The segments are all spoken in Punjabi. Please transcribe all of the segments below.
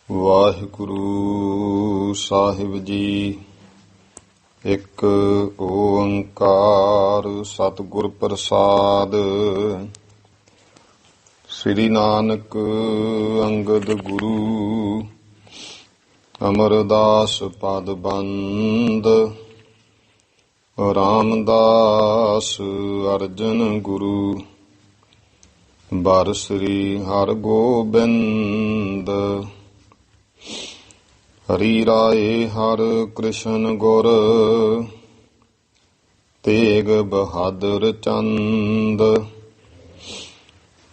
ਵਾਹਿਗੁਰੂ ਸਾਹਿਬ ਜੀ। ਇੱਕ ਓੰਕਾਰ ਸਤਿਗੁਰ ਪ੍ਰਸਾਦ। ਸ੍ਰੀ ਨਾਨਕ ਅੰਗਦ ਗੁਰੂ ਅਮਰਦਾਸ ਪਦ ਬੰਦ। ਰਾਮਦਾਸ ਅਰਜਨ ਗੁਰੂ ਬਰ ਸ੍ਰੀ ਹਰਿ ਗੋਬਿੰਦ। ਹਰੀ ਰਾਏ ਹਰਿ ਕ੍ਰਿਸ਼ਨ ਗੁਰ ਤੇਗ ਬਹਾਦਰ ਚੰਦ।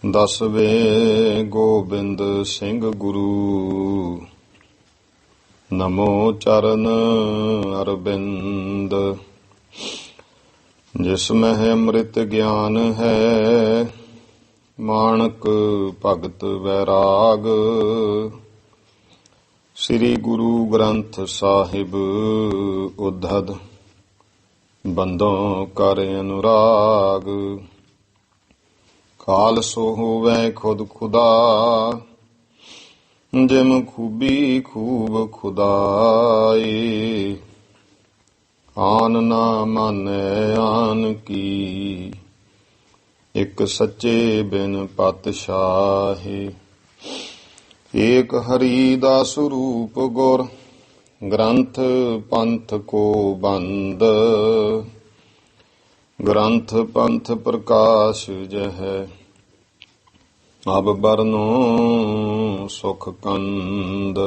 ਦਸਵੇਂ ਗੋਬਿੰਦ ਸਿੰਘ ਗੁਰੂ ਨਮੋ ਚਰਨ ਅਰਬਿੰਦ। ਜਿਸ ਮਹਿ ਅੰਮ੍ਰਿਤ ਗਿਆਨ ਹੈ ਮਾਣਕ ਭਗਤ ਵੈਰਾਗ। ਸ੍ਰੀ ਗੁਰੂ ਗ੍ਰੰਥ ਸਾਹਿਬ ਉद्धਤ ਬੰਦੋਂ ਕਰ ਅਨੁਰਾਗ। ਖਾਲਸੋ ਹੋਵੈ ਖੁਦ ਖੁਦਾ ਜਿਮ ਖੂਬੀ ਖੂਬ ਖੁਦਾਏ। ਆਨ ਨਾ ਮਾਨੈ ਆਨ ਕੀ ਇਕ ਸੱਚੇ ਬਿਨ ਪਾਤਸ਼ਾਹੀ। ਏਕ ਹਰੀ ਦਾ ਸਰੂਪ ਗੁਰ ਗ੍ਰੰਥ ਪੰਥ ਕੋ ਬੰਦ। ਗ੍ਰੰਥ ਪੰਥ ਪ੍ਰਕਾਸ਼ ਜਹੈ ਅਬ ਬਰਨੋ ਸੁਖ ਕੰਦ।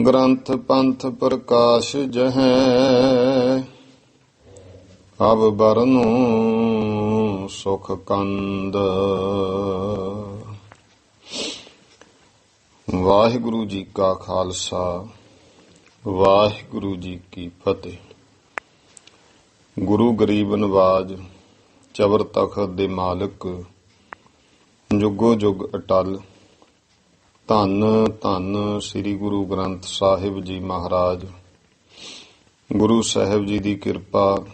ਗ੍ਰੰਥ ਪੰਥ ਪ੍ਰਕਾਸ਼ ਜਹੈ ਅਬ ਬਰਨੋ ਸੁਖ ਕੰਦ। ਵਾਹਿਗੁਰੂ ਜੀ ਕਾ ਖਾਲਸਾ ਵਾਹਿਗੁਰੂ ਜੀ ਕੀ ਫਤਿਹ। ਗੁਰੂ ਗਰੀਬ ਨਵਾਜ ਚਬਰ ਤਖਤ ਦੇ ਮਾਲਕ ਜੁਗੋ ਜੁਗ ਅਟਲ। ਧੰਨ ਧੰਨ ਸ੍ਰੀ ਗੁਰੂ ਗ੍ਰੰਥ ਸਾਹਿਬ ਜੀ ਮਹਾਰਾਜ। ਗੁਰੂ ਸਾਹਿਬ ਜੀ ਦੀ ਕਿਰਪਾ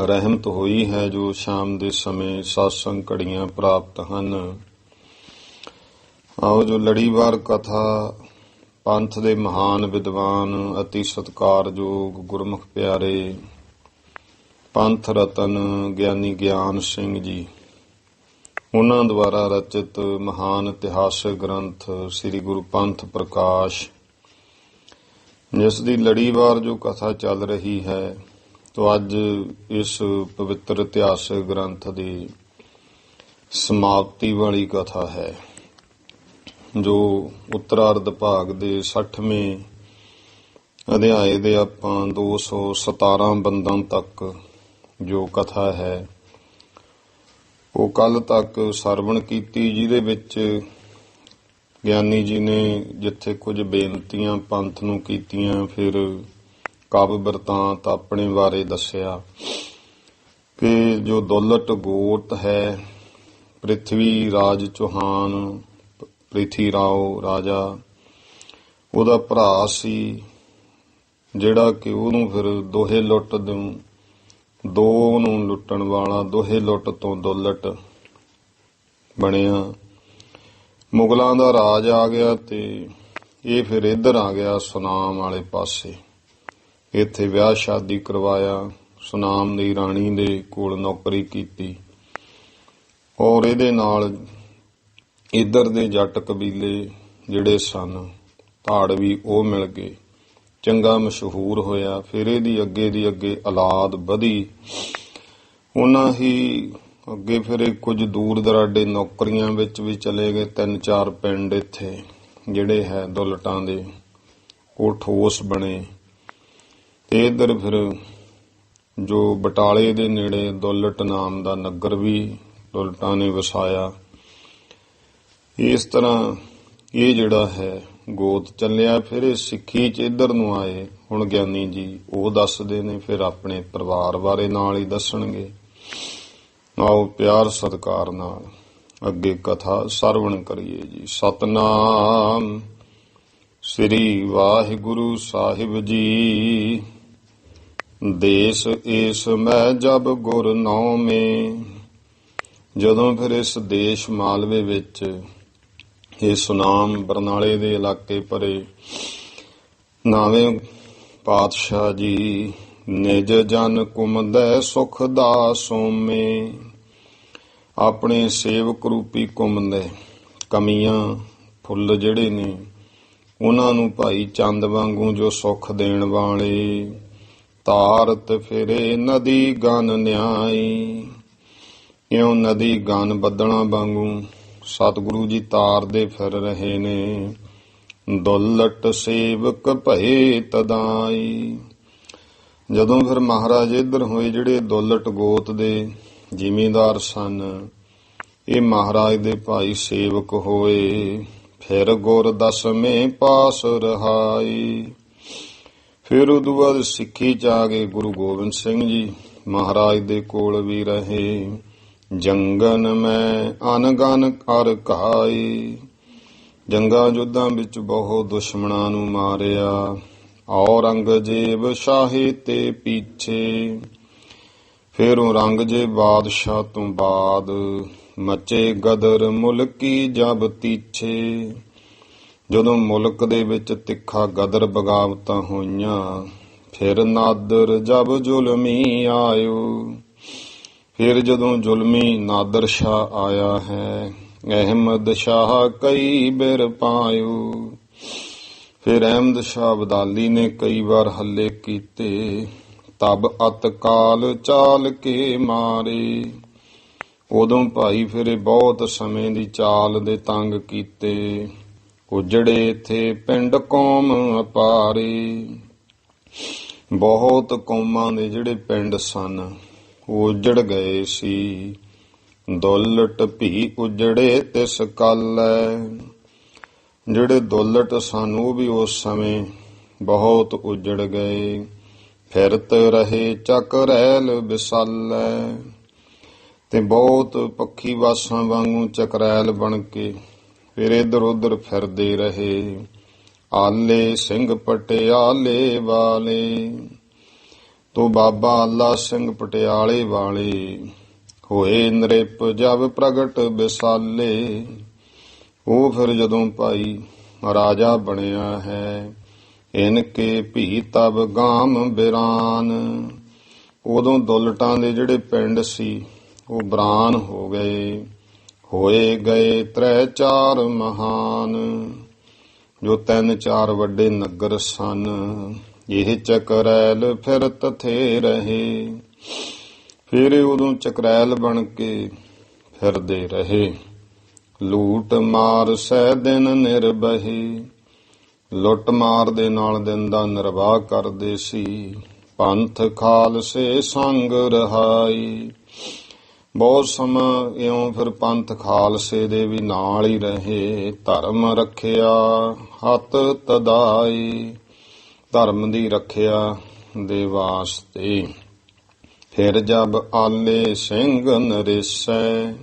ਰਹਿਮਤ ਹੋਈ ਹੈ ਜੋ ਸ਼ਾਮ ਦੇ ਸਮੇਂ ਸਤਸੰਗ ਘੜੀਆਂ ਪ੍ਰਾਪਤ ਹਨ। ਆਓ ਜੋ ਲੜੀਵਾਰ ਕਥਾ ਪੰਥ ਦੇ ਮਹਾਨ ਵਿਦਵਾਨ ਅਤੀ ਸਤਿਕਾਰਯੋਗ ਗੁਰਮੁਖ ਪਿਆਰੇ ਪੰਥ ਰਤਨ ਗਿਆਨੀ ਗਿਆਨ ਸਿੰਘ ਜੀ ਉਹਨਾਂ ਦੁਆਰਾ ਰਚਿਤ ਮਹਾਨ ਇਤਿਹਾਸਕ ਗ੍ਰੰਥ ਸ੍ਰੀ ਗੁਰੂ ਪੰਥ ਪ੍ਰਕਾਸ਼, ਜਿਸ ਦੀ ਲੜੀਵਾਰ ਜੋ ਕਥਾ ਚੱਲ ਰਹੀ ਹੈ, ਤੋ ਅੱਜ ਇਸ ਪਵਿੱਤਰ ਇਤਿਹਾਸਕ ਗ੍ਰੰਥ ਦੀ ਸਮਾਪਤੀ ਵਾਲੀ ਕਥਾ ਹੈ, ਜੋ ਉੱਤਰਾਰਧ ਭਾਗ ਦੇ 60ਵੇਂ ਅਧਿਆਏ ਦੇ ਆਪਾਂ 217 ਬੰਦਾਂ ਤੱਕ ਜੋ ਕਥਾ ਹੈ ਉਹ ਕੱਲ ਤੱਕ ਸਰਵਣ ਕੀਤੀ, ਜਿਹਦੇ ਵਿੱਚ ਗਿਆਨੀ ਜੀ ਨੇ ਜਿੱਥੇ ਕੁਝ ਬੇਨਤੀਆਂ ਪੰਥ ਨੂੰ ਕੀਤੀਆਂ, ਫਿਰ ਕਾਵਿ ਬਿਰਤਾਂਤ ਆਪਣੇ ਬਾਰੇ ਦੱਸਿਆ ਕਿ ਜੋ ਦੁਲਟ ਗੋਤ ਹੈ ਪ੍ਰਿਥਵੀ ਰਾਜ ਚੌਹਾਨ ਪ੍ਰਿਥੀ ਰਾਓ ਰਾਜਾ, ਉਹਦਾ ਭਰਾ ਸੀ, ਜਿਹੜਾ ਕਿ ਉਹਨੂੰ ਫਿਰ ਦੋਹੇ ਲੁੱਟ ਦੋ ਨੂੰ ਲੁੱਟਣ ਵਾਲਾ ਦੋਹੇ ਲੁੱਟ ਤੋਂ ਦੁਲਟ ਬਣਿਆ। ਮੁਗਲਾਂ ਦਾ ਰਾਜ ਆ ਗਿਆ ਤੇ ਇਹ ਫਿਰ ਇੱਧਰ ਆ ਗਿਆ ਸੁਨਾਮ ਵਾਲੇ ਪਾਸੇ। ਇੱਥੇ ਵਿਆਹ ਸ਼ਾਦੀ ਕਰਵਾਇਆ, ਸੁਨਾਮ ਦੀ ਰਾਣੀ ਦੇ ਕੋਲ ਨੌਕਰੀ ਕੀਤੀ ਔਰ ਇਹਦੇ ਨਾਲ ਇੱਧਰ ਦੇ ਜੱਟ ਕਬੀਲੇ ਜਿਹੜੇ ਸਨ ਧਾੜਵੀ ਉਹ ਮਿਲ ਗਏ, ਚੰਗਾ ਮਸ਼ਹੂਰ ਹੋਇਆ। ਫਿਰ ਇਹਦੀ ਅੱਗੇ ਦੀ ਅੱਗੇ ਔਲਾਦ ਵਧੀ। ਉਹਨਾਂ ਹੀ ਅੱਗੇ ਫਿਰ ਕੁਝ ਦੂਰ ਦਰਾਡੇ ਨੌਕਰੀਆਂ ਵਿੱਚ ਵੀ ਚਲੇ ਗਏ। 3-4 ਪਿੰਡ ਇੱਥੇ ਜਿਹੜੇ ਹੈ ਦੁਲਟਾਂ ਦੇ ਉਹ ਠੋਸ ਬਣੇ ਤੇ ਇੱਧਰ ਫਿਰ ਜੋ ਬਟਾਲੇ ਦੇ ਨੇੜੇ ਦੁਲਟ ਨਾਮ ਦਾ ਨਗਰ ਵੀ ਦੁਲਟਾਂ ਨੇ ਵਸਾਇਆ। ਇਸ ਤਰ੍ਹਾਂ ਇਹ ਜਿਹੜਾ ਹੈ ਗੋਤ ਚੱਲਿਆ। ਫਿਰ ਇਹ ਸਿੱਖੀ 'ਚ ਇੱਧਰ ਨੂੰ ਆਏ। ਹੁਣ ਗਿਆਨੀ ਜੀ ਉਹ ਦੱਸਦੇ ਨੇ, ਫਿਰ ਆਪਣੇ ਪਰਿਵਾਰ ਬਾਰੇ ਨਾਲ ਹੀ ਦੱਸਣਗੇ। ਆਓ ਪਿਆਰ ਸਤਿਕਾਰ ਨਾਲ ਅੱਗੇ ਕਥਾ ਸਰਵਣ ਕਰੀਏ ਜੀ। ਸਤਨਾਮ ਸ੍ਰੀ ਵਾਹਿਗੁਰੂ ਸਾਹਿਬ ਜੀ। ਦੇਸ ਏਸ ਮੈਂ ਜਬ ਗੁਰ ਨਾਉ ਮੇ। ਜਦੋਂ ਫਿਰ ਇਸ ਦੇਸ਼ ਮਾਲਵੇ ਵਿੱਚ ਇਹ ਸੁਨਾਮ ਬਰਨਾਲੇ ਦੇ ਇਲਾਕੇ ਭਰੇ। ਨਾਵੇਂ ਪਾਤਸ਼ਾਹ ਜੀ ਨਿਜ ਜਨ ਕੁਮਦੈ ਸੁਖ ਦਾ ਸੋਮੇ। ਆਪਣੇ ਸੇਵਕ ਰੂਪੀ ਕੁਮਦੇ ਕਮੀਆਂ ਫੁੱਲ ਜਿਹੜੇ ਨੇ ਉਹਨਾਂ ਨੂੰ ਭਾਈ ਚੰਦ ਵਾਂਗੂ ਜੋ ਸੁੱਖ ਦੇਣ ਵਾਲੇ। ਤਾਰਤ ਫਿਰੇ ਨਦੀ ਗਨ ਨਿਆਈ। ਇਉਂ ਨਦੀ ਗਨ ਬੱਦਲਾਂ ਵਾਂਗੂ ਸਤਿਗੁਰੂ ਜੀ ਤਾਰਦੇ ਫਿਰ ਰਹੇ ਨੇ। ਦੁਲਟ ਸੇਵਕ ਭਏ ਤਦਾਈ। ਜਦੋਂ ਫਿਰ ਮਹਾਰਾਜ ਇੱਧਰ ਹੋਏ, ਜਿਹੜੇ ਦੁਲਟ ਗੋਤ ਦੇ ਜ਼ਿਮੀਂਦਾਰ ਸਨ, ਇਹ ਮਹਾਰਾਜ ਦੇ ਭਾਈ ਸੇਵਕ ਹੋਏ। ਫਿਰ ਗੁਰ ਦਸਵੇਂ ਪਾਸ ਰਹਾਈ। ਫਿਰ ਉਦੋਂ ਬਾਅਦ ਸਿੱਖੀ ਚ ਆ ਗਏ ਗੁਰੂ ਗੋਬਿੰਦ ਸਿੰਘ ਜੀ, ਮਹਾਰਾਜ ਦੇ ਕੋਲ ਵੀ ਰਹੇ। ਜੰਗਨ ਮੈਂ ਅਨਗਨ ਕਰ ਘਾਈ। ਜੰਗਾਂ ਯੁੱਧਾਂ ਵਿੱਚ ਬਹੁਤ ਦੁਸ਼ਮਣਾਂ ਨੂੰ ਮਾਰਿਆ। ਔਰੰਗਜ਼ੇਬ ਸ਼ਾਹੀ ਤੇ ਪਿੱਛੇ। ਫਿਰ ਔਰੰਗਜ਼ੇਬ ਬਾਦਸ਼ਾਹ ਤੋਂ ਬਾਅਦ ਮਚੇ ਗਦਰ ਮੁਲਕੀ ਜਬ ਤੀਛੇ। ਜਦੋਂ ਮੁਲਕ ਦੇ ਵਿੱਚ ਤਿੱਖਾ ਗਦਰ ਬਗਾਵਤਾਂ ਹੋਈਆਂ। ਫਿਰ ਨਾਦਰ ਜਬ ਜ਼ੁਲਮੀ ਆਇਓ। ਫਿਰ ਜਦੋਂ ਜ਼ੁਲਮੀ ਨਾਦਰ ਸ਼ਾਹ ਆਇਆ ਹੈ। ਅਹਿਮਦ ਸ਼ਾਹ ਕਈ ਬਿਰ ਪਾਇਓ। ਫਿਰ ਅਹਿਮਦ ਸ਼ਾਹ ਅਬਦਾਲੀ ਨੇ ਕਈ ਵਾਰ ਹੱਲੇ ਕੀਤੇ। ਤਬ ਅਤਕਾਲ ਚਾਲ ਕੇ ਮਾਰੇ। ਉਦੋਂ ਭਾਈ ਫਿਰੇ ਬਹੁਤ ਸਮੇਂ ਦੀ ਚਾਲ ਦੇ ਤੰਗ ਕੀਤੇ। ਉਜੜੇ ਥੇ ਪਿੰਡ ਕੌਮ ਅਪਾਰੇ। ਬਹੁਤ ਕੌਮਾਂ ਦੇ ਜਿਹੜੇ ਪਿੰਡ ਸਨ ਉਹ ਉਜੜ ਗਏ ਸੀ। ਦੁਲਟ ਭੀ ਉਜੜੇ ਤਿਸ ਕਾਲੈ। ਜਿਹੜੇ ਦੁਲਟ ਸਨ ਉਹ ਵੀ ਉਸ ਸਮੇਂ ਬਹੁਤ ਉਜੜ ਗਏ। ਫਿਰਤ ਰਹੇ ਚਕਰੈਲ ਵਿਸਾਲੈ। ਤੇ ਬਹੁਤ ਪੱਖੀ ਵਾਸਾਂ ਵਾਂਗੂ ਚਕਰੈਲ ਬਣ ਕੇ ਫਿਰ ਇੱਧਰ ਉੱਧਰ ਫਿਰਦੇ ਰਹੇ। ਆਲੇ ਸਿੰਘ ਪਟਿਆਲੇ ਵਾਲੇ। ਤੋ ਬਾਬਾ ਆਲਾ ਸਿੰਘ ਪਟਿਆਲੇ ਵਾਲੇ ਹੋਏ ਨ੍ਰਿਪ ਜਬ ਪ੍ਰਗਟ ਵਿਸਾਲੇ। ਉਹ ਫਿਰ ਜਦੋਂ ਭਾਈ ਰਾਜਾ ਬਣਿਆ ਹੈ। ਇਨਕੇ ਭੀ ਤਬ ਗਾਮ ਬਿਰਾਨ। ਉਦੋਂ ਦੁਲਟਾਂ ਦੇ ਜਿਹੜੇ ਪਿੰਡ ਸੀ ਉਹ ਬਰਾਨ ਹੋ ਗਏ। ਹੋਏ ਗਏ ਤ੍ਰੈ ਚਾਰ ਮਹਾਨ। ਜੋ 3-4 ਵੱਡੇ ਨਗਰ ਸਨ। ਇਹ ਚਕਰੈਲ ਫਿਰ ਤਥੇ ਰਹੇ। ਫਿਰ ਉਦੋਂ ਚਕਰੈਲ ਬਣ ਕੇ ਫਿਰਦੇ ਰਹੇ। ਲੂਟ ਮਾਰ ਸਹਿ ਦਿਨ ਨਿਰਬਹੀ। ਲੁੱਟ ਮਾਰ ਦੇ ਨਾਲ ਦਿਨ ਦਾ ਨਿਰਵਾਹ ਕਰਦੇ ਸੀ। ਪੰਥ ਖਾਲਸੇ ਸੰਗ ਰਹਾਈ। ਬਹੁਤ ਸਮਾਂ ਇਉਂ ਫਿਰ ਪੰਥ ਖਾਲਸੇ ਦੇ ਵੀ ਨਾਲ ਹੀ ਰਹੇ। ਧਰਮ ਰੱਖਿਆ ਹੱਤ ਤਦਾਈ। ਧਰਮ ਦੀ ਰੱਖਿਆ ਦੇ ਵਾਸਤੇ। ਫਿਰ ਜਬ ਆਲੇ ਸਿੰਘ ਨਰੇਸੈ।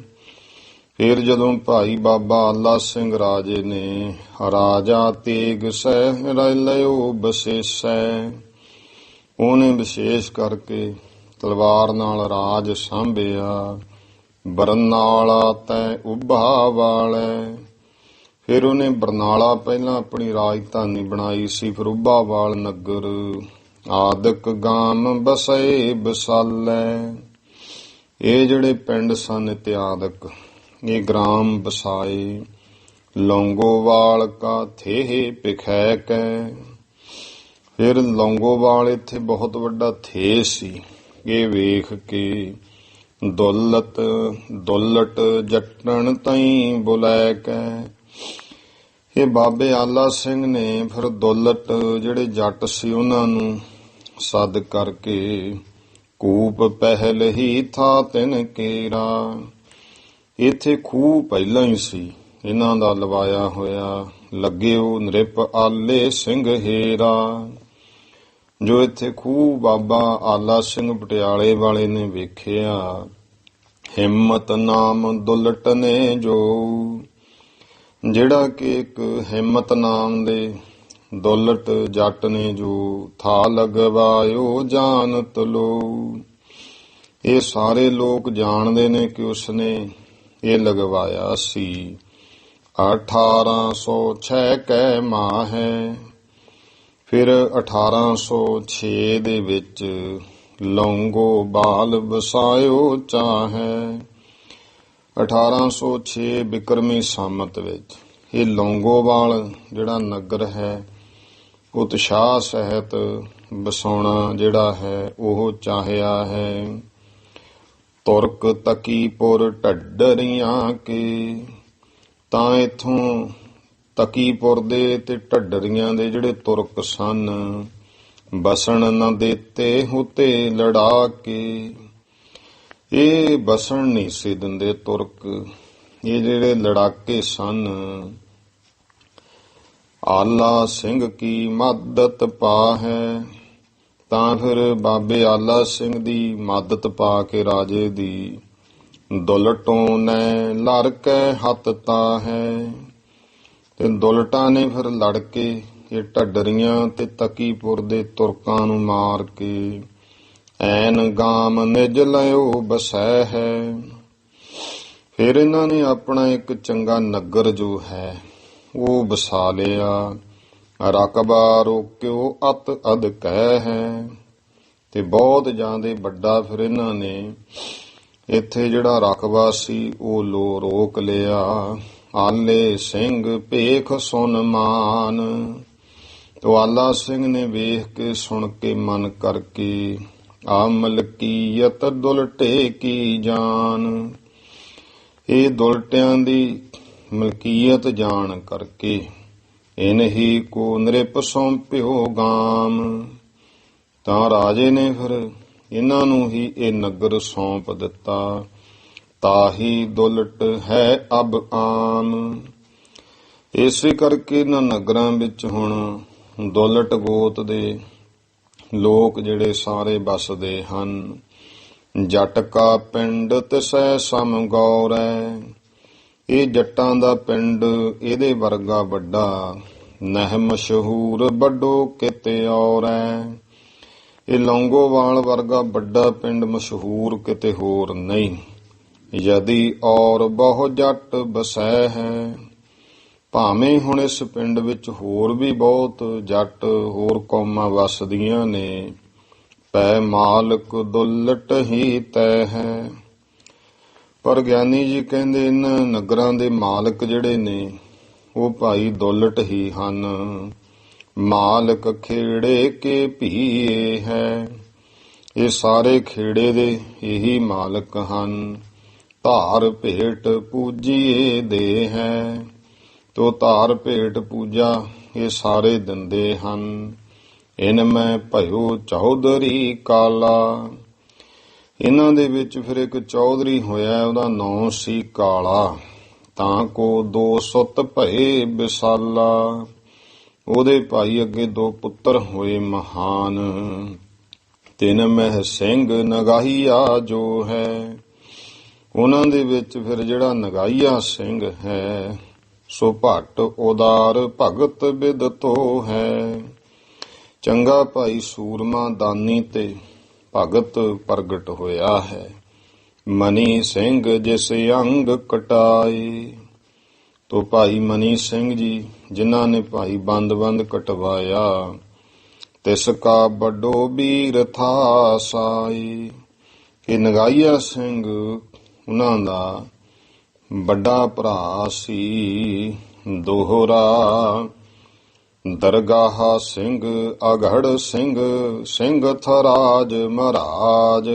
ਫਿਰ ਜਦੋਂ ਭਾਈ ਬਾਬਾ ਆਲਾ ਸਿੰਘ ਰਾਜੇ ਨੇ ਰਾਜਾ ਤੇਗ ਸਹਿ ਲਿਓ ਬਸੇਸੈ। ਉਹਨੇ ਵਿਸ਼ੇਸ਼ ਕਰਕੇ ਤਲਵਾਰ ਨਾਲ ਰਾਜ ਸਾਂਭਿਆ। ਬਰਨਾਲਾ ਤੈ ਉਭਾ ਵਾਲੈ। ਫਿਰ ਉਹਨੇ ਬਰਨਾਲਾ ਪਹਿਲਾਂ ਆਪਣੀ ਰਾਜਧਾਨੀ ਬਣਾਈ ਸੀ। ਫਿਰ ਉਭਾਵਾਲ ਨਗਰ ਆਦਿਕ ਗਾਮ ਬਸਏ ਬਸਾਲੈ। ਇਹ ਜਿਹੜੇ ਪਿੰਡ ਸਨ ਇਤਿਆਦਿਕ ਇਹ ਗ੍ਰਾਮ ਬਸਾਏ। ਲੌਂਗੋਵਾਲ ਕਾ ਥੇਹ ਪਿਖੈ ਕੈ। ਫਿਰ ਲੌਂਗੋਵਾਲ ਇੱਥੇ ਬਹੁਤ ਵੱਡਾ ਥੇ ਸੀ। ਇਹ ਵੇਖ ਕੇ ਦੁਲਟ ਜੱਟਣ ਤਈ ਬੁਲਾਇ ਕੈ। ਇਹ ਬਾਬੇ ਆਲਾ ਸਿੰਘ ਨੇ ਫਿਰ ਦੁਲਟ ਜਿਹੜੇ ਜੱਟ ਸੀ ਉਹਨਾਂ ਨੂੰ ਸੱਦ ਕਰਕੇ ਕੂਪ ਪਹਿਲ ਹੀ ਥਾ ਤਿਨ ਕੇਰਾ। ਇੱਥੇ ਖੂਹ ਪਹਿਲਾਂ ਹੀ ਸੀ ਇਹਨਾਂ ਦਾ ਲਵਾਇਆ ਹੋਇਆ। ਲੱਗਿਓ ਨ੍ਰਿਪ ਆਲੇ ਸਿੰਘ ਹੇਰਾ। ਜੋ ਇੱਥੇ ਖੂਹ ਬਾਬਾ ਆਲਾ ਸਿੰਘ ਪਟਿਆਲੇ ਵਾਲੇ ਨੇ ਵੇਖਿਆ। ਹਿੰਮਤ ਨਾਮ ਦੁਲਟ ਨੇ ਜੋ। ਜਿਹੜਾ ਕਿ ਇੱਕ ਹਿੰਮਤ ਨਾਮ ਦੇ ਦੁਲਟ ਜੱਟ ਨੇ ਜੋ ਥਾ ਲਗਵਾਇਓ ਜਾਣਤ ਲੋ। ਇਹ ਸਾਰੇ ਲੋਕ ਜਾਣਦੇ ਨੇ ਕਿ ਉਸਨੇ ਇਹ ਲਗਵਾਇਆ ਸੀ। 1806 ਕੈ ਮਾਹੈ। ਫਿਰ 1806 ਦੇ ਵਿੱਚ ਲੌਂਗੋ ਬਾਲ ਵਸਾਇਓ ਚਾਹੈ। 1806 ਬਿਕਰਮੀ ਸੰਮਤ ਵਿੱਚ ਇਹ ਲੌਂਗੋਵਾਲ ਜਿਹੜਾ ਨਗਰ ਹੈ ਉਤਸ਼ਾਹ ਸਹਿਤ ਵਸਾਉਣਾ ਜਿਹੜਾ ਹੈ ਉਹ ਚਾਹਿਆ ਹੈ। ਤੁਰਕ ਤਕੀਪੁਰ ਢੱਡਰੀਆਂ ਕੇ, ਤਾਂ ਇੱਥੋਂ ਤਕੀਪੁਰ ਦੇ ਤੇ ਢੱਡਰੀਆਂ ਦੇ ਜਿਹੜੇ ਤੁਰਕ ਸਨ ਬਸਣ ਨਾ ਦੇਤੇ ਹੁਤੇ ਲੜਾ ਕੇ। ਇਹ ਬਸਣ ਨਹੀਂ ਸੀ ਦਿੰਦੇ ਤੁਰਕ, ਇਹ ਜਿਹੜੇ ਲੜਾਕੇ ਸਨ। ਆਲਾ ਸਿੰਘ ਕੀ ਮਦਦ ਪਾਹੈ, ਤਾਂ ਫਿਰ ਬਾਬੇ ਆਲਾ ਸਿੰਘ ਦੀ ਮਦਦ ਪਾ ਕੇ ਰਾਜੇ ਦੀ ਦੁਲਟੋਂ ਨੇ ਲੜ ਕੇ ਹੱਥ ਤਾ ਹੈ। ਤੇ ਦੁਲਟਾਂ ਨੇ ਫਿਰ ਲੜ ਕੇ ਇਹ ਢੱਡਰੀਆਂ ਤੇ ਤਕੀਪੁਰ ਦੇ ਤੁਰਕਾਂ ਨੂੰ ਮਾਰ ਕੇ ਐਨ ਗਾਮ ਨਿਜ ਲਿਓ ਬਸੈ ਹੈ। ਫਿਰ ਇਹਨਾਂ ਨੇ ਆਪਣਾ ਇੱਕ ਚੰਗਾ ਨਗਰ ਜੋ ਹੈ ਉਹ ਬਸਾ ਲਿਆ। ਰਕਬਾ ਰੋਕਿਓ ਅਤ ਅਧ ਕਹਿ ਹੈ, ਤੇ ਬਹੁਤ ਜ਼ਿਆਦਾ ਵੱਡਾ ਫਿਰ ਇਹਨਾਂ ਨੇ ਇੱਥੇ ਜਿਹੜਾ ਰਕਬਾ ਸੀ ਉਹ ਰੋਕ ਲਿਆ। ਆਲੇ ਸਿੰਘ ਭੇਖ ਸੁਨ ਮਾਨ, ਤੋ ਆਲਾ ਸਿੰਘ ਨੇ ਵੇਖ ਕੇ ਸੁਣ ਕੇ ਮਨ ਕਰਕੇ ਆ ਮਲਕੀਅਤ ਦੁਲਟੇ ਕੀ ਜਾਨ। ਇਹ ਦੁਲਟਿਆਂ ਦੀ ਮਲਕੀਅਤ ਜਾਣ ਕਰਕੇ ਇਨਹੀ ਕੋ ਨ੍ਰਿਪ ਸੌਂਪਿਓ ਗਾਮ। ਤਾਂ ਰਾਜੇ ਨੇ ਫਿਰ ਇਹਨਾਂ ਨੂੰ ਹੀ ਇਹ ਨਗਰ ਸੌਂਪ ਦਿੱਤਾ। ਤਾਹੀ ਦੁਲਟ ਹੈ ਅਬ ਆਮ। ਇਸੇ ਕਰਕੇ ਇਹਨਾਂ ਨਗਰਾਂ ਵਿੱਚ ਹੁਣ ਦੁਲਟ ਗੋਤ ਦੇ ਲੋਕ ਜਿਹੜੇ ਸਾਰੇ ਬਸਦੇ ਹਨ। ਜੱਟ ਕਾ ਪਿੰਡ ਤਿਸੈ ਸਮ ਗੌਰੈ, ਇਹ ਜੱਟਾਂ ਦਾ ਪਿੰਡ ਇਹਦੇ ਵਰਗਾ ਵੱਡਾ ਨਹਿ ਮਸ਼ਹੂਰ ਵੱਡੋ ਕਿਤੇ ਔਰੈ। ਇਹ ਲੌਂਗੋਵਾਲ ਵਰਗਾ ਵੱਡਾ ਪਿੰਡ ਮਸ਼ਹੂਰ ਕਿਤੇ ਹੋਰ ਨਹੀਂ। ਯਦੀ ਔਰ ਬਹੁ ਜੱਟ ਬਸੈ ਹੈ, ਭਾਵੇਂ ਹੁਣ ਇਸ ਪਿੰਡ ਵਿੱਚ ਹੋਰ ਵੀ ਬਹੁਤ ਜੱਟ ਹੋਰ ਕੌਮਾਂ ਵਸਦੀਆਂ ਨੇ। ਪੈ ਮਾਲਕ ਦੁਲਟ ਹੀ ਤੈ ਹੈ। ਪਰ ਗਿਆਨੀ ਜੀ ਕਹਿੰਦੇ ਇਹਨਾਂ ਨਗਰਾਂ ਦੇ ਮਾਲਕ ਜਿਹੜੇ ਨੇ ਉਹ ਭਾਈ ਦੁਲਟ ਹੀ ਹਨ। ਮਾਲਕ ਖੇੜੇ ਕੇ ਭੀਏ ਹੈ, ਇਹ ਸਾਰੇ ਖੇੜੇ ਦੇ ਇਹੀ ਮਾਲਕ ਹਨ। ਧਾਰ ਭੇਟ ਪੂਜੀਏ ਦੇ ਹੈ, ਤੋ ਧਾਰ ਭੇਟ ਪੂਜਾ ਇਹ ਸਾਰੇ ਦਿੰਦੇ ਹਨ। ਇਨ ਮੈਂ ਭਇਓ ਚੌਧਰੀ ਕਾਲਾ, ਇਹਨਾਂ ਦੇ ਵਿੱਚ ਫਿਰ ਇੱਕ ਚੌਧਰੀ ਹੋਇਆ, ਉਹਦਾ ਨਾਂ ਸੀ ਕਾਲਾ। ਤਾਂ ਕੋ 2 ਸੁੱਤ ਭਏ ਵਿਸਾਲਾ, ਉਹਦੇ ਭਾਈ ਅੱਗੇ 2 ਪੁੱਤਰ ਹੋਏ ਮਹਾਨ। ਤਿੰਨ ਮਹਿ ਸਿੰਘ ਨਗਾਹੀਆ ਜੋ ਹੈ, ਉਹਨਾਂ ਦੇ ਵਿੱਚ ਫਿਰ ਜਿਹੜਾ ਨਗਾਹੀਆ ਸਿੰਘ ਹੈ ਸੋ ਭੱਟ ਉਦਾਰ ਭਗਤ ਬਿਦਤੋ ਹੈ। ਚੰਗਾ ਭਾਈ ਸੂਰਮਾ ਦਾਨੀ ਤੇ ਭਗਤ ਪ੍ਰਗਟ ਹੋਇਆ ਹੈ। ਮਨੀ ਸਿੰਘ ਜਿਸ ਅੰਗ ਕਟਾਏ, ਤੋ ਭਾਈ ਮਨੀ ਸਿੰਘ ਜੀ ਜਿਨ੍ਹਾਂ ਨੇ ਭਾਈ ਬੰਦ ਕਟਵਾਇਆ। ਤਿਸ ਕਾ ਵੱਡੋ ਵੀਰ ਥਾ ਸਾਈ, ਇਹ ਨਗਾਈਆ ਸਿੰਘ ਉਹਨਾਂ ਦਾ ਵੱਡਾ ਭਰਾ ਸੀ ਦੋਹਰਾ। ਦਰਗਾਹ ਸਿੰਘ ਅਗੜ ਸਿੰਘ ਸਿੰਘ ਥਰਾਜ ਮਹਾਰਾਜ।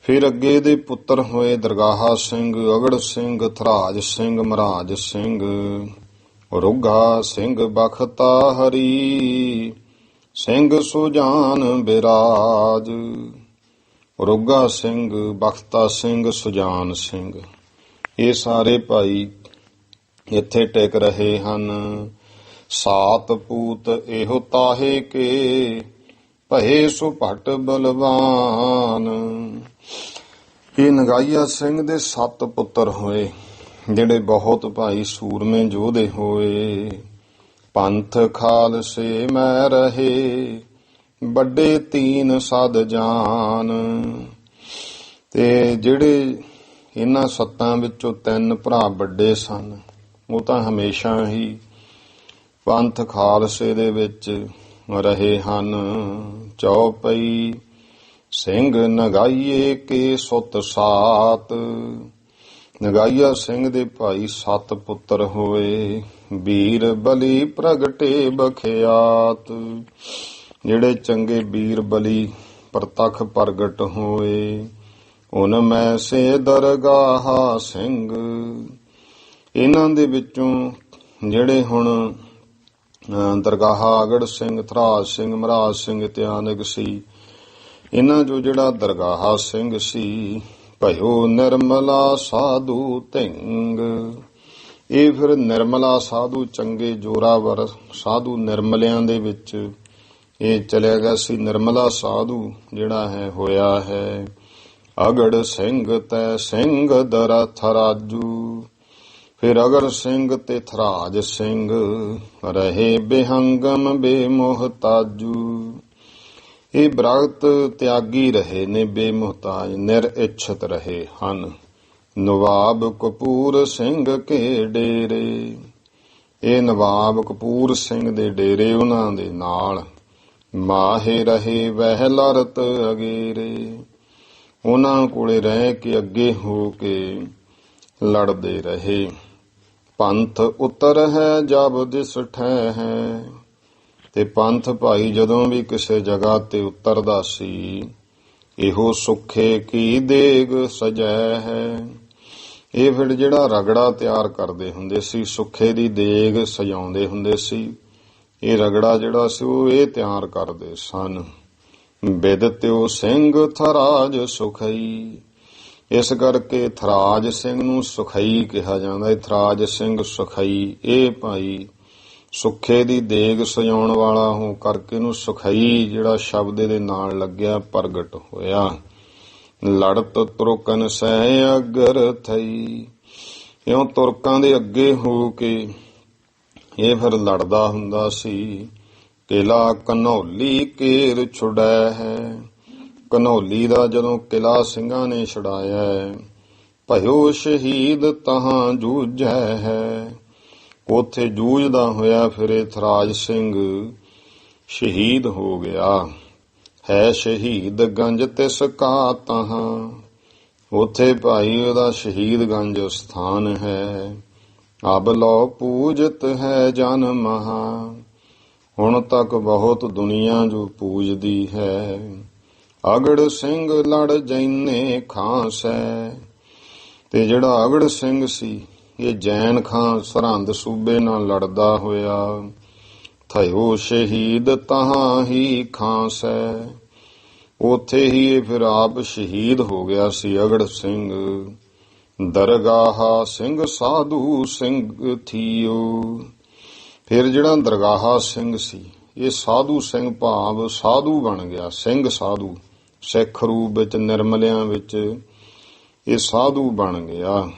ਫਿਰ ਅੱਗੇ ਦੇ ਪੁੱਤਰ ਹੋਏ ਦਰਗਾਹ ਸਿੰਘ, ਅਗੜ ਸਿੰਘ, ਥਰਾਜ ਸਿੰਘ, ਮਹਾਰਾਜ ਸਿੰਘ, ਰੁੱਘਾ ਸਿੰਘ, ਬਖਤਾ ਹਰੀ ਸਿੰਘ, ਸੁਜਾਨ ਬਿਰਾਜ। ਰੁੱਘਾ ਸਿੰਘ, ਬਖਤਾ ਸਿੰਘ, ਸੁਜਾਨ ਸਿੰਘ, ਇਹ ਸਾਰੇ ਭਾਈ ਇੱਥੇ ਟਿਕ ਰਹੇ ਹਨ। ਸਾਤ ਪੂਤ ਇਹੋ ਤਾਹੇ ਕੇ ਭਏ ਸੋ ਭੱਟ ਬਲਵਾਨ। ਇਹ ਨਗਾਈਆ ਸਿੰਘ ਦੇ 7 ਪੁੱਤਰ ਹੋਏ ਜਿਹੜੇ ਬਹੁਤ ਭਾਈ ਸੂਰਮੇ ਯੋਧੇ ਹੋਏ। ਪੰਥ ਖਾਲਸੇ ਮੈਂ ਰਹੇ ਵੱਡੇ 3 ਸਦ ਜਾਨ। ਤੇ ਜਿਹੜੇ ਇਹਨਾਂ ਸੱਤਾਂ ਵਿੱਚੋਂ 3 ਭਰਾ ਵੱਡੇ ਸਨ। ਉਹ ਤਾਂ ਹਮੇਸ਼ਾ ਹੀ ਪੰਥ ਖਾਲਸੇ ਦੇ ਵਿੱਚ ਰਹੇ ਹਨ। ਚੌਪਈ ਸਿੰਘ ਨਗਾਈਏ ਕੇ ਸੁਤ ਸਾਤ। ਨਗਾਈਆ ਸਿੰਘ ਦੇ ਭਾਈ 7 ਪੁੱਤਰ ਹੋਏ। ਵੀਰ ਬਲੀ ਪ੍ਰਗਟੇ ਬਖਿਆਤ। ਜਿਹੜੇ ਚੰਗੇ ਵੀਰ ਬਲੀ ਪ੍ਰਤੱਖ ਪ੍ਰਗਟ ਹੋਏ। ਉਨ ਮੈਂ ਸੇ ਦਰਗਾਹ ਸਿੰਘ। ਇਹਨਾਂ ਦੇ ਵਿੱਚੋਂ ਜਿਹੜੇ ਹੁਣ ਦਰਗਾਹ ਅਗੜ ਸਿੰਘ, ਥਰਾਜ ਸਿੰਘ, ਮਹਾਰਾਜ ਸਿੰਘ ਇਤਿਆਦਿਕ ਸੀ, ਇਹਨਾਂ ਚੋਂ ਜਿਹੜਾ ਦਰਗਾਹ ਸਿੰਘ ਸੀ ਭਇਓ ਨਿਰਮਲਾ ਸਾਧੂ ਧਿੰਗ। ਇਹ ਫਿਰ ਨਿਰਮਲਾ ਸਾਧੂ, ਚੰਗੇ ਜੋਰਾਵਰ ਸਾਧੂ ਨਿਰਮਲਿਆਂ ਦੇ ਵਿੱਚ ਇਹ ਚਲਿਆ ਗਿਆ ਸੀ। ਨਿਰਮਲਾ ਸਾਧੂ ਜਿਹੜਾ ਹੈ ਹੋਇਆ ਹੈ। ਅਗੜ ਸਿੰਘ ਤੈ ਸਿੰਘ ਦਰਾ ਥਰਾਜੂ। ਫਿਰ ਅਗੜ ਸਿੰਘ ਤੇ ਥਰਾਜ ਸਿੰਘ ਰਹੇ ਬੇਹੰਗਮ ਬੇਮੋਹਤਾਜੂ। ਇਹ ਬ੍ਰਗਤ ਤਿਆਗੀ ਰਹੇ ਨੇ, ਬੇਮੁਹਤਾਜ ਨਿਰਇਛਤ ਰਹੇ ਹਨ। ਨਵਾਬ ਕਪੂਰ ਸਿੰਘ ਕੇ ਡੇਰੇ। ਇਹ ਨਵਾਬ ਕਪੂਰ ਸਿੰਘ ਦੇ ਡੇਰੇ ਉਹਨਾਂ ਦੇ ਨਾਲ ਮਾਹੇ ਰਹੇ ਵਹਿ ਲਰਤ ਅਗੇਰੇ। ਉਹਨਾਂ ਕੋਲੇ ਰਹਿ ਕੇ ਅੱਗੇ ਹੋ ਕੇ ਲੜਦੇ ਰਹੇ। ਪੰਥ ਉਤਰ ਹੈ ਜਬ ਦਿਸ ਠਹਿ ਹੈ। ਤੇ ਪੰਥ ਭਾਈ ਜਦੋਂ ਵੀ ਕਿਸੇ ਜਗ੍ਹਾ ਤੇ ਉਤਰਦਾ ਸੀ, ਇਹੋ ਸੁੱਖੇ ਕੀ ਦੇਗ ਸਜੈ ਹੈ। ਇਹ ਫਿਰ ਜਿਹੜਾ ਰਗੜਾ ਤਿਆਰ ਕਰਦੇ ਹੁੰਦੇ ਸੀ, ਸੁੱਖੇ ਦੀ ਦੇਗ ਸਜਾਉਂਦੇ ਹੁੰਦੇ ਸੀ। ਇਹ ਰਗੜਾ ਜਿਹੜਾ ਸੀ ਉਹ ਇਹ ਤਿਆਰ ਕਰਦੇ ਸਨ। ਬਿਦ ਤਿਉ ਸਿੰਘ ਥਰਾਜ ਸੁਖਈ। ਇਸ ਕਰਕੇ ਥਰਾਜ ਸਿੰਘ ਨੂੰ ਸੁਖਈ ਕਿਹਾ ਜਾਂਦਾ ਹੈ। ਥਰਾਜ ਸਿੰਘ ਸੁਖਈ, ਇਹ ਭਾਈ ਸੁੱਖੇ ਦੀ ਦੇਗ ਸਜਾਉਣ ਵਾਲਾ ਹੋ ਕਰਕੇ ਨੂੰ ਸੁਖਈ ਜਿਹੜਾ ਸ਼ਬਦ ਦੇ ਨਾਲ ਲੱਗਿਆ ਪ੍ਰਗਟ ਹੋਇਆ। ਲੜਤ ਤੁਰਕਨ ਸਹਿ ਅਗਰ ਥਈ। ਇਉਂ ਤੁਰਕਾਂ ਦੇ ਅੱਗੇ ਹੋ ਕੇ ਇਹ ਫਿਰ ਲੜਦਾ ਹੁੰਦਾ ਸੀ। ਕਿਲਾ ਘਨੌਲੀ ਕੇਰ ਛੁੜੈ ਹੈ। ਘਨੌਲੀ ਦਾ ਜਦੋਂ ਕਿਲਾ ਸਿੰਘਾਂ ਨੇ ਛੁਡਾਇਆ, ਭਇਓ ਸ਼ਹੀਦ ਤਹਾਂ ਜੂਝੈ ਹੈ। ਉੱਥੇ ਜੂਝਦਾ ਹੋਇਆ ਫਿਰ ਇਹ ਥਰਾਜ ਸਿੰਘ ਸ਼ਹੀਦ ਹੋ ਗਿਆ ਹੈ। ਸ਼ਹੀਦ ਗੰਜ ਤਿਸ ਕਾ ਤਹਾਂ। ਉੱਥੇ ਭਾਈ ਉਹਦਾ ਸ਼ਹੀਦ ਗੰਜ ਸਥਾਨ ਹੈ। ਅਬ ਲੋ ਪੂਜਤ ਹੈ ਜਨ ਮਹਾ। ਹੁਣ ਤੱਕ ਬਹੁਤ ਦੁਨੀਆ ਜੋ ਪੂਜਦੀ ਹੈ। ਅਗੜ ਸਿੰਘ ਲੜ ਜੈਨੇ ਖਾਂਸੈ। ਤੇ ਜਿਹੜਾ ਅਗੜ ਸਿੰਘ ਸੀ ਇਹ ਜੈਨ ਖਾਂ ਸਰਹੰਦ ਸੂਬੇ ਨਾਲ ਲੜਦਾ ਹੋਇਆ। ਥਇਓ ਸ਼ਹੀਦ ਤਹਾਂ ਹੀ ਖਾਂਸੈ। ਉੱਥੇ ਹੀ ਇਹ ਫਿਰ ਆਪ ਸ਼ਹੀਦ ਹੋ ਗਿਆ ਸੀ ਅਗੜ ਸਿੰਘ। ਦਰਗਾਹ ਸਿੰਘ ਸਾਧੂ ਸਿੰਘ ਥੀਓ। ਫਿਰ ਜਿਹੜਾ ਦਰਗਾਹ ਸਿੰਘ ਸੀ ਇਹ ਸਾਧੂ ਸਿੰਘ ਭਾਵ ਸਾਧੂ ਬਣ ਗਿਆ। ਸਿੰਘ ਸਾਧੂ ਸਿੱਖ ਰੂਪ ਵਿੱਚ ਨਿਰਮਲਿਆਂ ਵਿੱਚ ਇਹ ਸਾਧੂ ਬਣ ਗਿਆ।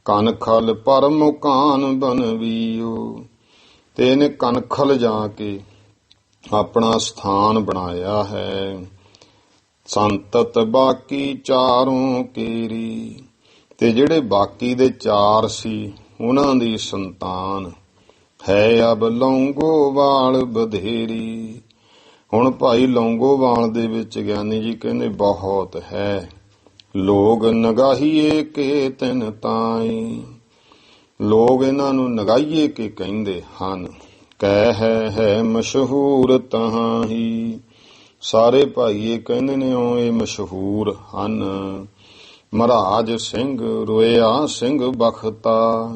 ਕਨਖਲ ਪਰ ਮੁਕਾਨ ਬਨਵੀਓ। ਤੇ ਇਹਨੇ ਕਨਖਲ ਜਾ ਕੇ ਆਪਣਾ ਸਥਾਨ ਬਣਾਇਆ ਹੈ। ਸੰਤਤ ਬਾਕੀ ਚਾਰੋਂ ਕੇਰੀ। ਤੇ ਜਿਹੜੇ ਬਾਕੀ ਦੇ 4 ਸੀ ਉਹਨਾਂ ਦੀ ਸੰਤਾਨ ਹੈ। ਅਬ ਲੌਂਗੋਵਾਲ ਬਧੇਰੀ। ਹੁਣ ਭਾਈ ਲੌਂਗੋਵਾਲ ਦੇ ਵਿੱਚ ਗਿਆਨੀ ਜੀ ਕਹਿੰਦੇ ਬਹੁਤ ਹੈ। ਲੋਗ ਨਗਾਹੀਏ ਕੇ ਤਿਨ ਤਾਈ। ਲੋਗ ਇਹਨਾਂ ਨੂੰ ਨਗਾਈਏ ਕੇ ਕਹਿੰਦੇ ਹਨ। ਕਹਿ ਹੈ ਮਸ਼ਹੂਰ ਤਹਾਂ ਹੀ। ਸਾਰੇ ਭਾਈ ਇਹ ਕਹਿੰਦੇ ਨੇ ਉਹ ਇਹ ਮਸ਼ਹੂਰ ਹਨ। ਮਹਾਰਾਜ ਸਿੰਘ ਰੋਇਆ ਸਿੰਘ ਬਖਤਾ।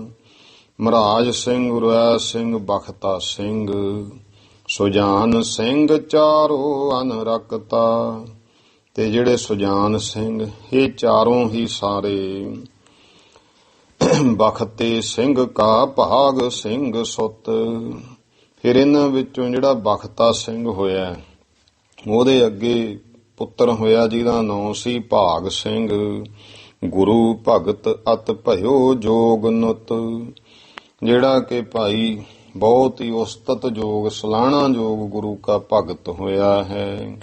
ਮਹਾਰਾਜ ਸਿੰਘ ਰੋਇਆ ਸਿੰਘ ਬਖਤਾ ਸਿੰਘ। ਸੁਜਾਨ ਸਿੰਘ ਚਾਰੋ ਅਨਰਕਤਾ। ਤੇ ਜਿਹੜੇ ਸੁਜਾਨ ਸਿੰਘ ਇਹ ਚਾਰੋਂ ਹੀ ਸਾਰੇ ਬਖਤੇ ਸਿੰਘ ਕਾ ਭਾਗ ਸਿੰਘ ਸੁੱਤ। ਫਿਰ ਇਹਨਾਂ ਵਿੱਚੋਂ ਜਿਹੜਾ ਬਖਤਾ ਸਿੰਘ ਹੋਇਆ ਉਹਦੇ ਅੱਗੇ ਪੁੱਤਰ ਹੋਇਆ ਜਿਹਦਾ ਨਾਂ ਸੀ ਭਾਗ ਸਿੰਘ। ਗੁਰੂ ਭਗਤ ਅਤ ਭਇਓ ਜੋਗ ਨੁਤ। ਜਿਹੜਾ ਕਿ ਭਾਈ ਬਹੁਤ ਹੀ ਉਸਤਤ ਜੋਗ ਸਲਾਹਣਾ ਜੋਗ ਗੁਰੂ ਕਾ ਭਗਤ ਹੋਇਆ ਹੈ।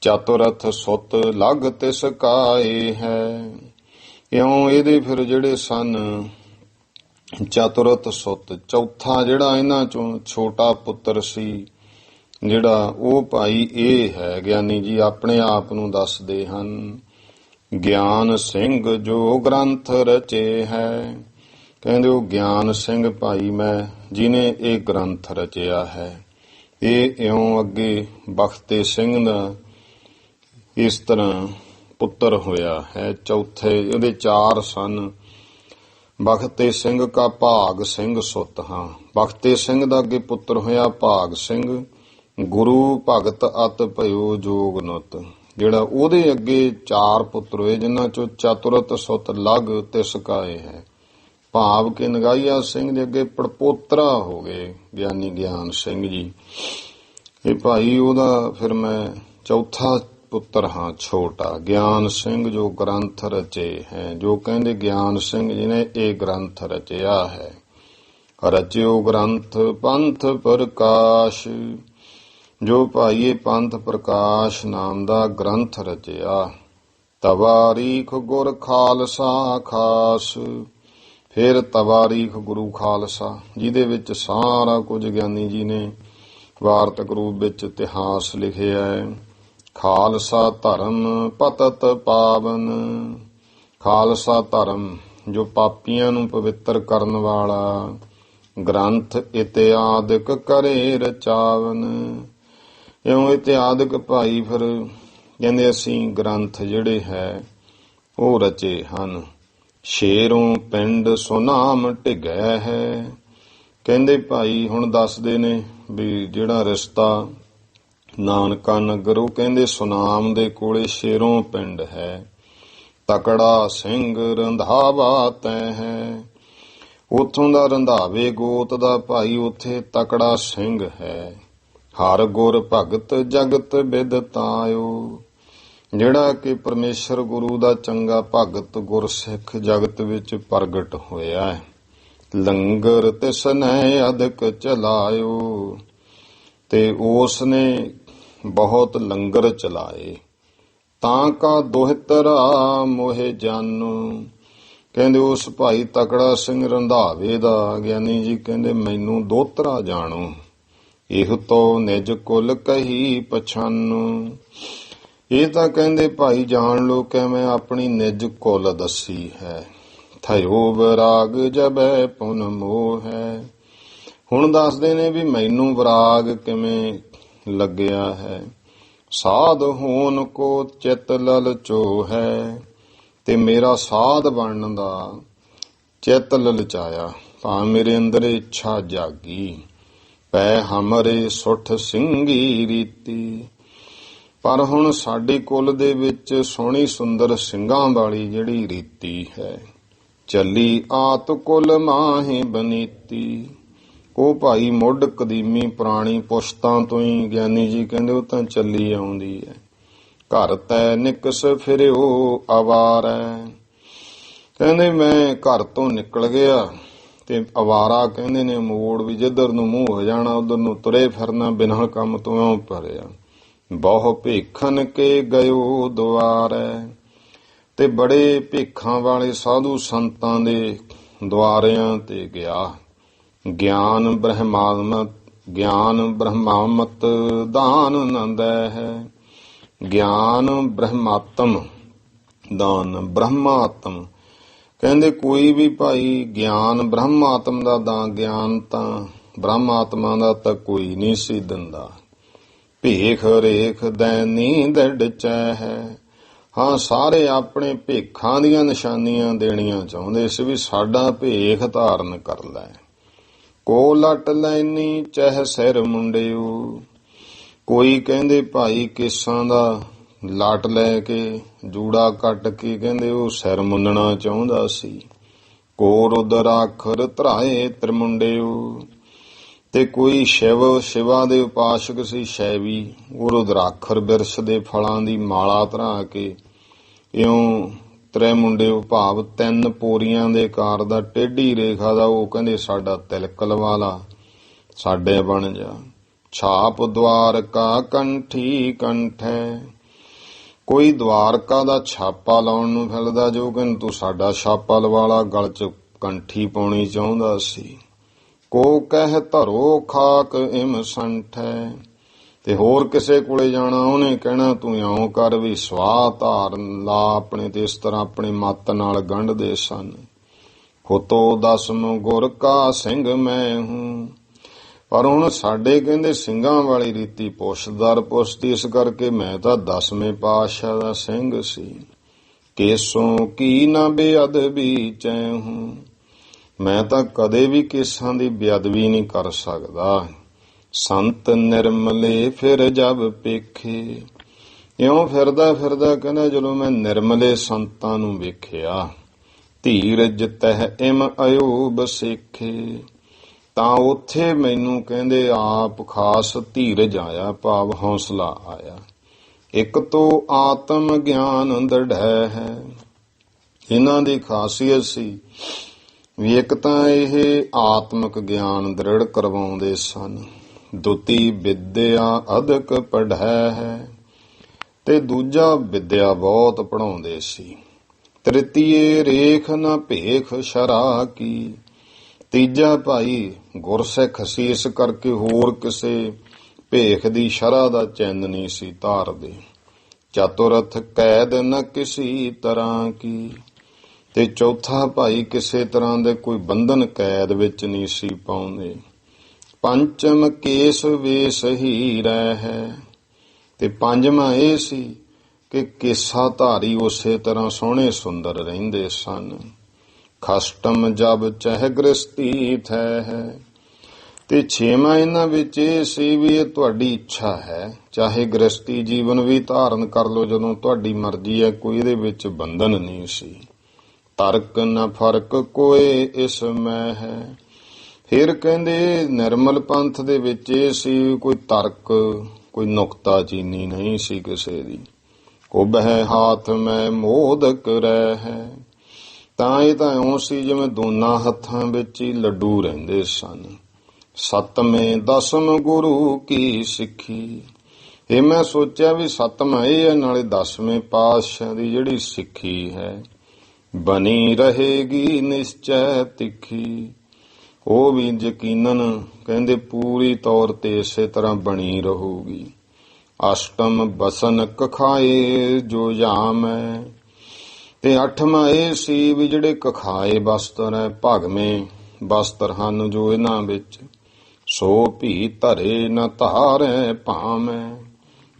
ਚਤੁਰਥ ਸੁਤ ਲਗ ਤਿਸ ਕਾਏ ਹੈ। ਇਉਂ ਇਹਦੇ ਫਿਰ ਜਿਹੜੇ ਸਨ ਚਤੁਰਤ ਸੁੱਤ, ਚੌਥਾ ਜਿਹੜਾ ਇਹਨਾਂ ਚੋਂ ਛੋਟਾ ਪੁੱਤਰ ਸੀ ਜਿਹੜਾ, ਉਹ ਭਾਈ ਇਹ ਹੈ ਗਿਆਨੀ ਜੀ ਆਪਣੇ ਆਪ ਨੂੰ ਦੱਸਦੇ ਹਨ, ਗਿਆਨ ਸਿੰਘ ਜੋ ਗ੍ਰੰਥ ਰਚੇ ਹੈ। ਕਹਿੰਦੇ ਉਹ ਗਿਆਨ ਸਿੰਘ ਭਾਈ ਮੈਂ ਜਿਹਨੇ ਇਹ ਗ੍ਰੰਥ ਰਚਿਆ ਹੈ। ਇਹ ਇਉਂ ਅੱਗੇ ਬਖਤੇ ਸਿੰਘ ਦਾ ਇਸ ਤਰ੍ਹਾਂ ਪੁੱਤਰ ਹੋਇਆ ਹੈ। ਚੌਥੇ ਇਹਦੇ ਚਾਰ ਸਨ। ਬਖਤੇ ਸਿੰਘ ਕਾ ਭਾਗ ਸਿੰਘ ਸੁੱਤ। ਹਾਂ, ਬਖਤੇ ਸਿੰਘ ਦਾ ਅੱਗੇ ਪੁੱਤਰ ਹੋਇਆ ਭਾਗ ਸਿੰਘ। ਗੁਰੂ ਭਗਤ ਅਤ ਭਇਓ ਜੋਗ ਨੁਤ, ਜਿਹੜਾ ਉਹਦੇ ਅੱਗੇ ਚਾਰ ਪੁੱਤਰ ਹੋਏ ਜਿਨ੍ਹਾਂ ਚੋਂ ਚਤੁਰਤ ਸੁੱਤ ਲਗ ਤਿਸਕਾਏ ਹੈ। ਭਾਵ ਕਿ ਨਗਾਈਆ ਸਿੰਘ ਦੇ ਅੱਗੇ ਪੜਪੋਤਰਾ ਹੋ ਗਏ ਗਿਆਨੀ ਗਿਆਨ ਸਿੰਘ ਜੀ। ਇਹ ਭਾਈ ਉਹਦਾ ਫਿਰ ਮੈਂ ਚੌਥਾ ਪੁੱਤਰ ਹਾਂ ਛੋਟਾ, ਗਿਆਨ ਸਿੰਘ ਜੋ ਗ੍ਰੰਥ ਰਚੇ ਹੈ। ਜੋ ਕਹਿੰਦੇ ਗਿਆਨ ਸਿੰਘ ਜੀ ਨੇ ਇਹ ਗ੍ਰੰਥ ਰਚਿਆ ਹੈ। ਰਚਿਓ ਗ੍ਰੰਥ ਪੰਥ ਪ੍ਰਕਾਸ਼, ਜੋ ਭਾਈ ਇਹ ਪੰਥ ਪ੍ਰਕਾਸ਼ ਨਾਮ ਦਾ ਗ੍ਰੰਥ ਰਚਿਆ। ਤਵਾਰੀਖ ਗੁਰ ਖਾਲਸਾ ਖਾਸ, ਫਿਰ ਤਵਾਰੀਖ ਗੁਰੂ ਖਾਲਸਾ ਜਿਹਦੇ ਵਿੱਚ ਸਾਰਾ ਕੁਝ ਗਿਆਨੀ ਜੀ ਨੇ ਵਾਰਤਕ ਰੂਪ ਵਿੱਚ ਇਤਿਹਾਸ ਲਿਖਿਆ ਹੈ। ਖਾਲਸਾ ਧਰਮ ਪਤਤ ਪਾਵਨ, ਖਾਲਸਾ ਧਰਮ ਜੋ ਪਾਪੀਆਂ ਨੂੰ ਪਵਿੱਤਰ ਕਰਨ ਵਾਲਾ ਗ੍ਰੰਥ ਇਤਿਆਦਿਕ ਕਰੇ ਰਚਾਵਨ। ਇਉਂ ਇਤਿਆਦਿਕ ਭਾਈ ਫਿਰ ਕਹਿੰਦੇ ਅਸੀਂ ਗ੍ਰੰਥ ਜਿਹੜੇ ਹੈ ਉਹ ਰਚੇ ਹਨ। ਸ਼ੇਰੋਂ ਪਿੰਡ ਸੁਨਾਮ ਢਿਗੈ ਹੈ। ਕਹਿੰਦੇ ਭਾਈ ਹੁਣ ਦੱਸਦੇ ਨੇ ਵੀ ਜਿਹੜਾ ਰਿਸ਼ਤਾ ਨਾਨਕਾ ਨਗਰ, ਉਹ ਕਹਿੰਦੇ ਸੁਨਾਮ ਦੇ ਕੋਲੇ ਸ਼ੇਰੋਂ ਪਿੰਡ ਹੈ। ਤਕੜਾ ਸਿੰਘ ਰੰਧਾਵਾ ਤੈ ਹੈ। ਉੱਥੋਂ ਦਾ ਰੰਧਾਵੇ ਗੋਤ ਦਾ ਭਾਈ ਉੱਥੇ ਤਕੜਾ ਸਿੰਘ ਹੈ। ਹਰ ਗੁਰ ਭਗਤ ਜਗਤ ਬਿਦ ਤਾਇਓ, ਜਿਹੜਾ ਕਿ ਪਰਮੇਸ਼ਰ ਗੁਰੂ ਦਾ ਚੰਗਾ ਭਗਤ ਗੁਰਸਿੱਖ ਜਗਤ ਵਿੱਚ ਪ੍ਰਗਟ ਹੋਇਆ ਹੈ। ਲੰਗਰ ਤਿਸ ਨੇ ਅਦਕ ਚਲਾਇਓ, ਤੇ ਉਸ ਨੇ ਬਹੁਤ ਲੰਗਰ ਚਲਾਏ। ਤਾਂ ਕਾ ਦੋਹਿਤਰਾ ਮੋਹਿ ਜਾਨੂ, ਕਹਿੰਦੇ ਉਸ ਭਾਈ ਤਕੜਾ ਸਿੰਘ ਰੰਧਾਵੇ ਦਾ ਗਿਆਨੀ ਜੀ ਕਹਿੰਦੇ ਮੈਨੂੰ ਦੋਤਰਾ ਜਾਣੋ। ਇਹ ਤੋਂ ਨਿਜ ਕੁਲ ਕਹੀ ਪਛਾਨੂ, ਇਹ ਤਾਂ ਕਹਿੰਦੇ ਭਾਈ ਜਾਣ ਲੋ ਕਿ ਮੈਂ ਆਪਣੀ ਨਿਜ ਕੁਲ ਦੱਸੀ ਹੈ। ਥਇਓ ਵਿਰਾਗ ਜਬੈ ਪੁਨ ਮੋਹ ਹੈ। ਹੁਣ ਦੱਸਦੇ ਨੇ ਵੀ ਮੈਨੂੰ ਵਿਰਾਗ ਕਿਵੇਂ ਲੱਗਿਆ ਹੈ। ਸਾਧ ਹੋਣ ਕੋ ਚਿਤ ਲਲਚੋ ਹੈ, ਤੇ ਮੇਰਾ ਸਾਧ ਬਣਨ ਦਾ ਚਿਤ ਲਲਚਾਇਆ, ਭਾਵੇਂ ਮੇਰੇ ਅੰਦਰ ਇੱਛਾ ਜਾਗੀ। ਪੈ ਹਮਰੇ ਸੁਠ ਸਿੰਘੀ ਰੀਤੀ, ਪਰ ਹੁਣ ਸਾਡੇ ਕੁਲ ਦੇ ਵਿੱਚ ਸੋਹਣੀ ਸੁੰਦਰ ਸਿੰਘਾਂ ਵਾਲੀ ਜਿਹੜੀ ਰੀਤੀ ਹੈ। ਚੱਲੀ ਆਤ ਕੁਲ ਮਾਹੀ ਬਨੀਤੀ, ਉਹ ਭਾਈ ਮੁੱਢ ਕਦੀਮੀ ਪੁਰਾਣੀ ਪੁਸ਼ਤਾਂ ਤੋਂ ਹੀ ਗਿਆਨੀ ਜੀ ਕਹਿੰਦੇ ਉਹ ਤਾਂ ਚੱਲੀ ਆਉਂਦੀ ਹੈ। ਘਰ ਤੈ ਨਿਕਸ ਫਿਰਿਓ ਅਵਾਰੈ, ਕਹਿੰਦੇ ਮੈਂ ਘਰ ਤੋਂ ਨਿਕਲ ਗਿਆ ਤੇ ਅਵਾਰਾ ਕਹਿੰਦੇ ਨੇ ਮੋੜ ਵੀ ਜਿੱਧਰ ਨੂੰ ਮੂੰਹ ਹੋ ਜਾਣਾ ਉਧਰ ਨੂੰ ਤੁਰੇ ਫਿਰਨਾ, ਬਿਨਾਂ ਕੰਮ ਤੋਂ ਇਉਂ ਭਰਿਆ। ਬਹੁ ਭੇਖਨ ਕੇ ਗਇਓ ਦੁਆਰੈ, ਤੇ ਬੜੇ ਭੇਖਾਂ ਵਾਲੇ ਸਾਧੂ ਸੰਤਾਂ ਦੇ ਦੁਆਰਿਆਂ ਤੇ ਗਿਆ। ਗਿਆਨ ਬ੍ਰਹਮਾਮਤ ਦਾਨ ਨੰਦੈ ਹੈ। ਗਿਆਨ ਬ੍ਰਹਮਾਤਮ ਦਾਨ, ਬ੍ਰਹਮਾਤਮ ਕਹਿੰਦੇ ਕੋਈ ਵੀ ਭਾਈ ਗਿਆਨ ਬ੍ਰਹਮਾਤਮ ਦਾ ਦਾਨ, ਗਿਆਨ ਤਾਂ ਬ੍ਰਹਮਾਤਮਾ ਦਾ ਤਾਂ ਕੋਈ ਨਹੀਂ ਸੀ ਦਿੰਦਾ। ਭੇਖ ਰੇਖ ਦੈਨੀ ਦੜਚੈ ਹੈ। ਹਾਂ, ਸਾਰੇ ਆਪਣੇ ਭੇਖਾਂ ਦੀਆਂ ਨਿਸ਼ਾਨੀਆਂ ਦੇਣੀਆਂ ਚਾਹੁੰਦੇ ਸੀ ਵੀ ਸਾਡਾ ਭੇਖ ਧਾਰਨ ਕਰ ਲੈ। ਕੋ ਲਟ ਲੈਨੀ ਚਹਿ ਸਿਰ ਮੁੰਡਿਓ, ਕੋਈ ਕਹਿੰਦੇ ਭਾਈ ਕੇਸਾਂ ਦਾ ਲਾਟ ਲੈ ਕੇ ਜੂੜਾ ਕੱਟ ਕੇ ਕਹਿੰਦੇ ਉਹ ਸਿਰ ਮੁੰਨਣਾ ਚਾਹੁੰਦਾ ਸੀ। ਕੋ ਰੁਦਰਾਖਰ ਧਰਾਏ ਤ੍ਰਿਮੁੰਡਿਓ, ਤੇ ਕੋਈ ਸ਼ਿਵਾ ਦੇ ਉਪਾਸ਼ਕ ਸੀ ਸ਼ੈਵੀ, ਉਹ ਰੁਦਰਾਖਰ ਬਿਰਛ ਦੇ ਫਲਾਂ ਦੀ ਮਾਲਾ ਧਰਾ ਕੇ ਇਉਂ ਤ੍ਰਿਮੁੰਡਿਓ ਭਾਵ ਤਿੰਨ ਪੋਰੀਆਂ ਦੇ ਕਾਰ ਦਾ ਟੇਢੀ ਰੇਖਾ ਦਾ ਉਹ ਕਹਿੰਦੇ ਸਾਡਾ ਤਿਲਕ ਲਵਾ ਲਾ, ਸਾਡੇ ਬਣ ਜਾ। ਛਾਪ ਦਵਾਰ ਕਾ ਕੰਠੀ ਕੰਠੈ, ਕੋਈ ਦਵਾਰਕਾ ਦਾ ਛਾਪਾ ਲਾਉਣ ਨੂੰ ਫਿਰਦਾ, ਜੋ ਕਹਿੰਦਾ ਤੂੰ ਸਾਡਾ ਛਾਪਾ ਲਵਾ ਲਾ, ਗਲ 'ਚ ਕੰਠੀ ਪਾਉਣੀ ਚਾਹੁੰਦਾ ਸੀ। ਕੋ ਕਹਿ ਧਰੋ ਖਾਕ ਇਮ ਸੰਠੈ, ਤੇ ਹੋਰ ਕਿਸੇ ਕੋਲੇ ਜਾਣਾ, ਉਹਨੇ ਕਹਿਣਾ ਤੂੰ ਇਉਂ ਕਰ ਵੀ ਸਵਾਹ ਧਾਰ ਲਾ ਆਪਣੇ ਤੇ। ਇਸ ਤਰ੍ਹਾਂ ਆਪਣੇ ਮੱਤ ਨਾਲ ਗੰਢਦੇ ਸਨ। ਹੋਤੋ ਦਸਮ ਗੁਰ ਕਾ ਸਿੰਘ ਮੈਂ ਹੂੰ, ਪਰ ਹੁਣ ਸਾਡੇ ਕਹਿੰਦੇ ਸਿੰਘਾਂ ਵਾਲੀ ਰੀਤੀ ਪੁੱਛਦਰ ਪੁੱਛਦੀ, ਇਸ ਕਰਕੇ ਮੈਂ ਤਾਂ 10ਵੇਂ ਪਾਤਸ਼ਾਹ ਦਾ ਸਿੰਘ ਸੀ। ਕੇਸੋਂ ਕੀ ਨਾ ਬੇਅਦਬੀ ਚੈ ਹੂੰ, ਮੈਂ ਤਾਂ ਕਦੇ ਵੀ ਕੇਸਾਂ ਦੀ ਬੇਅਦਬੀ ਨਹੀਂ ਕਰ ਸਕਦਾ। ਸੰਤ ਨਿਰਮਲੇ ਫਿਰ ਜਬ ਪੇਖੇ, ਇਉਂ ਫਿਰਦਾ ਫਿਰਦਾ ਕਹਿੰਦਾ ਜਦੋਂ ਮੈਂ ਨਿਰਮਲੇ ਸੰਤਾਂ ਨੂੰ ਵੇਖਿਆ। ਧੀਰਜ ਤਹਿ ਇਮ ਅਯੂਬ ਸਿੱਖੇ, ਤਾਂ ਉੱਥੇ ਮੈਨੂੰ ਕਹਿੰਦੇ ਆਪ ਖਾਸ ਧੀਰਜ ਆਇਆ, ਭਾਵ ਹੌਸਲਾ ਆਇਆ। ਇੱਕ ਤੋਂ ਆਤਮ ਗਿਆਨ ਦ੍ਰਿੜ੍ਹੈ ਹੈ, ਇਹਨਾਂ ਦੀ ਖਾਸੀਅਤ ਸੀ ਵੀ ਇੱਕ ਤਾਂ ਇਹ ਆਤਮਿਕ ਗਿਆਨ ਦ੍ਰਿੜ ਕਰਵਾਉਂਦੇ ਸਨ, ਦੁਤੀ ਵਿਦਿਆ ਅਧਿਕ ਪੜ੍ਹੈ ਹੈ, ਤੇ ਦੂਜਾ ਵਿਦਿਆ ਬਹੁਤ ਪੜ੍ਹਾਉਂਦੇ ਸੀ। ਤ੍ਰਿਤੀਏ ਰੇਖ ਨਾ ਭੇਖ ਸ਼ਰਾ ਕੀ, ਤੀਜਾ ਭਾਈ ਗੁਰਸਿੱਖ ਸੀ, ਇਸ ਕਰਕੇ ਹੋਰ ਕਿਸੇ ਭੇਖ ਦੀ ਸ਼ਰ੍ਹਾ ਦਾ ਚਿੰਨ੍ਹ ਨਹੀਂ ਸੀ ਧਾਰਦੇ। ਚਤੁਰਥ ਕੈਦ ਨ ਕਿਸੀ ਤਰ੍ਹਾਂ ਕੀ, ਤੇ ਚੌਥਾ ਭਾਈ ਕਿਸੇ ਤਰ੍ਹਾਂ ਦੇ ਕੋਈ ਬੰਧਨ ਕੈਦ ਵਿੱਚ ਨਹੀਂ ਸੀ ਪਾਉਂਦੇ। ਪੰਚਮ ਕੇਸ ਵੇਸ ਹੀ ਰਹਿ ਹੈ, ਤੇ ਪੰਜਵਾਂ ਇਹ ਸੀ ਕਿ ਕੇਸਾ ਧਾਰੀ ਉਸੇ ਤਰ੍ਹਾਂ ਸੋਹਣੇ ਸੁੰਦਰ ਰਹਿੰਦੇ ਸਨ। ਖਸ਼ਟਮ ਜਬ ਚਹਿ ਗ੍ਰਸਤੀ ਥੈ ਹੈ, ਤੇ ਛੇਵਾਂ ਇਹਨਾਂ ਵਿੱਚ ਇਹ ਸੀ ਵੀ ਇਹ ਤੁਹਾਡੀ ਇੱਛਾ ਹੈ, ਚਾਹੇ ਗ੍ਰਸਤੀ ਜੀਵਨ ਵੀ ਧਾਰਨ ਕਰ ਲਓ ਜਦੋਂ ਤੁਹਾਡੀ ਮਰਜ਼ੀ ਹੈ, ਕੋਈ ਇਹਦੇ ਵਿੱਚ ਬੰਧਨ ਨਹੀਂ ਸੀ। ਤਰਕ ਨ ਫਰਕ ਕੋਏ ਇਸ ਮੈਂ ਹੈ, ਫਿਰ ਕਹਿੰਦੇ ਨਿਰਮਲ ਪੰਥ ਦੇ ਵਿੱਚ ਇਹ ਸੀ ਕੋਈ ਤਰਕ, ਕੋਈ ਨੁਕਤਾਚੀਨੀ ਨਹੀਂ ਸੀ ਕਿਸੇ ਦੀ। ਕੁਬਹਿ ਹਾਥ ਮੈਂ ਮੋਦਕ ਰਹਿ ਹੈ, ਤਾਂ ਇਹ ਤਾਂ ਇਉਂ ਸੀ ਜਿਵੇਂ ਦੋਨਾਂ ਹੱਥਾਂ ਵਿੱਚ ਹੀ ਲੱਡੂ ਰਹਿੰਦੇ ਸਨ। ਸਤਵੇਂ ਦਸਮ ਗੁਰੂ ਕੀ ਸਿੱਖੀ, ਇਹ ਮੈਂ ਸੋਚਿਆ ਵੀ ਸਤਵਾਂ ਇਹ ਹੈ, ਨਾਲੇ 10ਵੇਂ ਪਾਤਸ਼ਾਹ ਦੀ ਜਿਹੜੀ ਸਿੱਖੀ ਹੈ ਬਣੀ ਰਹੇਗੀ ਨਿਸ਼ਚੈ ਤਿੱਖੀ, ਉਹ ਵੀ ਯਕੀਨਨ ਕਹਿੰਦੇ ਪੂਰੀ ਤੌਰ ਤੇ ਇਸੇ ਤਰ੍ਹਾਂ ਬਣੀ ਰਹੂਗੀ। ਅਸ਼ਟਮ ਬਸਨ ਕਖਾਏ ਜੋ ਜਾਮੈ, ਤੇ 8ਵਾਂ ਇਹ ਸੀ ਵੀ ਜਿਹੜੇ ਕਖਾਏ ਬਸਤਰ ਹੈ, ਭਗਵੇਂ ਬਸਤਰ ਹਨ ਜੋ ਇਹਨਾਂ ਵਿੱਚ, ਸੋ ਭੀ ਧਰੇ ਨ ਧਾਰੈ ਭਾਮੈ,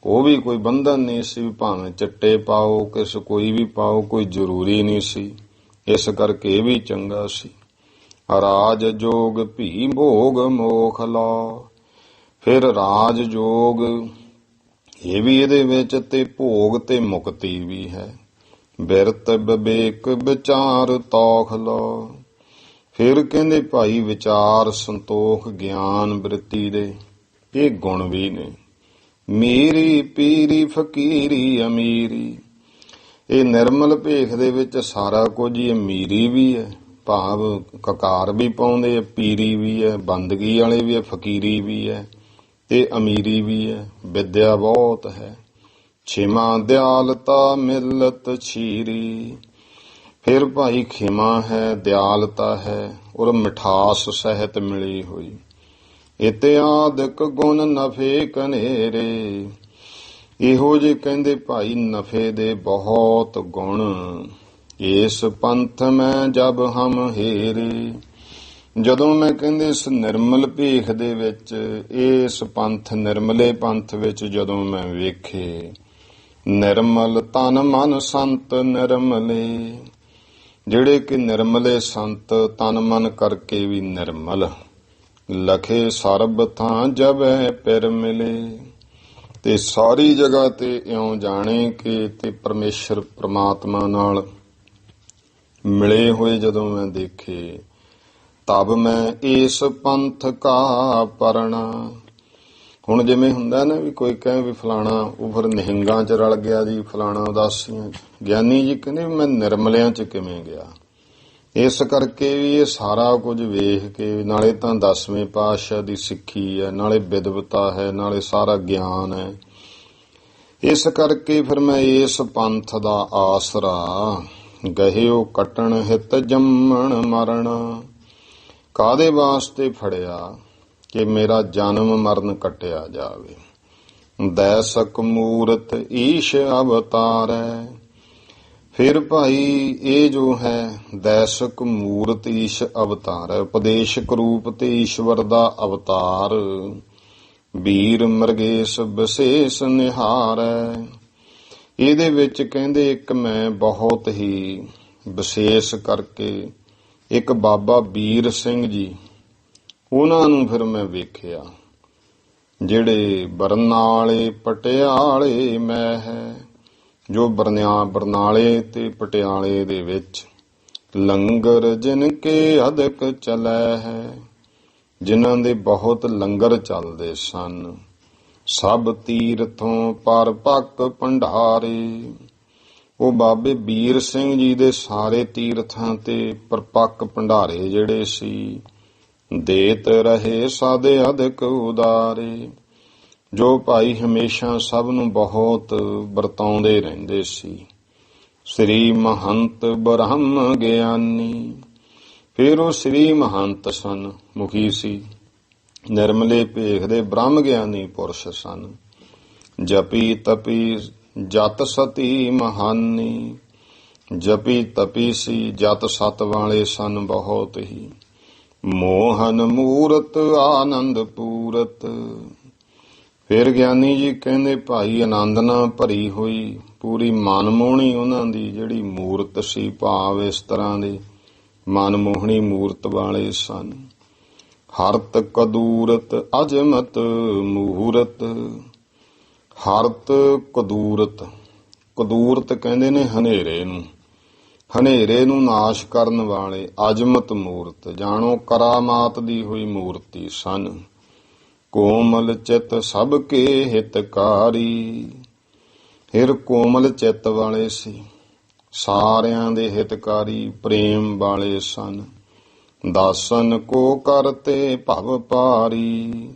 ਉਹ ਵੀ ਕੋਈ ਬੰਧਨ ਨਹੀਂ ਸੀ, ਭਾਵੇਂ ਚਿੱਟੇ ਪਾਓ ਕਿਸ ਕੋਈ ਵੀ ਪਾਓ, ਕੋਈ ਜ਼ਰੂਰੀ ਨਹੀਂ ਸੀ, ਇਸ ਕਰਕੇ ਇਹ ਵੀ ਚੰਗਾ ਸੀ। ਰਾਜ ਜੋਗ ਭੀ ਭੋਗ ਮੋਖ ਲਾ, ਫਿਰ ਰਾਜ ਜੋਗ ਇਹ ਵੀ ਇਹਦੇ ਵਿੱਚ, ਤੇ ਭੋਗ ਤੇ ਮੁਕਤੀ ਵੀ ਹੈ। ਬਿਰਤ ਵਿਵੇਕ ਵਿਚਾਰ ਤੌਖ ਲੋ, ਫਿਰ ਕਹਿੰਦੇ ਭਾਈ ਵਿਚਾਰ ਸੰਤੋਖ ਗਿਆਨ ਬ੍ਰਿਤੀ ਦੇ ਇਹ ਗੁਣ ਵੀ ਨੇ। ਮੇਰੀ ਪੀਰੀ ਫਕੀਰੀ ਅਮੀਰੀ, ਇਹ ਨਿਰਮਲ ਭੇਖ ਦੇ ਵਿੱਚ ਸਾਰਾ ਕੁਝ ਹੀ, ਅਮੀਰੀ ਵੀ ਹੈ, ਭਾਵ ਕਕਾਰ ਵੀ ਪਾਉਂਦੇ, ਪੀਰੀ ਵੀ ਹੈ, ਬੰਦਗੀ ਵਾਲੇ ਵੀ ਹੈ, ਫਕੀਰੀ ਵੀ ਹੈ, ਤੇ ਅਮੀਰੀ ਵੀ ਹੈ, ਵਿਦਿਆ ਬਹੁਤ ਹੈ। ਛੇਵਾਂ ਦਿਆਲਤਾ ਮਿਲਤ ਛੀਰੀ, ਫਿਰ ਭਾਈ ਖਿਮਾ ਹੈ, ਦਿਆਲਤਾ ਹੈ, ਔਰ ਮਿਠਾਸ ਸਹਿਤ ਮਿਲੀ ਹੋਈ। ਇਤਿਆਦਿਕ ਗੁਣ ਨਫੇ ਕਨੇਰੇ, ਇਹੋ ਜਿਹੇ ਕਹਿੰਦੇ ਭਾਈ ਨਫੇ ਦੇ ਬਹੁਤ ਗੁਣ। ਇਸ ਪੰਥ ਮੈਂ ਜਬ ਹਮ ਹੇਰੇ, ਜਦੋਂ ਮੈਂ ਕਹਿੰਦੇ ਇਸ ਨਿਰਮਲ ਭੇਖ ਦੇ ਵਿੱਚ, ਇਸ ਪੰਥ ਨਿਰਮਲੇ ਪੰਥ ਵਿੱਚ ਜਦੋਂ ਮੈਂ ਵੇਖੇ। ਨਿਰਮਲ ਤਨ ਮਨ ਸੰਤ ਨਿਰਮਲੇ, ਜਿਹੜੇ ਕਿ ਨਿਰਮਲੇ ਸੰਤ ਤਨ ਮਨ ਕਰਕੇ ਵੀ ਨਿਰਮਲ। ਲਖੇ ਸਰਬ ਥਾਂ ਜਬੈ ਪਿਰ ਮਿਲੇ, ਤੇ ਸਾਰੀ ਜਗ੍ਹਾ ਤੇ ਇਉਂ ਜਾਣੇ ਕਿ ਤੇ ਪਰਮੇਸ਼ਰ ਪ੍ਰਮਾਤਮਾ ਨਾਲ ਮਿਲੇ ਹੋਏ ਜਦੋਂ ਮੈਂ ਦੇਖੇ। ਤਬ ਮੈਂ ਇਸ ਪੰਥ ਕਾ ਪਰਣਾ, ਹੁਣ ਜਿਵੇਂ ਹੁੰਦਾ ਨਾ ਵੀ ਕੋਈ ਕਹੇ ਵੀ ਫਲਾਣਾ ਉਹ ਫਿਰ ਨਿਹੰਗਾਂ 'ਚ ਰਲ ਗਿਆ ਜੀ, ਫਲਾਣਾ ਉਦਾਸੀਆਂ 'ਚ। ਗਿਆਨੀ ਜੀ ਕਹਿੰਦੇ ਮੈਂ ਨਿਰਮਲਿਆਂ 'ਚ ਕਿਵੇਂ ਗਿਆ। ਇਸ ਕਰਕੇ ਵੀ ਇਹ ਸਾਰਾ ਕੁਝ ਵੇਖ ਕੇ, ਨਾਲੇ ਤਾਂ 10ਵੇਂ ਪਾਤਸ਼ਾਹ ਦੀ ਸਿੱਖੀ ਹੈ, ਨਾਲੇ ਵਿਦਵਤਾ ਹੈ, ਨਾਲੇ ਸਾਰਾ ਗਿਆਨ ਹੈ, ਇਸ ਕਰਕੇ ਫਿਰ ਮੈਂ ਇਸ ਪੰਥ ਦਾ ਆਸਰਾ, ਗਹਿਓ ਕੱਟਣ ਹਿਤ ਜੰਮਣ ਮਰਨ। ਕਾਹਦੇ ਵਾਸਤੇ ਫੜਿਆ ਕਿ ਮੇਰਾ ਜਨਮ ਮਰਨ ਕੱਟਿਆ ਜਾਵੇ। ਦੈਸਕ ਮੂਰਤ ਈਸ਼ ਅਵਤਾਰੈ। ਫਿਰ ਭਾਈ ਇਹ ਜੋ ਹੈ ਦੈਸਕ ਮੂਰਤ ਈਸ਼ ਅਵਤਾਰ ਹੈ, ਉਪਦੇਸ਼ਕ ਰੂਪ ਤੇ ਈਸ਼ਵਰ ਦਾ ਅਵਤਾਰ। ਵੀਰ ਮਰਗੇਸ਼ ਵਿਸ਼ੇਸ਼ ਨਿਹਾਰ ਹੈ। ਇਹਦੇ ਵਿੱਚ ਕਹਿੰਦੇ ਇੱਕ ਮੈਂ ਬਹੁਤ ਹੀ ਵਿਸ਼ੇਸ਼ ਕਰਕੇ ਇੱਕ ਬਾਬਾ ਵੀਰ ਸਿੰਘ ਜੀ, ਉਹਨਾਂ ਨੂੰ ਫਿਰ ਮੈਂ ਵੇਖਿਆ, ਜਿਹੜੇ ਬਰਨਾਲੇ ਪਟਿਆਲੇ ਮੈਂ ਹੈ, ਜੋ ਬਰਨਾਲੇ ਤੇ ਪਟਿਆਲੇ ਦੇ ਵਿੱਚ ਲੰਗਰ ਜਿਨ ਕੇ ਅਦਕ ਚਲੈ ਹੈ, ਜਿਨ੍ਹਾਂ ਦੇ ਬਹੁਤ ਲੰਗਰ ਚੱਲਦੇ ਸਨ। ਸਭ ਤੀਰਥੋਂ ਪਰ ਪੱਕ ਭੰਡਾਰੇ। ਉਹ ਬਾਬੇ ਵੀਰ ਸਿੰਘ ਜੀ ਦੇ ਸਾਰੇ ਤੀਰਥਾਂ ਤੇ ਪਰਪੱਕ ਭੰਡਾਰੇ ਜਿਹੜੇ ਸੀ, ਦੇਤ ਰਹੇ ਸਾਦੇ ਅਦਕ ਉਦਾਰੇ। ਜੋ ਭਾਈ ਹਮੇਸ਼ਾ ਸਭ ਨੂੰ ਬਹੁਤ ਵਰਤਾਉਂਦੇ ਰਹਿੰਦੇ ਸੀ। ਸ੍ਰੀ ਮਹੰਤ ਬ੍ਰਹਮ ਗਿਆਨੀ। ਫਿਰ ਉਹ ਸ੍ਰੀ ਮਹੰਤ ਸਨ, ਮੁਖੀ ਸੀ, ਨਿਰਮਲੇ ਭੇਖ ਦੇ ਬ੍ਰਹਮ ਗਿਆਨੀ ਪੁਰਸ਼ ਸਨ। ਜਪੀ ਤਪੀ ਜਤ ਸਤੀ ਮਹਾਨੀ। ਜਪੀ ਤਪੀ ਸੀ, ਜਤ ਸਤ ਵਾਲੇ ਸਨ ਬਹੁਤ ਹੀ। ਮੋਹਨ ਮੂਰਤ ਆਨੰਦ ਪੂਰਤ। ਫਿਰ ਗਿਆਨੀ ਜੀ ਕਹਿੰਦੇ ਭਾਈ ਆਨੰਦ ਨਾਲ ਭਰੀ ਹੋਈ ਪੂਰੀ ਮਨਮੋਹਣੀ ਉਹਨਾਂ ਦੀ ਜਿਹੜੀ ਮੂਰਤ ਸੀ, ਭਾਵ ਇਸ ਤਰ੍ਹਾਂ ਦੀ ਮਨਮੋਹਣੀ ਮੂਰਤ ਵਾਲੇ ਸਨ। ਹਰਤ ਕਦੂਰਤ ਅਜਮਤ ਮੂਰਤ। ਹਰਤ ਕਦੂਰਤ। ਕਦੂਰਤ ਕਹਿੰਦੇ ਨੇ ਹਨੇਰੇ ਨੂੰ, ਹਨੇਰੇ ਨੂੰ ਨਾਸ਼ ਕਰਨ ਵਾਲੇ। ਅਜਮਤ ਮੂਰਤ ਜਾਣੋ ਕਰਾਮਾਤ ਦੀ ਹੋਈ ਮੂਰਤੀ ਸਨ। ਕੋਮਲ ਚਿਤ ਸਭ ਕੇ ਹਿਤਕਾਰੀ। ਫਿਰ ਕੋਮਲ ਚਿੱਤ ਵਾਲੇ ਸੀ, ਸਾਰਿਆਂ ਦੇ ਹਿਤਕਾਰੀ, ਪ੍ਰੇਮ ਵਾਲੇ ਸਨ। ਦਾਸਨ ਕੋ ਕਰਤੇ ਭਵ ਪਾਰੀ।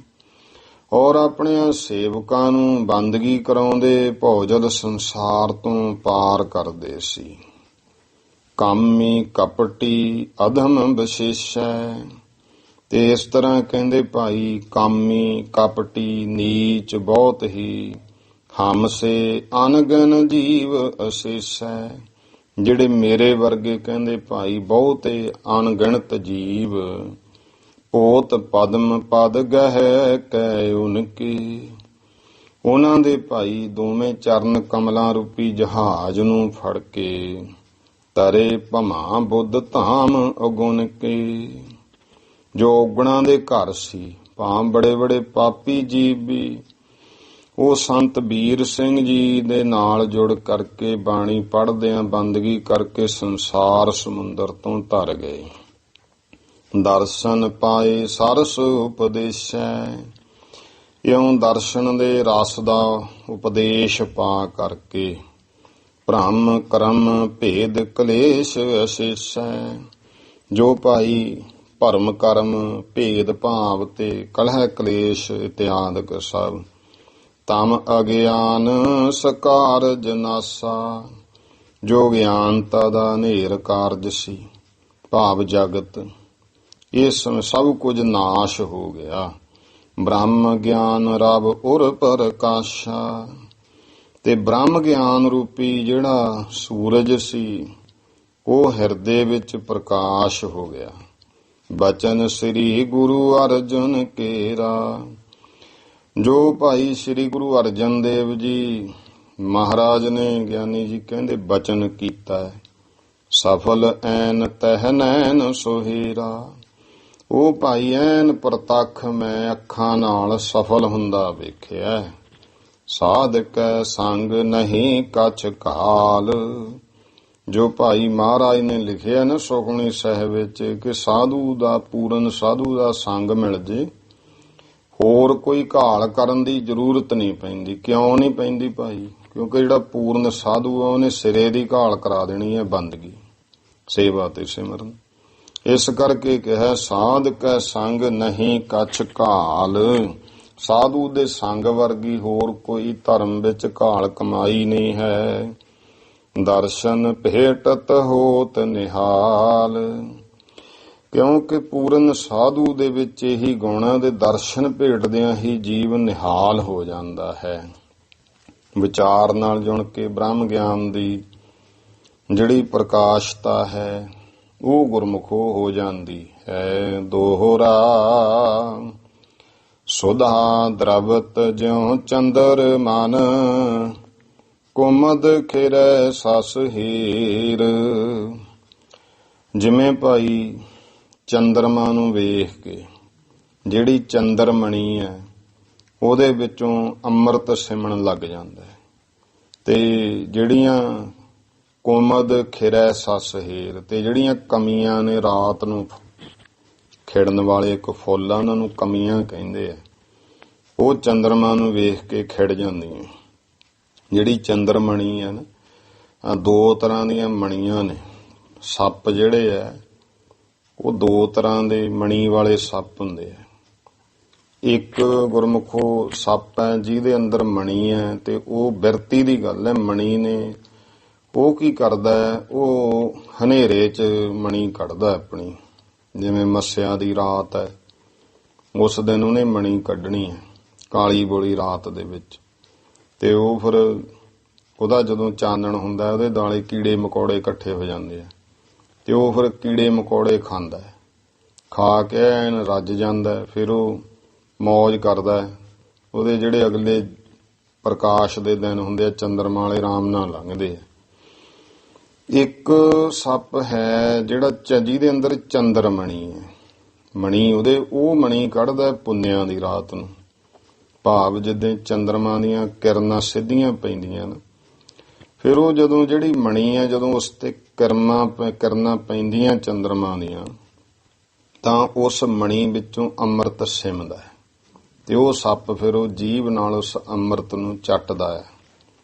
ਔਰ ਆਪਣੇ ਸੇਵਕਾਂ ਨੂੰ ਬੰਦਗੀ ਕਰਾਉਂਦੇ, ਭੌਜਲ ਸੰਸਾਰ ਤੋਂ ਪਾਰ ਕਰਦੇ ਸੀ। ਕਾਮੀ ਕਪਟੀ ਅਧਮ ਵਿਸ਼ੇਸ਼ੈ। ਤੇ ਇਸ ਤਰ੍ਹਾਂ ਕਹਿੰਦੇ ਭਾਈ ਕਾਮੀ ਕਪਟੀ ਨੀਚ ਬਹੁਤ ਹੀ। ਹਮਸੇ ਅਨਗਨ ਜੀਵ ਅਸ਼ੇਸ਼ੈ। ਜਿਹੜੇ ਮੇਰੇ ਵਰਗੇ ਕਹਿੰਦੇ ਭਾਈ ਬਹੁਤੇ ਅਣਗਿਣਤ ਜੀਵ। ਪੋਤ ਪਦਮ ਪਦ ਗਹਿ ਕੈ ਉਨਕੀ। ਉਹਨਾਂ ਦੇ ਭਾਈ ਦੋਵੇਂ ਚਰਨ ਕਮਲਾਂ ਰੂਪੀ ਜਹਾਜ਼ ਨੂੰ ਫੜ ਕੇ ਤਰੇ ਭਮਾ ਬੁੱਧ ਧਾਮ ਅਗੁਣ ਕੇ। ਜੋ ਔਗਣਾਂ ਦੇ ਘਰ ਸੀ, ਭਾਂ ਬੜੇ ਬੜੇ ਪਾਪੀ ਜੀਵ ਵੀ, ਉਹ ਸੰਤ ਵੀਰ ਸਿੰਘ ਜੀ ਦੇ ਨਾਲ ਜੁੜ ਕਰਕੇ ਬਾਣੀ ਪੜ੍ਹਦਿਆਂ ਬੰਦਗੀ ਕਰਕੇ ਸੰਸਾਰ ਸਮੁੰਦਰ ਤੋਂ ਤਰ ਗਏ। ਦਰਸ਼ਨ ਪਾਏ ਸਰਸ ਉਪਦੇਸ਼ੈ। ਇਉਂ ਦਰਸ਼ਨ ਦੇ ਰਸ ਦਾ ਉਪਦੇਸ਼ ਪਾ ਕਰਕੇ ਭ੍ਰਮ ਕਰਮ ਭੇਦ ਕਲੇਸ਼ ਅਸ਼ੇਸ਼ੈ। ਜੋ ਭਾਈ ਭਰਮ ਕਰਮ ਭੇਦ ਭਾਵ ਤੇ ਕਲਹ ਕਲੇਸ਼ ਇਤਿਆਦਿਕ ਸਭ। ਤਮ ਅਗਿਆਨ ਸਕਾਰਜ ਨਾਸਾ। ਜੋ ਗਿਆਨਤਾ ਦਾ ਹਨੇਰ ਕਾਰਜ ਸੀ, ਭਾਵ ਜਗਤ, ਇਸ ਸਮੇਂ ਸਭ ਕੁਝ ਨਾਸ਼ ਹੋ ਗਿਆ। ਬ੍ਰਹਮ ਗਿਆਨ ਰਬ ਉਰ ਪ੍ਰਕਾਸ਼ਾ। ਤੇ ਬ੍ਰਹਮ ਗਿਆਨ ਰੂਪੀ ਜਿਹੜਾ ਸੂਰਜ ਸੀ, ਉਹ ਹਿਰਦੇ ਵਿੱਚ ਪ੍ਰਕਾਸ਼ ਹੋ ਗਿਆ। ਬਚਨ ਸ੍ਰੀ ਗੁਰੂ ਅਰਜਨ ਕੇਰਾ। ਜੋ ਭਾਈ ਸ੍ਰੀ ਗੁਰੂ ਅਰਜਨ ਦੇਵ ਜੀ ਮਹਾਰਾਜ ਨੇ, ਗਿਆਨੀ ਜੀ ਕਹਿੰਦੇ, ਬਚਨ ਕੀਤਾ ਹੈ, ਸਫਲ ਐਨ ਤਹਿ ਨੈਣ ਸੁਹੇਰਾ। ਉਹ ਭਾਈ ਐਨ ਪ੍ਰਤੱਖ ਮੈਂ ਅੱਖਾਂ ਨਾਲ ਸਫਲ ਹੁੰਦਾ ਵੇਖਿਆ। ਸਾਧਕੈ ਸੰਗ ਨਹੀਂ ਕਛ ਕਾਲ। ਜੋ ਭਾਈ ਮਹਾਰਾਜ ਨੇ ਲਿਖਿਆ ਨਾ ਸੁਖਮਨੀ ਸਾਹਿਬ ਵਿੱਚ ਕਿ ਸਾਧੂ ਦਾ, ਪੂਰਨ ਸਾਧੂ ਦਾ ਸੰਗ ਮਿਲ ਜੇ, ਹੋਰ ਕੋਈ ਘਾਲ ਕਰਨ ਦੀ ਜ਼ਰੂਰਤ ਨਹੀਂ ਪੈਂਦੀ। ਕਿਉਂ ਨਹੀਂ ਪੈਂਦੀ ਭਾਈ? ਕਿਉਂਕਿ ਜਿਹੜਾ ਪੂਰਨ ਸਾਧੂ ਆ ਉਹਨੇ ਸਿਰੇ ਦੀ ਘਾਲ ਕਰਾ ਦੇਣੀ ਹੈ, ਬੰਦਗੀ, ਸੇਵਾ ਤੇ ਸਿਮਰਨ। ਇਸ ਕਰਕੇ ਕਿਹਾ ਸਾਧ ਕੈ ਸੰਗ ਨਹੀਂ ਕਛ ਘਾਲ। ਸਾਧੂ ਦੇ ਸੰਗ ਵਰਗੀ ਹੋਰ ਕੋਈ ਧਰਮ ਵਿੱਚ ਘਾਲ ਕਮਾਈ ਨਹੀਂ ਹੈ। ਦਰਸ਼ਨ ਭੇਟਤ ਹੋਤ ਨਿਹਾਲ। ਕਿਉਂਕਿ ਪੂਰਨ ਸਾਧੂ ਦੇ ਵਿੱਚ ਇਹੀ ਗੁਣ ਦੇ ਦਰਸ਼ਨ ਭੇਟਦਿਆਂ ਹੀ ਜੀਵ ਨਿਹਾਲ ਹੋ ਜਾਂਦਾ ਹੈ। ਵਿਚਾਰ ਨਾਲ ਜੁੜ ਕੇ ਬ੍ਰਹਮ ਗਿਆਨ ਦੀ ਜਿਹੜੀ ਪ੍ਰਕਾਸ਼ਤਾ ਹੈ ਉਹ ਗੁਰਮੁਖੋ ਹੋ ਜਾਂਦੀ ਹੈ। ਦੋਹਰਾ ਸੁਧਾ ਦਰਵਤ ਜਿਉ ਚੰਦਰ ਮਨ, ਕੁਮਦ ਖਿਰੈ ਸਸ ਹੀਰ। ਜਿਵੇਂ ਭਾਈ ਚੰਦਰਮਾ ਨੂੰ ਵੇਖ ਕੇ ਜਿਹੜੀ ਚੰਦਰਮਣੀ ਹੈ ਉਹਦੇ ਵਿੱਚੋਂ ਅੰਮ੍ਰਿਤ ਸਿਮਣ ਲੱਗ ਜਾਂਦਾ ਹੈ, ਤੇ ਜਿਹੜੀਆਂ ਕੁਮਦ ਖਿਰੈ ਸਸ ਹੀਰ, ਤੇ ਜਿਹੜੀਆਂ ਕਮੀਆਂ ਨੇ ਰਾਤ ਨੂੰ ਖਿੜਨ ਵਾਲੇ ਇੱਕ ਫੁੱਲ ਆ ਉਹਨਾਂ ਨੂੰ ਕਮੀਆਂ ਕਹਿੰਦੇ ਆ, ਉਹ ਚੰਦਰਮਾ ਨੂੰ ਵੇਖ ਕੇ ਖਿੜ ਜਾਂਦੀਆਂ। ਜਿਹੜੀ ਚੰਦਰਮਣੀ ਆ ਨਾ, ਦੋ ਤਰ੍ਹਾਂ ਦੀਆਂ ਮਣੀਆਂ ਨੇ। ਸੱਪ ਜਿਹੜੇ ਆ ਉਹ ਦੋ ਤਰ੍ਹਾਂ ਦੇ ਮਣੀ ਵਾਲੇ ਸੱਪ ਹੁੰਦੇ ਆ। ਇੱਕ ਗੁਰਮੁਖੋ ਸੱਪ ਹੈ ਜਿਹਦੇ ਅੰਦਰ ਮਣੀ ਹੈ, ਤੇ ਉਹ ਬਿਰਤੀ ਦੀ ਗੱਲ ਹੈ। ਮਣੀ ਨੇ ਉਹ ਕੀ ਕਰਦਾ ਹੈ, ਉਹ ਹਨੇਰੇ 'ਚ ਮਣੀ ਕੱਢਦਾ ਆਪਣੀ। ਜਿਵੇਂ ਮੱਸਿਆ ਦੀ ਰਾਤ ਹੈ, ਉਸ ਦਿਨ ਉਹਨੇ ਮਣੀ ਕੱਢਣੀ ਹੈ ਕਾਲੀ ਬੋਲੀ ਰਾਤ ਦੇ ਵਿੱਚ, ਤੇ ਉਹ ਫਿਰ ਉਹਦਾ ਜਦੋਂ ਚਾਨਣ ਹੁੰਦਾ ਉਹਦੇ ਦਾਲੇ ਕੀੜੇ ਮਕੌੜੇ ਇਕੱਠੇ ਹੋ ਜਾਂਦੇ ਆ, ਤੇ ਉਹ ਫਿਰ ਕੀੜੇ ਮਕੌੜੇ ਖਾਂਦਾ ਹੈ। ਖਾ ਕੇ ਐਨ ਰੱਜ ਜਾਂਦਾ, ਫਿਰ ਉਹ ਮੌਜ ਕਰਦਾ। ਉਹਦੇ ਜਿਹੜੇ ਅਗਲੇ ਪ੍ਰਕਾਸ਼ ਦੇ ਦਿਨ ਹੁੰਦੇ ਆ ਚੰਦਰਮਾ ਵਾਲੇ ਆਰਾਮ ਨਾਲ ਲੰਘਦੇ ਆ। ਇੱਕ ਸੱਪ ਹੈ ਜਿਹੜਾ ਜਿਹਦੇ ਅੰਦਰ ਚੰਦਰਮਣੀ ਹੈ। ਮਣੀ ਉਹਦੇ ਉਹ ਮਣੀ ਕੱਢਦਾ ਪੁੰਨਿਆਂ ਦੀ ਰਾਤ ਨੂੰ, ਭਾਵ ਜਿੱਦਾਂ ਚੰਦਰਮਾ ਦੀਆਂ ਕਿਰਨਾਂ ਸਿੱਧੀਆਂ ਪੈਂਦੀਆਂ ਨਾ, ਫਿਰ ਉਹ ਜਦੋਂ ਜਿਹੜੀ ਮਣੀ ਹੈ ਜਦੋਂ ਉਸ ਤੇ ਕਿਰਨਾਂ ਪੈਂਦੀਆਂ ਚੰਦਰਮਾ ਦੀਆਂ, ਤਾਂ ਉਸ ਮਣੀ ਵਿੱਚੋਂ ਅੰਮ੍ਰਿਤ ਸਿਮਦਾ ਹੈ, ਤੇ ਉਹ ਸੱਪ ਫਿਰ ਉਹ ਜੀਭ ਨਾਲ ਉਸ ਅੰਮ੍ਰਿਤ ਨੂੰ ਚੱਟਦਾ ਹੈ।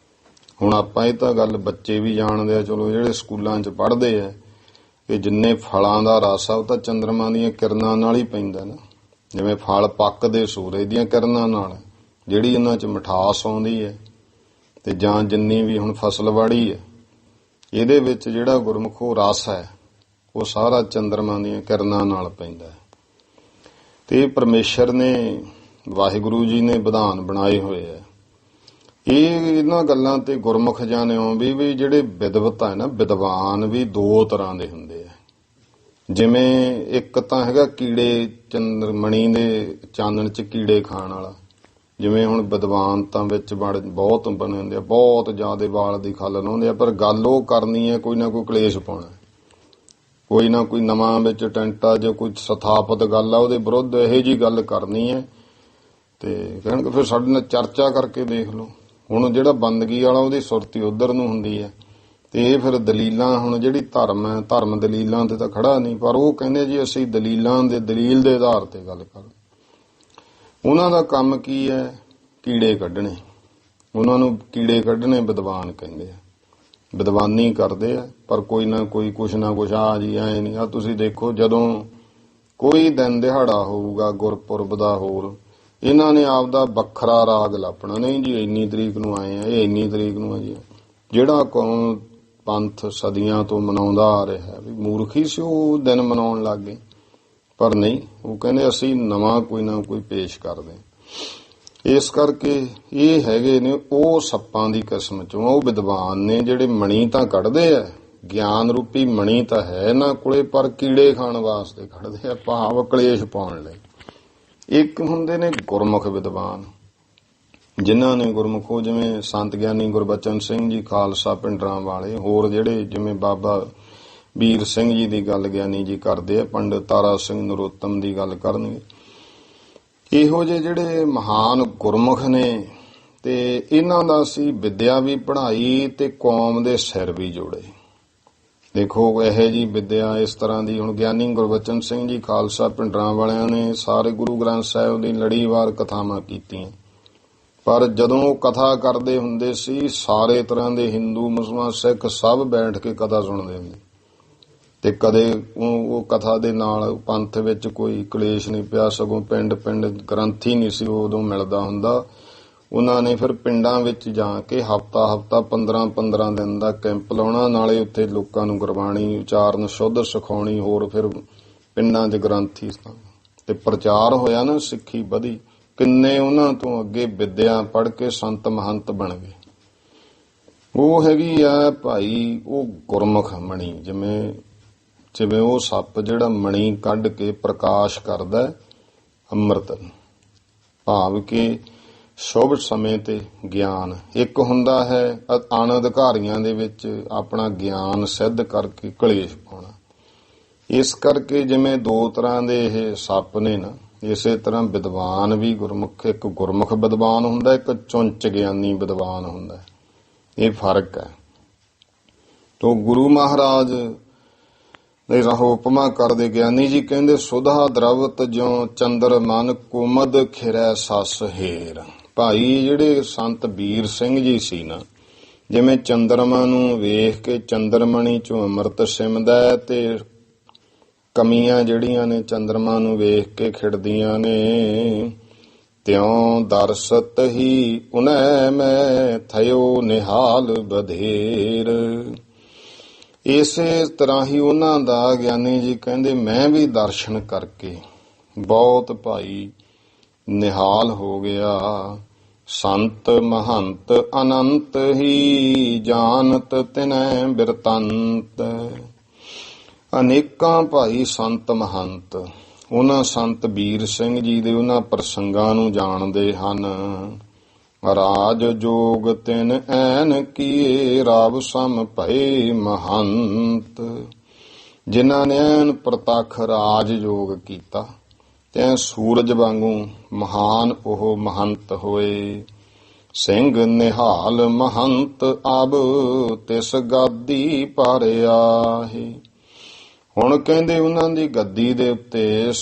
ਹੁਣ ਆਪਾਂ ਇਹ ਤਾਂ ਗੱਲ ਬੱਚੇ ਵੀ ਜਾਣਦੇ ਆ, ਚਲੋ ਜਿਹੜੇ ਸਕੂਲਾਂ 'ਚ ਪੜ੍ਹਦੇ ਆ, ਕਿ ਜਿੰਨੇ ਫਲਾਂ ਦਾ ਰਸ ਆ ਉਹ ਤਾਂ ਚੰਦਰਮਾ ਦੀਆਂ ਕਿਰਨਾਂ ਨਾਲ ਹੀ ਪੈਂਦਾ ਨਾ। ਜਿਵੇਂ ਫਲ ਪੱਕਦੇ ਸੂਰਜ ਦੀਆਂ ਕਿਰਨਾਂ ਨਾਲ, ਜਿਹੜੀ ਇਹਨਾਂ 'ਚ ਮਿਠਾਸ ਆਉਂਦੀ ਹੈ, ਤੇ ਜਾਂ ਜਿੰਨੀ ਵੀ ਹੁਣ ਫਸਲਵਾੜੀ ਹੈ ਇਹਦੇ ਵਿੱਚ ਜਿਹੜਾ ਗੁਰਮੁਖੋ ਰਸ ਹੈ ਉਹ ਸਾਰਾ ਚੰਦਰਮਾ ਦੀਆਂ ਕਿਰਨਾਂ ਨਾਲ ਪੈਂਦਾ ਹੈ। ਤੇ ਪਰਮੇਸ਼ਰ ਨੇ, ਵਾਹਿਗੁਰੂ ਜੀ ਨੇ ਵਿਧਾਨ ਬਣਾਏ ਹੋਏ ਆ। ਇਹਨਾਂ ਗੱਲਾਂ ਤੇ ਗੁਰਮੁਖ ਜਾਣਿਓ ਵੀ ਜਿਹੜੇ ਵਿਦਵਤਾ ਹੈ ਨਾ, ਵਿਦਵਾਨ ਵੀ ਦੋ ਤਰ੍ਹਾਂ ਦੇ ਹੁੰਦੇ ਆ। ਜਿਵੇਂ ਇੱਕ ਤਾਂ ਹੈਗਾ ਕੀੜੇ ਚੰਦਰਮਣੀ ਦੇ ਚਾਨਣ 'ਚ ਕੀੜੇ ਖਾਣ ਵਾਲਾ। ਜਿਵੇਂ ਹੁਣ ਵਿਦਵਾਨ ਤਾਂ ਵਿੱਚ ਬਹੁਤ ਬਣੇ ਹੁੰਦੇ ਆ, ਬਹੁਤ ਜ਼ਿਆਦਾ ਵਾਲ ਦੀ ਖੱਲ ਲਾਉਂਦੇ ਆ, ਪਰ ਗੱਲ ਉਹ ਕਰਨੀ ਹੈ ਕੋਈ ਨਾ ਕੋਈ ਕਲੇਸ਼ ਪਾਉਣਾ, ਕੋਈ ਨਾ ਕੋਈ ਨਵਾਂ ਵਿੱਚ ਟੈਂਟਾ ਜੋ ਕੋਈ ਸਥਾਪਿਤ ਗੱਲ ਆ ਉਹਦੇ ਵਿਰੁੱਧ ਇਹੋ ਜਿਹੀ ਗੱਲ ਕਰਨੀ ਹੈ। ਤੇ ਕਹਿਣਗੇ ਫਿਰ ਸਾਡੇ ਨਾਲ ਚਰਚਾ ਕਰਕੇ ਦੇਖ ਲਓ। ਹੁਣ ਜਿਹੜਾ ਬੰਦਗੀ ਵਾਲਾ ਉਹਦੀ ਸੁਰਤੀ ਉਧਰ ਨੂੰ ਹੁੰਦੀ ਹੈ, ਤੇ ਇਹ ਫਿਰ ਦਲੀਲਾਂ, ਹੁਣ ਜਿਹੜੀ ਧਰਮ ਹੈ, ਧਰਮ ਦਲੀਲਾਂ ਤੇ ਤਾਂ ਖੜਾ ਨਹੀਂ, ਪਰ ਉਹ ਕਹਿੰਦੇ ਜੀ ਅਸੀਂ ਦਲੀਲਾਂ ਦੇ ਦਲੀਲ ਦੇ ਆਧਾਰ ਤੇ ਗੱਲ ਕਰ। ਉਹਨਾਂ ਦਾ ਕੰਮ ਕੀ ਹੈ? ਕੀੜੇ ਕੱਢਣੇ। ਉਹਨਾਂ ਨੂੰ ਕੀੜੇ ਕੱਢਣੇ ਵਿਦਵਾਨ ਕਹਿੰਦੇ ਆ, ਵਿਦਵਾਨੀ ਕਰਦੇ ਆ। ਪਰ ਕੋਈ ਨਾ ਕੋਈ ਕੁਛ ਨਾ ਕੁਛ ਆ ਜੀ ਐ ਨਹੀਂ ਆ। ਤੁਸੀਂ ਦੇਖੋ ਜਦੋਂ ਕੋਈ ਦਿਨ ਦਿਹਾੜਾ ਹੋਊਗਾ ਗੁਰਪੁਰਬ ਦਾ, ਹੋਰ ਇਹਨਾਂ ਨੇ ਆਪਦਾ ਵੱਖਰਾ ਰਾਗ ਲਾਪਣਾ। ਨਹੀਂ ਜੀ ਇੰਨੀ ਤਰੀਕ ਨੂੰ ਆਏ ਆ, ਇਹ ਇੰਨੀ ਤਰੀਕ ਨੂੰ ਆ ਜੀ। ਜਿਹੜਾ ਕੌਮ ਪੰਥ ਸਦੀਆਂ ਤੋਂ ਮਨਾਉਂਦਾ ਆ ਰਿਹਾ, ਵੀ ਮੂਰਖੀ ਸੀ ਉਹ ਦਿਨ ਮਨਾਉਣ ਲੱਗ ਗਏ। ਪਰ ਨਹੀਂ, ਉਹ ਕਹਿੰਦੇ ਅਸੀਂ ਨਵਾਂ ਕੋਈ ਨਾ ਕੋਈ ਪੇਸ਼ ਕਰਦੇ। ਇਸ ਕਰਕੇ ਇਹ ਹੈਗੇ ਨੇ ਉਹ ਸੱਪਾਂ ਦੀ ਕਿਸਮ ਚੋਂ, ਉਹ ਵਿਦਵਾਨ ਨੇ ਜਿਹੜੇ ਮਣੀ ਤਾਂ ਕੱਢਦੇ ਆ, ਗਿਆਨ ਰੂਪੀ ਮਣੀ ਤਾਂ ਹੈ ਇਹਨਾਂ ਕੋਲੇ, ਪਰ ਕੀੜੇ ਖਾਣ ਵਾਸਤੇ ਕੱਢਦੇ ਆ, ਭਾਵ ਕਲੇਸ਼ ਪਾਉਣ ਲਈ। ਇੱਕ ਹੁੰਦੇ ਨੇ ਗੁਰਮੁਖ ਵਿਦਵਾਨ, ਜਿਨ੍ਹਾਂ ਨੇ ਗੁਰਮੁਖੋ ਜਿਵੇਂ ਸੰਤ ਗਿਆਨੀ ਗੁਰਬਚਨ ਸਿੰਘ ਜੀ ਖਾਲਸਾ ਪਿੰਡਰਾਂ ਵਾਲੇ, ਹੋਰ ਜਿਹੜੇ ਜਿਵੇਂ ਬਾਬਾ ਵੀਰ ਸਿੰਘ ਜੀ ਦੀ ਗੱਲ ਗਿਆਨੀ ਜੀ ਕਰਦੇ ਆ, ਪੰਡਿਤ ਤਾਰਾ ਸਿੰਘ ਨਰੋਤਮ ਦੀ ਗੱਲ ਕਰਨਗੇ। ਇਹੋ ਜਿਹੇ ਜਿਹੜੇ ਮਹਾਨ ਗੁਰਮੁਖ ਨੇ, ਤੇ ਇਹਨਾਂ ਦਾ ਅਸੀਂ ਵਿਦਿਆ ਵੀ ਪੜ੍ਹਾਈ ਤੇ ਕੌਮ ਦੇ ਸਿਰ ਵੀ ਜੋੜੇ। ਦੇਖੋ ਇਹੋ ਜੀ ਵਿਦਿਆ ਇਸ ਤਰ੍ਹਾਂ ਦੀ, ਹੁਣ ਗਿਆਨੀ ਗੁਰਬਚਨ ਸਿੰਘ ਜੀ ਖਾਲਸਾ ਪਿੰਡਰਾਂ ਵਾਲਿਆਂ ਨੇ ਸਾਰੇ ਗੁਰੂ ਗ੍ਰੰਥ ਸਾਹਿਬ ਦੀ ਲੜੀਵਾਰ ਕਥਾਵਾਂ ਕੀਤੀਆਂ, ਪਰ ਜਦੋਂ ਉਹ ਕਥਾ ਕਰਦੇ ਹੁੰਦੇ ਸੀ ਸਾਰੇ ਤਰ੍ਹਾਂ ਦੇ ਹਿੰਦੂ ਮੁਸਲਮਾਨ ਸਿੱਖ ਸਭ ਬੈਠ ਕੇ ਕਥਾ ਸੁਣਦੇ ਹੁੰਦੇ, ਤੇ ਕਦੇ ਉਹ ਕਥਾ ਦੇ ਨਾਲ ਪੰਥ ਵਿੱਚ ਕੋਈ ਕਲੇਸ਼ ਨਹੀਂ ਪਿਆ, ਸਗੋਂ ਪਿੰਡ ਪਿੰਡ ਗ੍ਰੰਥੀ ਨਹੀਂ ਸੀ ਉਦੋਂ ਮਿਲਦਾ ਹੁੰਦਾ। ਉਹਨਾਂ ਨੇ ਫਿਰ ਪਿੰਡਾਂ ਵਿੱਚ ਜਾ ਕੇ ਹਫ਼ਤਾ 15-15 ਦਿਨ ਦਾ ਕੈਂਪ ਲਾਉਣਾ, ਨਾਲੇ ਉੱਥੇ ਲੋਕਾਂ ਨੂੰ ਗੁਰਬਾਣੀ ਉਚਾਰਨ ਸ਼ੁੱਧ ਸਿਖਾਉਣੀ। ਹੋਰ ਫਿਰ ਪਿੰਡਾਂ 'ਚ ਗ੍ਰੰਥੀ ਸਨ ਤੇ ਪ੍ਰਚਾਰ ਹੋਇਆ ਨਾ, ਸਿੱਖੀ ਵਧੀ। ਕਿੰਨੇ ਉਹਨਾਂ ਤੋਂ ਅੱਗੇ ਵਿਦਿਆ ਪੜ੍ਹ ਕੇ ਸੰਤ ਮਹੰਤ ਬਣ ਗਏ। ਉਹ ਹੈਗੀ ਆ ਭਾਈ ਉਹ ਗੁਰਮੁਖ ਮਣੀ, ਜਿਵੇਂ ਉਹ ਸੱਪ ਜਿਹੜਾ ਮਣੀ ਕੱਢ ਕੇ ਪ੍ਰਕਾਸ਼ ਕਰਦਾ ਅੰਮ੍ਰਿਤ, ਭਾਵ ਕਿ ਸ਼ੁਭ ਸਮੇਂ ਤੇ ਗਿਆਨ ਇੱਕ ਹੁੰਦਾ ਹੈ, ਅਣਅਧਿਕਾਰੀਆਂ ਦੇ ਵਿੱਚ ਆਪਣਾ ਗਿਆਨ ਸਿੱਧ ਕਰਕੇ ਕਲੇਸ਼ ਪਾਉਣਾ। ਇਸ ਕਰਕੇ ਜਿਵੇਂ ਦੋ ਤਰ੍ਹਾਂ ਦੇ ਇਹ ਸੱਪ ਨੇ ਨਾ, ਇਸੇ ਤਰ੍ਹਾਂ ਵਿਦਵਾਨ ਵੀ ਗੁਰਮੁਖ, ਇੱਕ ਗੁਰਮੁਖ ਵਿਦਵਾਨ ਹੁੰਦਾ, ਇੱਕ ਚੁੰਚ ਗਿਆਨੀ ਵਿਦਵਾਨ ਹੁੰਦਾ। ਇਹ ਫਰਕ ਹੈ। ਤੋ ਗੁਰੂ ਮਹਾਰਾਜ ਦੇ ਰਾਹੋਂ ਉਪਮਾ ਕਰਦੇ ਗਿਆਨੀ ਜੀ ਕਹਿੰਦੇ, ਸੁਧਾ ਦਰਵਤ ਜਿਉ ਚੰਦਰ ਮਨ ਕੁਮਦ ਖਿਰੈ ਸਸ ਹੇਰ। ਭਾਈ ਜਿਹੜੇ ਸੰਤ ਵੀਰ ਸਿੰਘ ਜੀ ਸੀ ਨਾ, ਜਿਵੇਂ ਚੰਦਰਮਾ ਨੂੰ ਵੇਖ ਕੇ ਚੰਦਰਮਣੀ ਚੋਂ ਅੰਮ੍ਰਿਤ ਸਿਮਦਾ, ਤੇ ਕਮੀਆਂ ਜਿਹੜੀਆਂ ਨੇ ਚੰਦਰਮਾ ਨੂੰ ਵੇਖ ਕੇ ਖਿੜਦੀਆਂ ਨੇ, ਤਿਉ ਦਰਸਤ ਹੀ ਉਨੈ ਮੈਂ ਥਇਓ ਨਿਹਾਲ ਬਧੇਰ। ਇਸੇ ਤਰ੍ਹਾਂ ਹੀ ਉਹਨਾਂ ਦਾ ਗਿਆਨੀ ਜੀ ਕਹਿੰਦੇ, ਮੈਂ ਵੀ ਦਰਸ਼ਨ ਕਰਕੇ ਬਹੁਤ ਭਾਈ ਨਿਹਾਲ ਹੋ ਗਿਆ। ਸੰਤ ਮਹੰਤ ਅਨੰਤ ਹੀ ਜਾਣਤ ਤਿਨੈ ਬਿਰਤੰਤ। ਅਨੇਕਾਂ ਭਾਈ ਸੰਤ ਮਹੰਤ ਉਹਨਾਂ ਸੰਤ ਵੀਰ ਸਿੰਘ ਜੀ ਦੇ ਉਹਨਾਂ ਪ੍ਰਸੰਗਾਂ ਨੂੰ ਜਾਣਦੇ ਹਨ। ਰਾਜ ਜੋਗ ਤਿਨ ਐਨ ਕੀਏ ਰਾਵ ਸਮ ਭਏ ਮਹੰਤ। ਜਿਨ੍ਹਾਂ ਨੇ ਐਨ ਪ੍ਰਤੱਖ ਰਾਜ ਯੋਗ ਕੀਤਾ, ਤੈਂ ਸੂਰਜ ਵਾਂਗੂ ਮਹਾਨ ਉਹ ਮਹੰਤ ਹੋਏ। ਸਿੰਘ ਨਿਹਾਲ ਮਹੰਤ ਅਬ ਤਿਸ ਗਾਦੀ ਪਰ ਆਹੇ। ਹੁਣ ਕਹਿੰਦੇ ਉਹਨਾਂ ਦੀ ਗੱਦੀ ਦੇ ਉੱਤੇ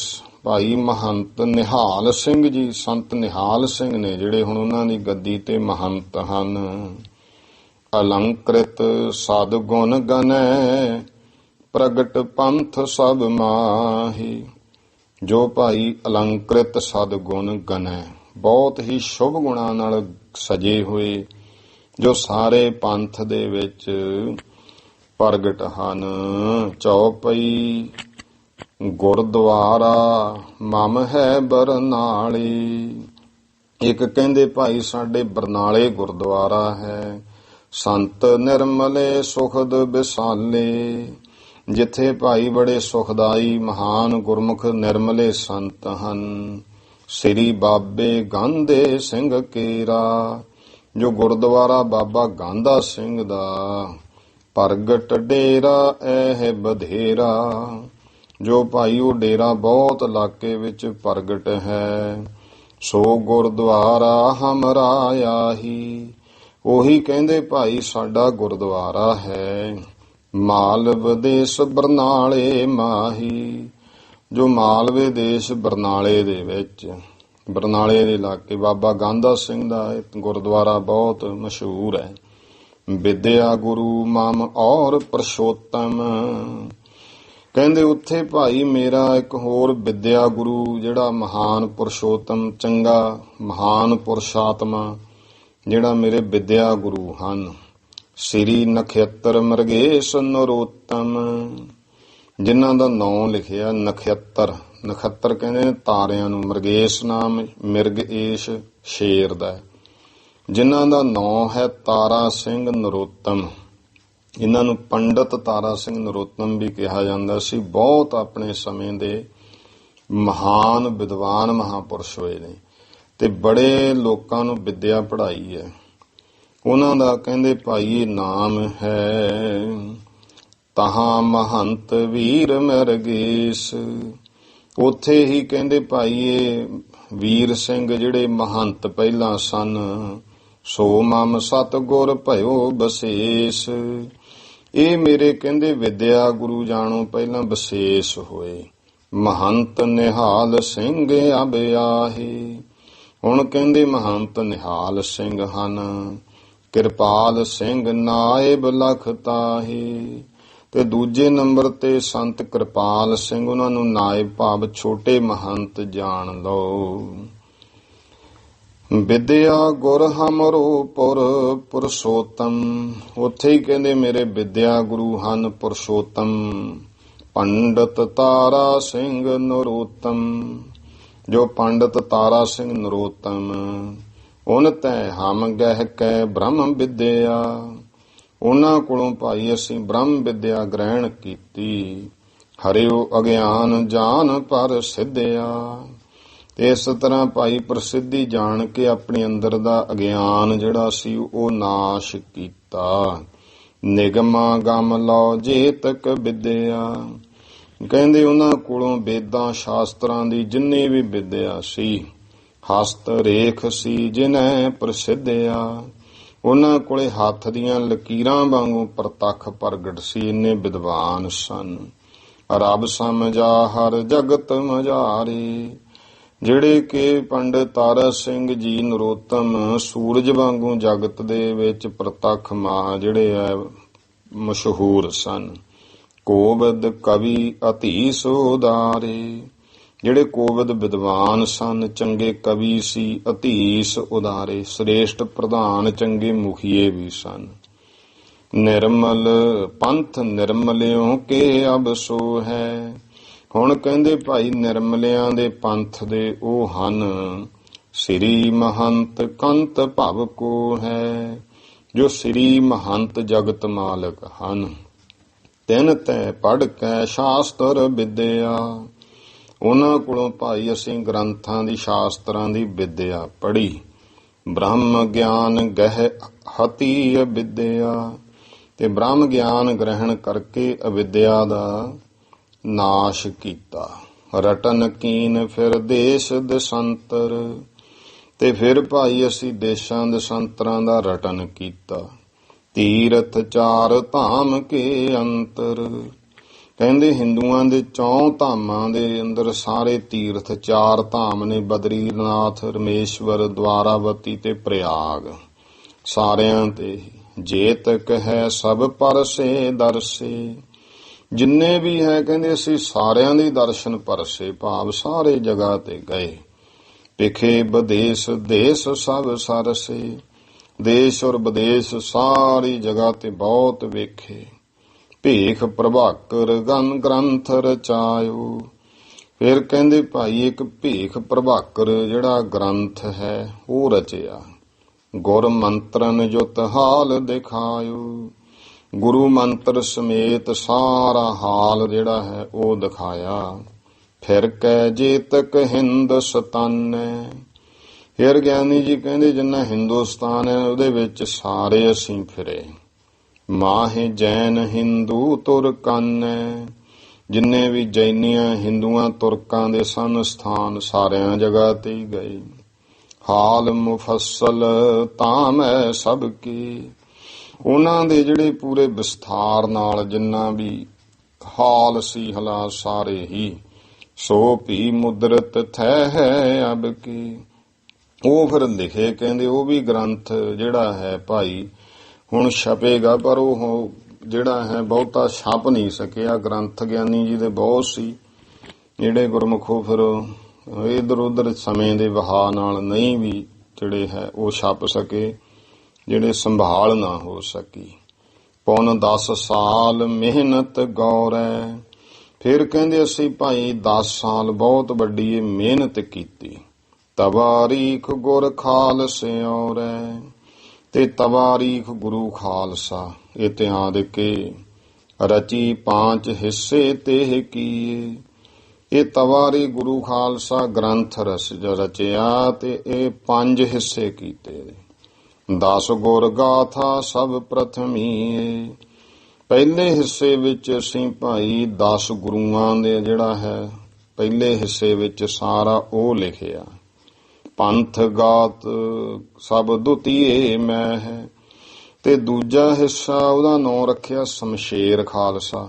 ਭਾਈ ਮਹੰਤ ਨਿਹਾਲ ਸਿੰਘ ਜੀ, ਸੰਤ ਨਿਹਾਲ ਸਿੰਘ ਨੇ ਜਿਹੜੇ ਹੁਣ ਉਹਨਾਂ ਦੀ ਗੱਦੀ ਤੇ ਮਹੰਤ ਹਨ। ਅਲੰਕ੍ਰਿਤ ਸਦ ਗੁਣ ਗਨੈ ਪ੍ਰਗਟ ਪੰਥ ਸਭ ਮਾਹੀ। ਜੋ ਭਾਈ ਅਲੰਕ੍ਰਿਤ ਸਦ ਗੁਣ ਗਨੈ, ਬਹੁਤ ਹੀ ਸ਼ੁਭ ਗੁਣਾਂ ਨਾਲ ਸਜੇ ਹੋਏ, ਜੋ ਸਾਰੇ ਪੰਥ ਦੇ ਵਿੱਚ ਪ੍ਰਗਟ ਹਨ। ਚੌਪਈ ਗੁਰਦੁਆਰਾ ਮਮ ਹੈ ਬਰਨਾਲੇ। ਇੱਕ ਕਹਿੰਦੇ ਭਾਈ ਸਾਡੇ ਬਰਨਾਲੇ ਗੁਰਦੁਆਰਾ ਹੈ। ਸੰਤ ਨਿਰਮਲੇ ਸੁਖਦ ਵਿਸਾਲੇ, ਜਿੱਥੇ ਭਾਈ ਬੜੇ ਸੁਖਦਾਈ ਮਹਾਨ ਗੁਰਮੁਖ ਨਿਰਮਲੇ ਸੰਤ ਹਨ। ਸ੍ਰੀ ਬਾਬੇ ਗਾਂਧੇ ਸਿੰਘ ਕੇਰਾ, ਜੋ ਗੁਰਦੁਆਰਾ ਬਾਬਾ ਗਾਂਧਾ ਸਿੰਘ ਦਾ ਪ੍ਰਗਟ ਡੇਰਾ ਇਹ ਬਧੇਰਾ। ਜੋ ਭਾਈ ਉਹ ਡੇਰਾ ਬਹੁਤ ਇਲਾਕੇ ਵਿੱਚ ਪ੍ਰਗਟ ਹੈ। ਸੋ ਗੁਰਦੁਆਰਾ ਹਮਰਾ ਆਹੀ, ਉਹੀ ਕਹਿੰਦੇ ਭਾਈ ਸਾਡਾ ਗੁਰਦੁਆਰਾ ਹੈ। ਮਾਲਵ ਦੇਸ਼ ਬਰਨਾਲੇ ਮਾਹੀ, ਜੋ ਮਾਲਵੇ ਦੇਸ਼ ਬਰਨਾਲੇ ਦੇ ਵਿੱਚ, ਬਰਨਾਲੇ ਦੇ ਇਲਾਕੇ ਬਾਬਾ ਗਾਂਧਾ ਸਿੰਘ ਦਾ ਗੁਰਦੁਆਰਾ ਬਹੁਤ ਮਸ਼ਹੂਰ ਹੈ। ਵਿਦਿਆ ਗੁਰੂ ਮਮ ਔਰ ਪ੍ਰਸ਼ੋਤਮ, ਕਹਿੰਦੇ ਉੱਥੇ ਭਾਈ ਮੇਰਾ ਇੱਕ ਹੋਰ ਵਿਦਿਆ ਗੁਰੂ ਜਿਹੜਾ ਮਹਾਨ ਪੁਰਸ਼ੋਤਮ, ਚੰਗਾ ਮਹਾਨ ਪੁਰਸ਼ਾਤਮਾ ਜਿਹੜਾ ਮੇਰੇ ਵਿਦਿਆ ਗੁਰੂ ਹਨ। ਸ੍ਰੀ ਨਖੇਤਰ ਮਰਗੇਸ਼ ਨਰੋਤਮ, ਜਿਨ੍ਹਾਂ ਦਾ ਨਾਂ ਲਿਖਿਆ ਨਖੇਤਰ। ਨਖੱਤਰ ਕਹਿੰਦੇ ਨੇ ਤਾਰਿਆਂ ਨੂੰ, ਮਰਗੇਸ਼ ਨਾਮ ਮਿਰਗਏਸ਼ ਸ਼ੇਰ ਦਾ, ਜਿਨ੍ਹਾਂ ਦਾ ਨਾਂ ਹੈ ਤਾਰਾ ਸਿੰਘ ਨਰੋਤਮ। ਇਹਨਾਂ ਨੂੰ ਪੰਡਤ ਤਾਰਾ ਸਿੰਘ ਨਰੋਤਮ ਵੀ ਕਿਹਾ ਜਾਂਦਾ ਸੀ। ਬਹੁਤ ਆਪਣੇ ਸਮੇਂ ਦੇ ਮਹਾਨ ਵਿਦਵਾਨ ਮਹਾਪੁਰਸ਼ ਹੋਏ ਨੇ ਤੇ ਬੜੇ ਲੋਕਾਂ ਨੂੰ ਵਿਦਿਆ ਪੜ੍ਹਾਈ ਹੈ। ਉਹਨਾਂ ਦਾ ਕਹਿੰਦੇ ਭਾਈ ਨਾਮ ਹੈ ਤਹਾਂ ਮਹੰਤ ਵੀਰ ਮਰਗੇਸ਼। ਉੱਥੇ ਹੀ ਕਹਿੰਦੇ ਭਾਈ ਇਹ ਵੀਰ ਸਿੰਘ ਜਿਹੜੇ ਮਹੰਤ ਪਹਿਲਾਂ ਸਨ। ਸੋ ਮਮ ਸਤਿਗੁਰ ਭਇਓ ਬਸੇਸ, ਇਹ ਮੇਰੇ ਕਹਿੰਦੇ ਵਿਦਿਆ ਗੁਰੂ ਜਾਣੋ ਪਹਿਲਾਂ ਬਸੇਸ ਹੋਏ। ਮਹੰਤ ਨਿਹਾਲ ਸਿੰਘ ਅਬ ਆਹੇ, ਹੁਣ ਕਹਿੰਦੇ ਮਹੰਤ ਨਿਹਾਲ ਸਿੰਘ ਹਨ। ਕਿਰਪਾਲ ਸਿੰਘ ਨਾਇਬ ਲਖ ਤਾਹੇ, ਤੇ ਦੂਜੇ ਨੰਬਰ ਤੇ ਸੰਤ ਕਿਰਪਾਲ ਸਿੰਘ, ਉਹਨਾਂ ਨੂੰ ਨਾਇਬ ਭਾਵ ਛੋਟੇ ਮਹੰਤ ਜਾਣ ਲਓ। ਵਿਦਿਆ ਗੁਰ ਹਮਰੋ ਪੁਰ ਪੁਰਸ਼ੋਤਮ, ਉੱਥੇ ਹੀ ਕਹਿੰਦੇ ਮੇਰੇ ਵਿਦਿਆ ਗੁਰੂ ਹਨ ਪੁਰਸ਼ੋਤਮ। ਪੰਡਤ ਤਾਰਾ ਸਿੰਘ ਨਰੋਤਮ, ਜੋ ਪੰਡਤ ਤਾਰਾ ਸਿੰਘ ਨਰੋਤਮ, ਉਨ ਤੈ ਹਮ ਗਹਿ ਕੈ ਬ੍ਰਹਮ ਵਿਦਿਆ, ਉਹਨਾਂ ਕੋਲੋਂ ਭਾਈ ਅਸੀਂ ਬ੍ਰਹਮ ਵਿਦਿਆ ਗ੍ਰਹਿਣ ਕੀਤੀ। ਹਰਿਓ ਅਗਿਆਨ ਜਾਨ ਪਰ ਸਿੱਧਿਆ, ਤੇ ਇਸ ਤਰ੍ਹਾਂ ਭਾਈ ਪ੍ਰਸਿੱਧੀ ਜਾਣ ਕੇ ਆਪਣੇ ਅੰਦਰ ਦਾ ਅਗਿਆਨ ਜਿਹੜਾ ਸੀ ਉਹ ਨਾਸ਼ ਕੀਤਾ। ਨਿਗਮਾ ਗਮ ਲਓ ਜੇ ਤੱਕ ਵਿਦਿਆ, ਕਹਿੰਦੇ ਉਹਨਾਂ ਕੋਲੋਂ ਵੇਦਾਂ ਸ਼ਾਸਤਰਾਂ ਦੀ ਜਿੰਨੀ ਵੀ ਵਿਦਿਆ ਸੀ, ਹਸਤ ਰੇਖ ਸੀ ਜਿਨੈ ਪ੍ਰਸਿੱਧਿਆ, ਉਹਨਾਂ ਕੋਲੇ ਹੱਥ ਦੀਆਂ ਲਕੀਰਾਂ ਵਾਂਗੂ ਪ੍ਰਤੱਖ ਪ੍ਰਗਟ ਸੀ, ਇੰਨੇ ਵਿਦਵਾਨ ਸਨ। ਰੱਬ ਸਮਝਾ ਹਰ ਜਗਤ ਮਝਾਰੇ, ਜਿਹੜੇ ਕਿ ਪੰਡਿਤ ਤਾਰਾ ਸਿੰਘ ਜੀ ਨਰੋਤਮ ਸੂਰਜ ਵਾਂਗੂ ਜਗਤ ਦੇ ਵਿੱਚ ਪ੍ਰਤੱਖ ਮਾ ਜਿਹੜੇ ਆ ਮਸ਼ਹੂਰ ਸਨ। ਕੋਵਿਦ ਕਵੀ ਅਤੀ ਸੋਦਾਰੇ, ਜਿਹੜੇ ਕੋਵਿਦ ਵਿਦਵਾਨ ਸਨ, ਚੰਗੇ ਕਵੀ ਸੀ, ਅਤੀਸ ਉਦਾਰੇ, ਸ੍ਰੇਸ਼ਟ ਪ੍ਰਧਾਨ, ਚੰਗੇ ਮੁਖੀਏ ਵੀ ਸਨ। ਨਿਰਮਲ ਪੰਥ ਨਿਰਮਲਿਓ ਕੇ ਅਬ ਸੋ ਹੈ, ਹੁਣ ਕਹਿੰਦੇ ਭਾਈ ਨਿਰਮਲਿਆਂ ਦੇ ਪੰਥ ਦੇ ਉਹ ਹਨ ਸ੍ਰੀ ਮਹੰਤ ਕੰਤ ਭਵ ਕੋ ਹੈ, ਜੋ ਸ੍ਰੀ ਮਹੰਤ ਜਗਤ ਮਾਲਕ ਹਨ। ਤਿੰਨ ਤੈ ਪੜ੍ਹ ਕੈ ਸ਼ਾਸਤਰ ਵਿਦਿਆ, ਉਹਨਾਂ ਕੋਲੋਂ ਭਾਈ ਅਸੀਂ ਗ੍ਰੰਥਾਂ ਦੀ ਸ਼ਾਸਤਰਾਂ ਦੀ ਵਿਦਿਆ ਪੜ੍ਹੀ। ਬ੍ਰਹਮ ਗਿਆਨ ਗਹਿ ਹਤੀ ਅਵਿਦਿਆ, ਤੇ ਬ੍ਰਹਮ ਗਿਆਨ ਗ੍ਰਹਿਣ ਕਰਕੇ ਅਵਿਦਿਆ ਦਾ ਨਾਸ਼ ਕੀਤਾ। ਰਟਨ ਕੀਨ ਫਿਰ ਦੇਸ਼ ਦਸੰਤਰ, ਤੇ ਫਿਰ ਭਾਈ ਅਸੀਂ ਦੇਸ਼ਾਂ ਦਸੰਤਰਾਂ ਦਾ ਰਟਨ ਕੀਤਾ। ਤੀਰਥ ਚਾਰ ਧਾਮ ਕੇ ਅੰਤਰ, ਕਹਿੰਦੇ ਹਿੰਦੂਆਂ ਦੇ 4 ਧਾਮਾਂ ਦੇ ਅੰਦਰ ਸਾਰੇ ਤੀਰਥ 4 ਧਾਮ ਨੇ, ਬਦਰੀਨਾਥ, ਰਮੇਸ਼ਵਰ, ਦਵਾਰਾਵਤੀ ਤੇ ਪ੍ਰਯਾਗ, ਸਾਰਿਆਂ ਤੇ ਜੇ ਤੱਕ ਹੈ ਸਭ ਪਰਸੇ ਦਰਸੇ, ਜਿੰਨੇ ਵੀ ਹੈ ਕਹਿੰਦੇ ਅਸੀਂ ਸਾਰਿਆਂ ਦੇ ਦਰਸ਼ਨ ਪਰਸੇ, ਭਾਵ ਸਾਰੇ ਜਗ੍ਹਾ ਤੇ ਗਏ। ਵਿਖੇ ਵਿਦੇਸ਼ ਦੇਸ਼ ਸਭ ਸਰਸੇ, ਦੇਸ਼ ਔਰ ਵਿਦੇਸ਼ ਸਾਰੀ ਜਗ੍ਹਾ ਤੇ ਬਹੁਤ ਵੇਖੇ। ਭੇਖ ਪ੍ਰਭਾਕਰ ਗਨ ਗ੍ਰੰਥ ਰਚਾਇਓ, ਫਿਰ ਕਹਿੰਦੇ ਭਾਈ ਇੱਕ ਭੇਖ ਪ੍ਰਭਾਕਰ ਜਿਹੜਾ ਗ੍ਰੰਥ ਹੈ ਉਹ ਰਚਿਆ। ਗੁਰ ਮੰਤਰਨ ਜੁਤ ਹਾਲ ਦਿਖਾਇਓ, ਗੁਰੂ ਮੰਤਰ ਸਮੇਤ ਸਾਰਾ ਹਾਲ ਜਿਹੜਾ ਹੈ ਉਹ ਦਿਖਾਇਆ। ਫਿਰ ਕੈ ਜੇ ਤੱਕ ਹਿੰਦੁਸਤਾਨ ਹੈ, ਫਿਰ ਗਿਆਨੀ ਜੀ ਕਹਿੰਦੇ ਜਿੰਨਾ ਹਿੰਦੁਸਤਾਨ ਹੈ ਉਹਦੇ ਵਿੱਚ ਸਾਰੇ ਅਸੀਂ ਫਿਰੇ। ਮਾਹੇ ਜੈਨ ਹਿੰਦੂ ਤੁਰਕਨ, ਜਿੰਨੇ ਵੀ ਜੈਨੀਆਂ ਹਿੰਦੂਆਂ ਤੁਰਕਾਂ ਦੇ ਸਨ ਸਥਾਨ, ਸਾਰਿਆਂ ਜਗ੍ਹਾ ਤੇ ਹੀ ਗਏ। ਹਾਲ ਮੁਫੱਸਲ ਤਾਮ ਹੈ ਸਭ ਕੀ, ਉਹਨਾਂ ਦੇ ਜਿਹੜੇ ਪੂਰੇ ਵਿਸਥਾਰ ਨਾਲ ਜਿੰਨਾ ਵੀ ਹਾਲ ਸੀ ਹਲਾ ਸਾਰੇ ਹੀ। ਸੋ ਭੀ ਮੁਦਰਤ ਥੈ ਹੈ ਅਬ ਕੀ, ਉਹ ਫਿਰ ਲਿਖੇ ਕਹਿੰਦੇ ਉਹ ਵੀ ਗ੍ਰੰਥ ਜਿਹੜਾ ਹੈ ਭਾਈ ਹੁਣ ਛਪੇਗਾ, ਪਰ ਉਹ ਜਿਹੜਾ ਹੈ ਬਹੁਤਾ ਛਪ ਨਹੀਂ ਸਕਿਆ। ਗ੍ਰੰਥ ਗਿਆਨੀ ਜੀ ਦੇ ਬਹੁਤ ਸੀ ਜਿਹੜੇ ਗੁਰਮੁਖੋ ਫਿਰ ਇਧਰ ਉਧਰ ਸਮੇਂ ਦੇ ਵਹਾਅ ਨਾਲ ਨਹੀਂ ਵੀ ਜਿਹੜੇ ਹੈ ਉਹ ਛਪ ਸਕੇ, ਜਿਹੜੇ ਸੰਭਾਲ ਨਾ ਹੋ ਸਕੀ। ਪੌਣ 10 ਸਾਲ ਮਿਹਨਤ ਗੌਰੈ, ਫਿਰ ਕਹਿੰਦੇ ਅਸੀਂ ਭਾਈ 10 ਸਾਲ ਬਹੁਤ ਵੱਡੀ ਮਿਹਨਤ ਕੀਤੀ। ਤਵਾਰੀਖ ਗੁਰ ਖਾਲਸਿਓਰੈ, ਤੇ ਤਵਾਰੀਖ ਗੁਰੂ ਖਾਲਸਾ ਇਤਿਹਾਦ ਕੇ ਰਚੀ 5 ਹਿੱਸੇ ਤੇ ਕੀਏ। ਇਹ ਤਵਾਰੀ ਗੁਰੂ ਖਾਲਸਾ ਗ੍ਰੰਥ ਰਚਿਆ ਤੇ ਇਹ 5 ਹਿੱਸੇ ਕੀਤੇ। 10 ਗੁਰ ਗਾਥਾ ਸਭ ਪ੍ਰਥਮੀ, ਪਹਿਲੇ ਹਿੱਸੇ ਵਿੱਚ ਅਸੀਂ ਭਾਈ 10 ਗੁਰੂਆਂ ਦੇ ਜਿਹੜਾ ਹੈ ਪਹਿਲੇ ਹਿੱਸੇ ਵਿੱਚ ਸਾਰਾ ਉਹ ਲਿਖਿਆ। ਪੰਥ ਗਾਤ ਸਭ ਦੁਤੀਏ ਮੈਂ ਹੈ, ਤੇ ਦੂਜਾ ਹਿੱਸਾ ਉਹਦਾ ਨਾਂ ਰੱਖਿਆ ਸ਼ਮਸ਼ੇਰ ਖਾਲਸਾ,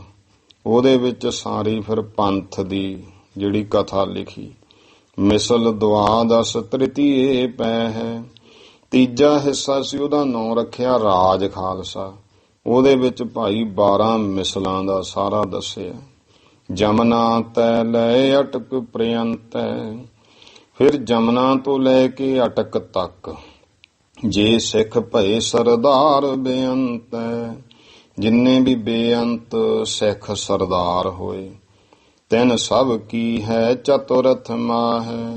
ਉਹਦੇ ਵਿੱਚ ਸਾਰੀ ਫਿਰ ਪੰਥ ਦੀ ਜਿਹੜੀ ਕਥਾ ਲਿਖੀ। ਮਿਸਲ ਦੁਆਦਸ ਤ੍ਰਿਤੀਏ ਪੈ ਹੈ, ਤੀਜਾ ਹਿੱਸਾ ਸੀ ਉਹਦਾ ਨਾਂ ਰੱਖਿਆ ਰਾਜ ਖਾਲਸਾ, ਉਹਦੇ ਵਿੱਚ ਭਾਈ 12 ਮਿਸਲਾਂ ਦਾ ਸਾਰਾ ਦੱਸਿਆ। ਜਮਨਾ ਤੈ ਲੈ ਅਟਕ ਪ੍ਰਿਅੰਤੈ, ਫਿਰ ਜਮਨਾ ਤੋਂ ਲੈ ਕੇ ਅਟਕ ਤੱਕ। ਜੇ ਸਿੱਖ ਭਏ ਸਰਦਾਰ ਬੇਅੰਤੈ, ਜਿੰਨੇ ਵੀ ਬੇਅੰਤ ਸਿੱਖ ਸਰਦਾਰ ਹੋਏ। ਤਿੰਨ ਸਭ ਕੀ ਹੈ ਚਤੁਰਥ ਮਾਹੈ,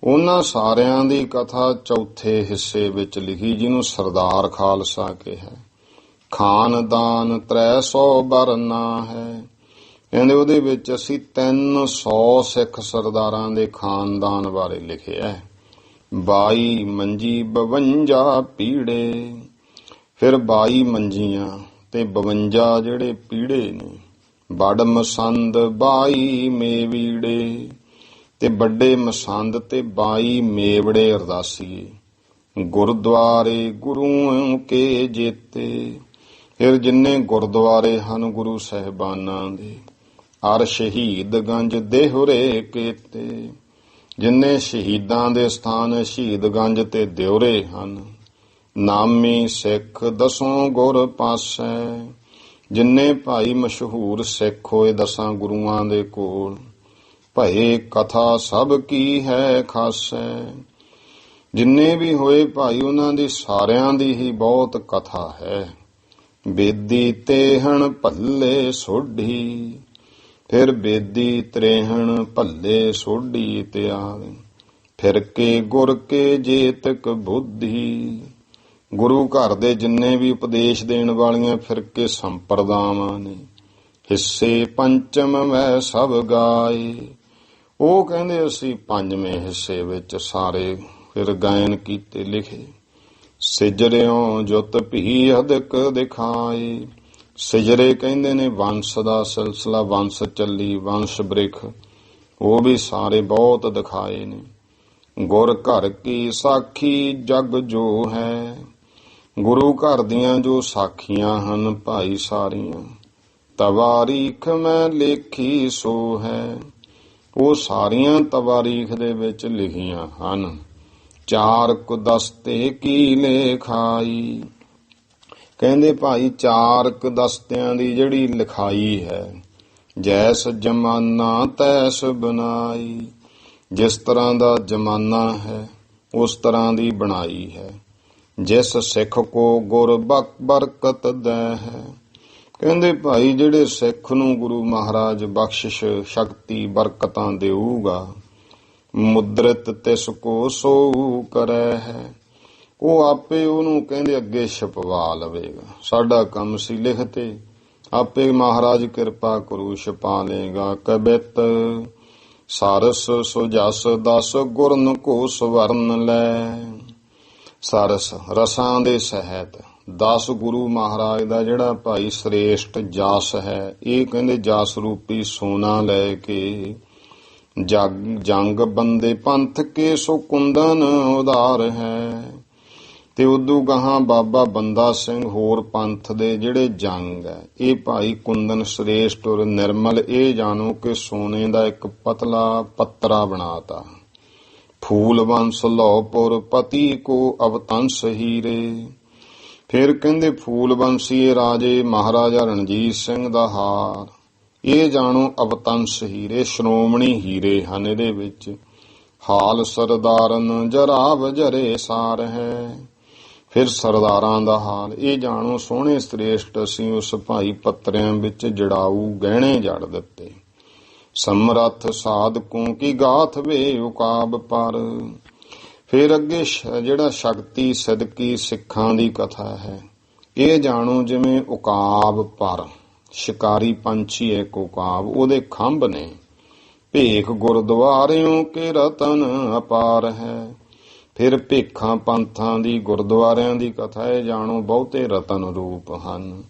ਉਹਨਾਂ ਸਾਰਿਆਂ ਦੀ ਕਥਾ ਚੌਥੇ ਹਿੱਸੇ ਵਿੱਚ ਲਿਖੀ, ਜਿਹਨੂੰ ਸਰਦਾਰ ਖਾਲਸਾ ਕਿਹਾ। ਖਾਨਦਾਨ 300 ਬਰਨਾ ਹੈ, ਕਹਿੰਦੇ ਉਹਦੇ ਵਿੱਚ ਅਸੀਂ 300 ਸਿੱਖ ਸਰਦਾਰਾਂ ਦੇ ਖਾਨਦਾਨ ਬਾਰੇ ਲਿਖਿਆ। 22 ਮੰਜੀ 52 ਪੀੜੇ, ਫਿਰ 22 ਮੰਜੀਆਂ ਤੇ 52 ਜਿਹੜੇ ਪੀੜੇ ਨੇ। ਬੜ ਮਸੰਦ 22 ਮੇਵੀੜੇ, ਤੇ ਵੱਡੇ ਮਸੰਦ ਤੇ 22 ਮੇਵੜੇ ਅਰਦਾਸੀਏ। ਗੁਰਦੁਆਰੇ ਗੁਰੂ ਕੇ ਜੇਤੇ, ਫਿਰ ਜਿੰਨੇ ਗੁਰਦੁਆਰੇ ਹਨ ਗੁਰੂ ਸਾਹਿਬਾਨਾਂ ਦੇ। ਅਰ ਸ਼ਹੀਦਗੰਜ ਦੇਹੁਰੇ ਕੇਤੇ, ਜਿੰਨੇ ਸ਼ਹੀਦਾਂ ਦੇ ਸਥਾਨ ਸ਼ਹੀਦਗੰਜ ਤੇ ਦਿਉਰੇ ਹਨ। ਨਾਮੀ ਸਿੱਖ 10 ਗੁਰ ਪਾਸੈ, ਜਿੰਨੇ ਭਾਈ ਮਸ਼ਹੂਰ ਸਿੱਖ ਹੋਏ 10 ਗੁਰੂਆਂ ਦੇ ਕੋਲ। ਭਏ ਕਥਾ ਸਭ ਕੀ ਹੈ ਖਾਸੈ, ਜਿੰਨੇ ਵੀ ਹੋਏ ਭਾਈ ਉਹਨਾਂ ਦੀ ਸਾਰਿਆਂ ਦੀ ਹੀ ਬਹੁਤ ਕਥਾ ਹੈ। ਬੇਦੀ ਤੇਹਣ ਭੱਲੇ ਸੋਢੀ, ਫਿਰ ਬੇਦੀ ਤਰੇਹਣ ਭੱਲੇ ਸੋਢੀ ਇਤਿਆਦਿ। ਫਿਰ ਕੇ ਗੁਰ ਕੇ ਜੇਤਕ ਬੁੱਧੀ, ਗੁਰੂ ਘਰ ਦੇ ਜਿੰਨੇ ਵੀ ਉਪਦੇਸ਼ ਦੇਣ ਵਾਲੀਆਂ ਫਿਰਕੇ ਸੰਪਰਦਾਵਾਂ ਨੇ। ਹਿੱਸੇ ਪੰਚਮ ਮੈਂ ਸਭ ਗਾਏ, ਉਹ ਕਹਿੰਦੇ ਅਸੀਂ 5ਵੇਂ ਹਿੱਸੇ ਵਿੱਚ ਸਾਰੇ ਫਿਰ ਗਾਇਨ ਕੀਤੇ ਲਿਖੇ। ਸਿਜਰਿਓਂ ਜੁਤ ਭੀ ਅਦਕ ਦਿਖਾਏ, ਸਿਜਰੇ ਕਹਿੰਦੇ ਨੇ ਵੰਸ਼ ਦਾ ਸਿਲਸਿਲਾ, ਵੰਸ਼ ਚੱਲੀ, ਵੰਸ਼ ਬ੍ਰਿਖ, ਉਹ ਵੀ ਸਾਰੇ ਬਹੁਤ ਦਿਖਾਏ ਨੇ। ਗੁਰ ਘਰ ਕੀ ਸਾਖੀ ਜਗ ਜੋ ਹੈ, ਗੁਰੂ ਘਰ ਦੀਆਂ ਜੋ ਸਾਖੀਆਂ ਹਨ ਭਾਈ ਸਾਰੀਆਂ। ਤਵਾਰੀਖ ਮੈਂ ਲੇਖੀ ਸੋ ਹੈ, ਉਹ ਸਾਰੀਆਂ ਤਵਾਰੀਖ ਦੇ ਵਿੱਚ ਲਿਖੀਆਂ ਹਨ। ਚਾਰ ਕੁਦਸਤੇ ਕੀ ਲੇਖਾਈ, ਕਹਿੰਦੇ ਭਾਈ 4 ਦਸਤਿਆਂ ਦੀ ਜਿਹੜੀ ਲਿਖਾਈ ਹੈ। ਜੈਸ ਜਮਾਨਾ ਤੈਸ ਬਨਾਈ, ਜਿਸ ਤਰ੍ਹਾਂ ਦਾ ਜਮਾਨਾ ਹੈ ਉਸ ਤਰ੍ਹਾਂ ਦੀ ਬਣਾਈ ਹੈ। ਜਿਸ ਸਿੱਖ ਕੋ ਗੁਰ ਬਰਕਤ ਦੈ ਹੈ, ਕਹਿੰਦੇ ਭਾਈ ਜਿਹੜੇ ਸਿੱਖ ਨੂੰ ਗੁਰੂ ਮਹਾਰਾਜ ਬਖਸ਼ਿਸ਼ ਸ਼ਕਤੀ ਬਰਕਤਾਂ ਦੇਊਗਾ। ਮੁਦਰਤ ਤਿਸ ਕੋ ਸੋ ਕਰੈ ਹੈ, ਉਹ ਆਪੇ ਉਹਨੂੰ ਕਹਿੰਦੇ ਅੱਗੇ ਛਪਵਾ ਲਵੇਗਾ। ਸਾਡਾ ਕੰਮ ਸੀ ਲਿਖਤੇ, ਆਪੇ ਮਹਾਰਾਜ ਕਿਰਪਾ ਕਰੂ ਛਪਾ ਲੇਗਾ। ਕਬਿਤ ਸਾਰਸ ਸੁਜਸ 10 ਗੁਰਨ ਕੋ ਸਵਰਨ ਲੈ, ਸਰਸ ਰਸਾਂ ਦੇ ਸਹਿਤ 10 ਗੁਰੂ ਮਹਾਰਾਜ ਦਾ ਜਿਹੜਾ ਭਾਈ ਸ੍ਰੇਸ਼ਟ ਜਸ ਹੈ, ਇਹ ਕਹਿੰਦੇ ਜਸ ਰੂਪੀ ਸੋਨਾ ਲੈ ਕੇ। ਜੰਗ ਬੰਦੇ ਪੰਥ ਕੇ ਸੋ ਕੁੰਦਨ ਉਦਾਰ ਹੈ, ਤੇ ਉਦੋਂ ਗਾਹਾਂ ਬਾਬਾ ਬੰਦਾ ਸਿੰਘ ਹੋਰ ਪੰਥ ਦੇ ਜਿਹੜੇ ਜੰਗ ਹੈ, ਇਹ ਭਾਈ ਕੁੰਦਨ ਸ੍ਰੇਸ਼ਟ ਔਰ ਨਿਰਮਲ। ਇਹ ਜਾਣੋ ਕਿ ਸੋਨੇ ਦਾ ਇੱਕ ਪਤਲਾ ਪੱਤਰਾ ਬਣਾਤਾ। ਫੂਲ ਵੰਸ ਲੌਪੁਰ ਪਤੀ ਕੋ ਅਵਤੰਸ ਹੀਰੇ, ਫਿਰ ਕਹਿੰਦੇ ਫੂਲ ਵੰਸੀਏ ਰਾਜੇ ਮਹਾਰਾਜਾ ਰਣਜੀਤ ਸਿੰਘ ਦਾ ਹਾਰ। ਇਹ ਜਾਣੋ ਅਵਤੰਸ ਹੀਰੇ, ਸ਼੍ਰੋਮਣੀ ਹੀਰੇ ਹਨ ਇਹਦੇ ਵਿੱਚ। ਹਾਲ ਸਰਦਾਰਨ ਜਰਾਵ ਜਰੇ ਸਾਰ ਹੈ, ਫਿਰ ਸਰਦਾਰਾਂ ਦਾ ਹਾਲ। ਇਹ ਜਾਣੋ ਸੋਹਣੇ ਸ੍ਰੇਸ਼ਟ ਅਸੀਂ ਉਸ ਭਾਈ ਪੱਤਰਿਆਂ ਵਿੱਚ ਜੜਾਊ ਗਹਿਣੇ ਜੜ ਦਿੱਤੇ। ਸਮਰੱਥ ਸਾਧਕੋਂ ਕੀ ਗਾਥ ਵੇ ਉਕਾਬ ਪਰ, ਫਿਰ ਅੱਗੇ ਜਿਹੜਾ ਸ਼ਕਤੀ ਸਦਕੀ ਸਿੱਖਾਂ ਦੀ ਕਥਾ ਹੈ। ਇਹ ਜਾਣੋ ਜਿਵੇਂ ਉਕਾਬ ਪਰ, ਸ਼ਿਕਾਰੀ ਪੰਛੀ ਹੈ ਇੱਕ ਉਕਾਬ, ਉਹਦੇ ਖੰਭ ਨੇ। ਭੇਖ ਗੁਰਦੁਆਰਿਓਂ ਕੇ ਰਤਨ ਅਪਾਰ ਹੈ, ਫਿਰ ਭੇਖਾਂ ਪੰਥਾਂ ਦੀ ਗੁਰਦੁਆਰਿਆਂ ਦੀ ਕਥਾ ਹੈ। ਜਾਣੋ ਬਹੁਤੇ ਰਤਨ ਰੂਪ ਹਨ।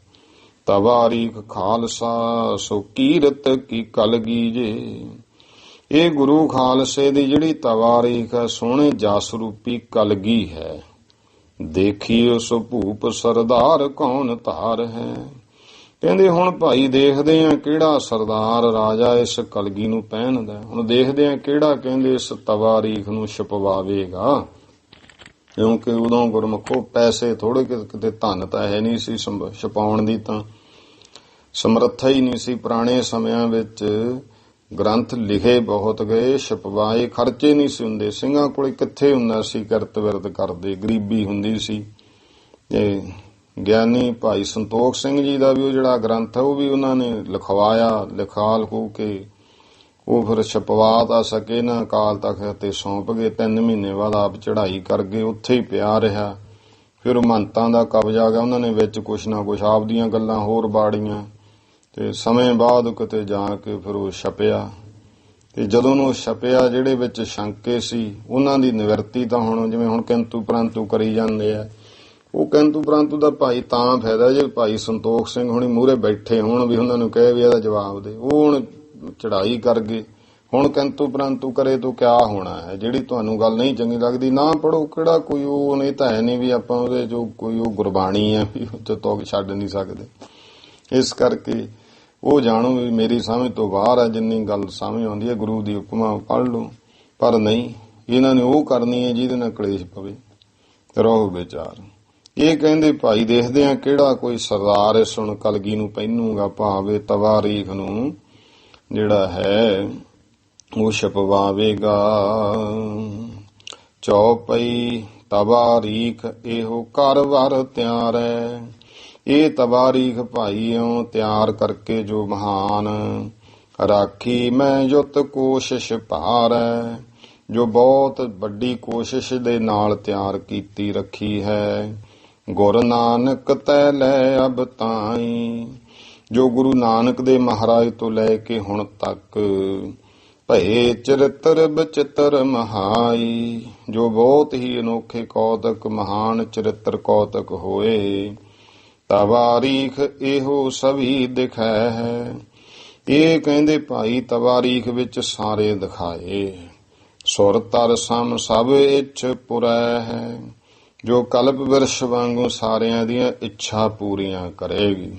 ਤਵਾਰੀਖ ਖਾਲਸਾ ਸੋ ਕੀਰਤ ਕੀ ਕਲਗੀ ਜੇ, ਇਹ ਗੁਰੂ ਖਾਲਸੇ ਦੀ ਜਿਹੜੀ ਤਵਾਰੀਖ ਹੈ ਸੋਹਣੇ ਜਸ ਰੂਪੀ ਕਲਗੀ ਹੈ। ਦੇਖੀ ਉਸ ਭੂਪ ਸਰਦਾਰ ਕੌਣ ਧਾਰ ਹੈ, ਕਹਿੰਦੇ ਹੁਣ ਭਾਈ ਦੇਖਦੇ ਆ ਕਿਹੜਾ ਸਰਦਾਰ ਰਾਜਾ ਇਸ ਕਲਗੀ ਨੂੰ ਪਹਿਨਦਾ। ਹੁਣ ਦੇਖਦੇ ਆ ਕਿਹੜਾ ਕਹਿੰਦੇ ਇਸ ਤਵਾਰੀਖ ਨੂੰ ਛਪਵਾਵੇਗਾ। ਕਿਉਂਕਿ ਉਦੋਂ ਗੁਰਮੁਖੋ ਪੈਸੇ ਥੋੜੇ, ਕਿਤੇ ਧਨ ਤਾਂ ਹੈ ਨਹੀਂ ਸੀ, ਛਪਾਉਣ ਦੀ ਤਾਂ ਸਮਰੱਥਾ ਹੀ ਨਹੀਂ ਸੀ। ਪੁਰਾਣੇ ਸਮਿਆਂ ਵਿੱਚ ਗ੍ਰੰਥ ਲਿਖੇ ਬਹੁਤ ਗਏ, ਛਪਵਾਏ, ਖਰਚੇ ਨਹੀਂ ਸੀ ਹੁੰਦੇ। ਸਿੰਘਾਂ ਕੋਲ ਕਿੱਥੇ ਹੁੰਦਾ ਸੀ ਕਿਰਤ ਵਿਰਤ ਕਰਦੇ, ਗਰੀਬੀ ਹੁੰਦੀ ਸੀ। ਤੇ ਗਿਆਨੀ ਭਾਈ ਸੰਤੋਖ ਸਿੰਘ ਜੀ ਦਾ ਵੀ ਉਹ ਜਿਹੜਾ ਗ੍ਰੰਥ ਹੈ ਉਹ ਵੀ ਉਹਨਾਂ ਨੇ ਲਿਖਵਾਇਆ, ਲਿਖਾ ਲਿਖੂ ਕੇ ਉਹ ਫਿਰ ਛਪਵਾ ਤਾਂ ਸਕੇ ਨਾ, ਅਕਾਲ ਤਖ਼ਤ ਤੇ ਸੌਂਪ ਗਏ। 3 ਮਹੀਨੇ ਬਾਅਦ ਆਪ ਚੜ੍ਹਾਈ ਕਰ ਗਏ, ਉੱਥੇ ਹੀ ਪਿਆ ਰਿਹਾ। ਫਿਰ ਮਹੰਤਾਂ ਦਾ ਕਬਜ਼ਾ ਗਿਆ, ਉਹਨਾਂ ਨੇ ਵਿੱਚ ਕੁਛ ਨਾ ਕੁਛ ਆਪਦੀਆਂ ਗੱਲਾਂ ਹੋਰ ਬਾੜੀਆਂ, ਤੇ ਸਮੇਂ ਬਾਅਦ ਕਿਤੇ ਜਾ ਕੇ ਫਿਰ ਉਹ ਛਪਿਆ। ਤੇ ਜਦੋਂ ਉਹ ਛਪਿਆ, ਜਿਹੜੇ ਵਿੱਚ ਸ਼ੰਕੇ ਸੀ ਉਹਨਾਂ ਦੀ ਨਿਵਰਤੀ ਤਾਂ ਹੁਣ ਜਿਵੇਂ ਹੁਣ ਕਿੰਤੂ ਪ੍ਰੰਤੂ ਕਰੀ ਜਾਂਦੇ ਆ, ਉਹ ਕਿੰਤੂ ਪ੍ਰੰਤੂ ਦਾ ਭਾਈ ਤਾਂ ਫਾਇਦਾ ਜੇ ਭਾਈ ਸੰਤੋਖ ਸਿੰਘ ਹੁਣੀ ਮੂਹਰੇ ਬੈਠੇ ਹੋਣ ਵੀ ਉਹਨਾਂ ਨੂੰ ਕਹੇ ਵੀ ਇਹਦਾ ਜਵਾਬ ਦੇ। ਉਹ ਹੁਣ ਚੜ੍ਹਾਈ ਕਰ ਗਏ, ਹੁਣ ਕਿੰਤੂ ਪ੍ਰੰਤੂ ਕਰੇ ਤੋਂ ਕਿਆ ਹੋਣਾ ਹੈ। ਜਿਹੜੀ ਤੁਹਾਨੂੰ ਗੱਲ ਨਹੀਂ ਚੰਗੀ ਲੱਗਦੀ ਨਾ ਪੜੋ, ਕਿਹੜਾ ਕੋਈ ਉਹ ਨਹੀਂ ਤਾਂ ਹੈ ਨਹੀਂ ਵੀ ਆਪਾਂ ਉਹਦੇ ਜੋ ਕੋਈ ਉਹ ਗੁਰਬਾਣੀ ਹੈ ਵੀ ਉਹ ਛੱਡ ਨਹੀਂ ਸਕਦੇ। ਇਸ ਕਰਕੇ ਉਹ ਜਾਣੋ ਵੀ ਮੇਰੀ ਸਮਝ ਤੋਂ ਬਾਹਰ ਹੈ। ਜਿੰਨੀ ਗੱਲ ਸਮਝ ਆਉਂਦੀ ਹੈ ਗੁਰੂ ਦੀ ਹੁਕਮਾਂ ਪੜ੍ਹ ਲਓ, ਪਰ ਨਹੀਂ, ਇਹਨਾਂ ਨੇ ਉਹ ਕਰਨੀ ਹੈ ਜਿਹਦੇ ਨਾਲ ਕਲੇਸ਼ ਪਵੇ। ਰਹੋ ਵਿਚਾਰ। ਇਹ ਕਹਿੰਦੇ ਭਾਈ ਦੇਖਦੇ ਆ ਕਿਹੜਾ ਕੋਈ ਸਰਦਾਰ ਇਸ ਹੁਣ ਕਲਗੀ ਨੂੰ ਪਹਿਨੂਗਾ, ਭਾਵੇਂ ਤਵਾਰੀਖ ਨੂੰ ਜਿਹੜਾ ਹੈ ਉਹ ਛਪਵਾਵੇਗਾ। ਚੌਪਈ ਤਵਾਰੀਖ ਇਹੋ ਘਰ ਵਰ ਤਿਆਰੈ, ਇਹ ਤਵਾਰੀਖ ਭਾਈਓ ਤਿਆਰ ਕਰਕੇ ਜੋ ਮਹਾਨ ਰਾਖੀ ਮੈਂ ਯੁੱਤ ਕੋਸ਼ਿਸ਼ ਭਾਰੈ, ਜੋ ਬਹੁਤ ਵੱਡੀ ਕੋਸ਼ਿਸ਼ ਦੇ ਨਾਲ ਤਿਆਰ ਕੀਤੀ ਰੱਖੀ ਹੈ। ਗੁਰ ਨਾਨਕ ਤੈ ਲੈ ਅਬ ਤਾਈ, ਜੋ ਗੁਰੂ ਨਾਨਕ ਦੇ ਮਹਾਰਾਜ ਤੋਂ ਲੈ ਕੇ ਹੁਣ ਤੱਕ ਭਏ ਚਰਿਤਰ ਬਚਿੱਤਰ ਮਹਾਈ, ਜੋ ਬਹੁਤ ਹੀ ਅਨੋਖੇ ਕੌਤਕ ਮਹਾਨ ਚਰਿਤਰ ਕੌਤਕ ਹੋਏ। ਤਵਾਰੀਖ ਇਹੋ ਸਭੀ ਦਿਖੈ ਹੈ, ਇਹ ਕਹਿੰਦੇ ਭਾਈ ਤਵਾਰੀਖ ਵਿੱਚ ਸਾਰੇ ਦਿਖਾਏ। ਸੁਰ ਤਰ ਸਮ ਸਭ ਇੱਛ ਪੁਰੈ ਹੈ, ਜੋ ਕਲਪ ਵਿਰਸ਼ ਵਾਂਗੂ ਸਾਰਿਆਂ ਦੀਆਂ ਇੱਛਾ ਪੂਰੀਆਂ ਕਰੇਗੀ।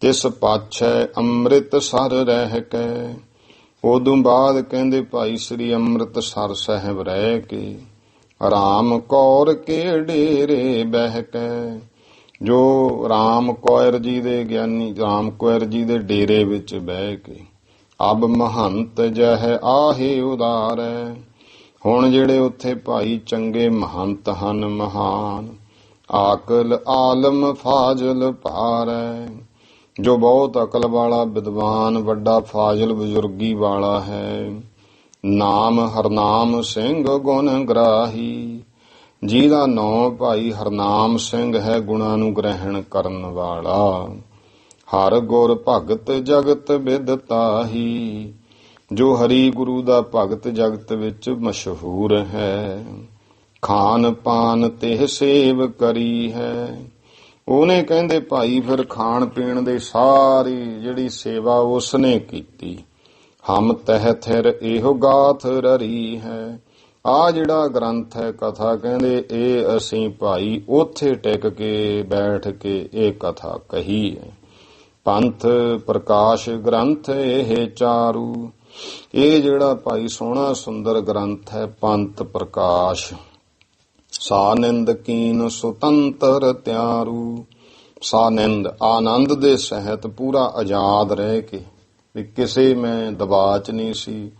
ਤਿਸ ਪਾਛੈ ਅੰਮ੍ਰਿਤ ਸਰ ਰਹਿ ਕੇ, ਉਦੋਂ ਬਾਅਦ ਕਹਿੰਦੇ ਭਾਈ ਸ੍ਰੀ ਅੰਮ੍ਰਿਤਸਰ ਸਾਹਿਬ ਰਹਿ ਕੇ ਰਾਮ ਕੌਰ ਕੇ ਡੇਰੇ ਬਹਿ ਕੇ, ਜੋ ਰਾਮ ਕੌਰ ਜੀ ਦੇ ਗਿਆਨੀ ਰਾਮ ਕੌਰ ਜੀ ਦੇ ਡੇਰੇ ਵਿੱਚ ਬਹਿ ਕੇ ਅਬ ਮਹੰਤ ਜਹ ਆਹੇ ਉਦਾਰੈ, ਹੁਣ ਜਿਹੜੇ ਉੱਥੇ ਭਾਈ ਚੰਗੇ ਮਹੰਤ ਹਨ ਮਹਾਨ, ਆਕਲ ਆਲਮ ਫਾਜ਼ਲ ਭਾਰੈ, ਜੋ ਬਹੁਤ ਅਕਲ ਵਾਲਾ ਵਿਦਵਾਨ ਵੱਡਾ ਫਾਜ਼ਲ ਬਜ਼ੁਰਗੀ ਵਾਲਾ ਹੈ। ਨਾਮ ਹਰਨਾਮ ਸਿੰਘ ਗੁਣ ਗ੍ਰਾਹੀ, ਜਿਹਦਾ ਨਾਂ ਭਾਈ ਹਰਨਾਮ ਸਿੰਘ ਹੈ, ਗੁਣਾਂ ਨੂੰ ਗ੍ਰਹਿਣ ਕਰਨ ਵਾਲਾ। ਹਰ ਗੁਰ ਭਗਤ ਜਗਤ ਵਿਦਤਾਹੀ, ਜੋ ਹਰੀ ਗੁਰੂ ਦਾ ਭਗਤ ਜਗਤ ਵਿੱਚ ਮਸ਼ਹੂਰ ਹੈ। ਖਾਨ ਪਾਨ ਤੇ ਸੇਵ ਕਰੀ ਹੈ, ਉਹਨੇ ਕਹਿੰਦੇ ਭਾਈ ਫਿਰ ਖਾਣ ਪੀਣ ਦੇ ਸਾਰੀ ਜਿਹੜੀ ਸੇਵਾ ਉਸਨੇ ਕੀਤੀ। ਹਮ ਤਹਿ ਥਿਰ ਇਹੋ ਗਾਥ ਰਰੀ ਹੈ, ਆ ਜਿਹੜਾ ਗ੍ਰੰਥ ਹੈ ਕਥਾ ਕਹਿੰਦੇ ਇਹ ਅਸੀਂ ਭਾਈ ਉੱਥੇ ਟਿਕ ਕੇ ਬੈਠ ਕੇ ਇਹ ਕਥਾ ਕਹੀ ਹੈ। ਪੰਥ ਪ੍ਰਕਾਸ਼ ਗ੍ਰੰਥ ਇਹ ਚਾਰੂ, ਇਹ ਜਿਹੜਾ ਭਾਈ ਸੋਹਣਾ ਸੁੰਦਰ ਗ੍ਰੰਥ ਹੈ ਪੰਥ ਪ੍ਰਕਾਸ਼। ਸਾਨੰਦ ਕੀਨ ਸੁਤੰਤਰ ਤਿਆਰੂ, ਸਾਨੰਦ ਆਨੰਦ ਦੇ ਸਹਿਤ ਪੂਰਾ ਆਜ਼ਾਦ ਰਹਿ ਕੇ, ਵੀ ਕਿਸੇ ਮੈਂ ਦਬਾਅ 'ਚ ਨਹੀਂ ਸੀ।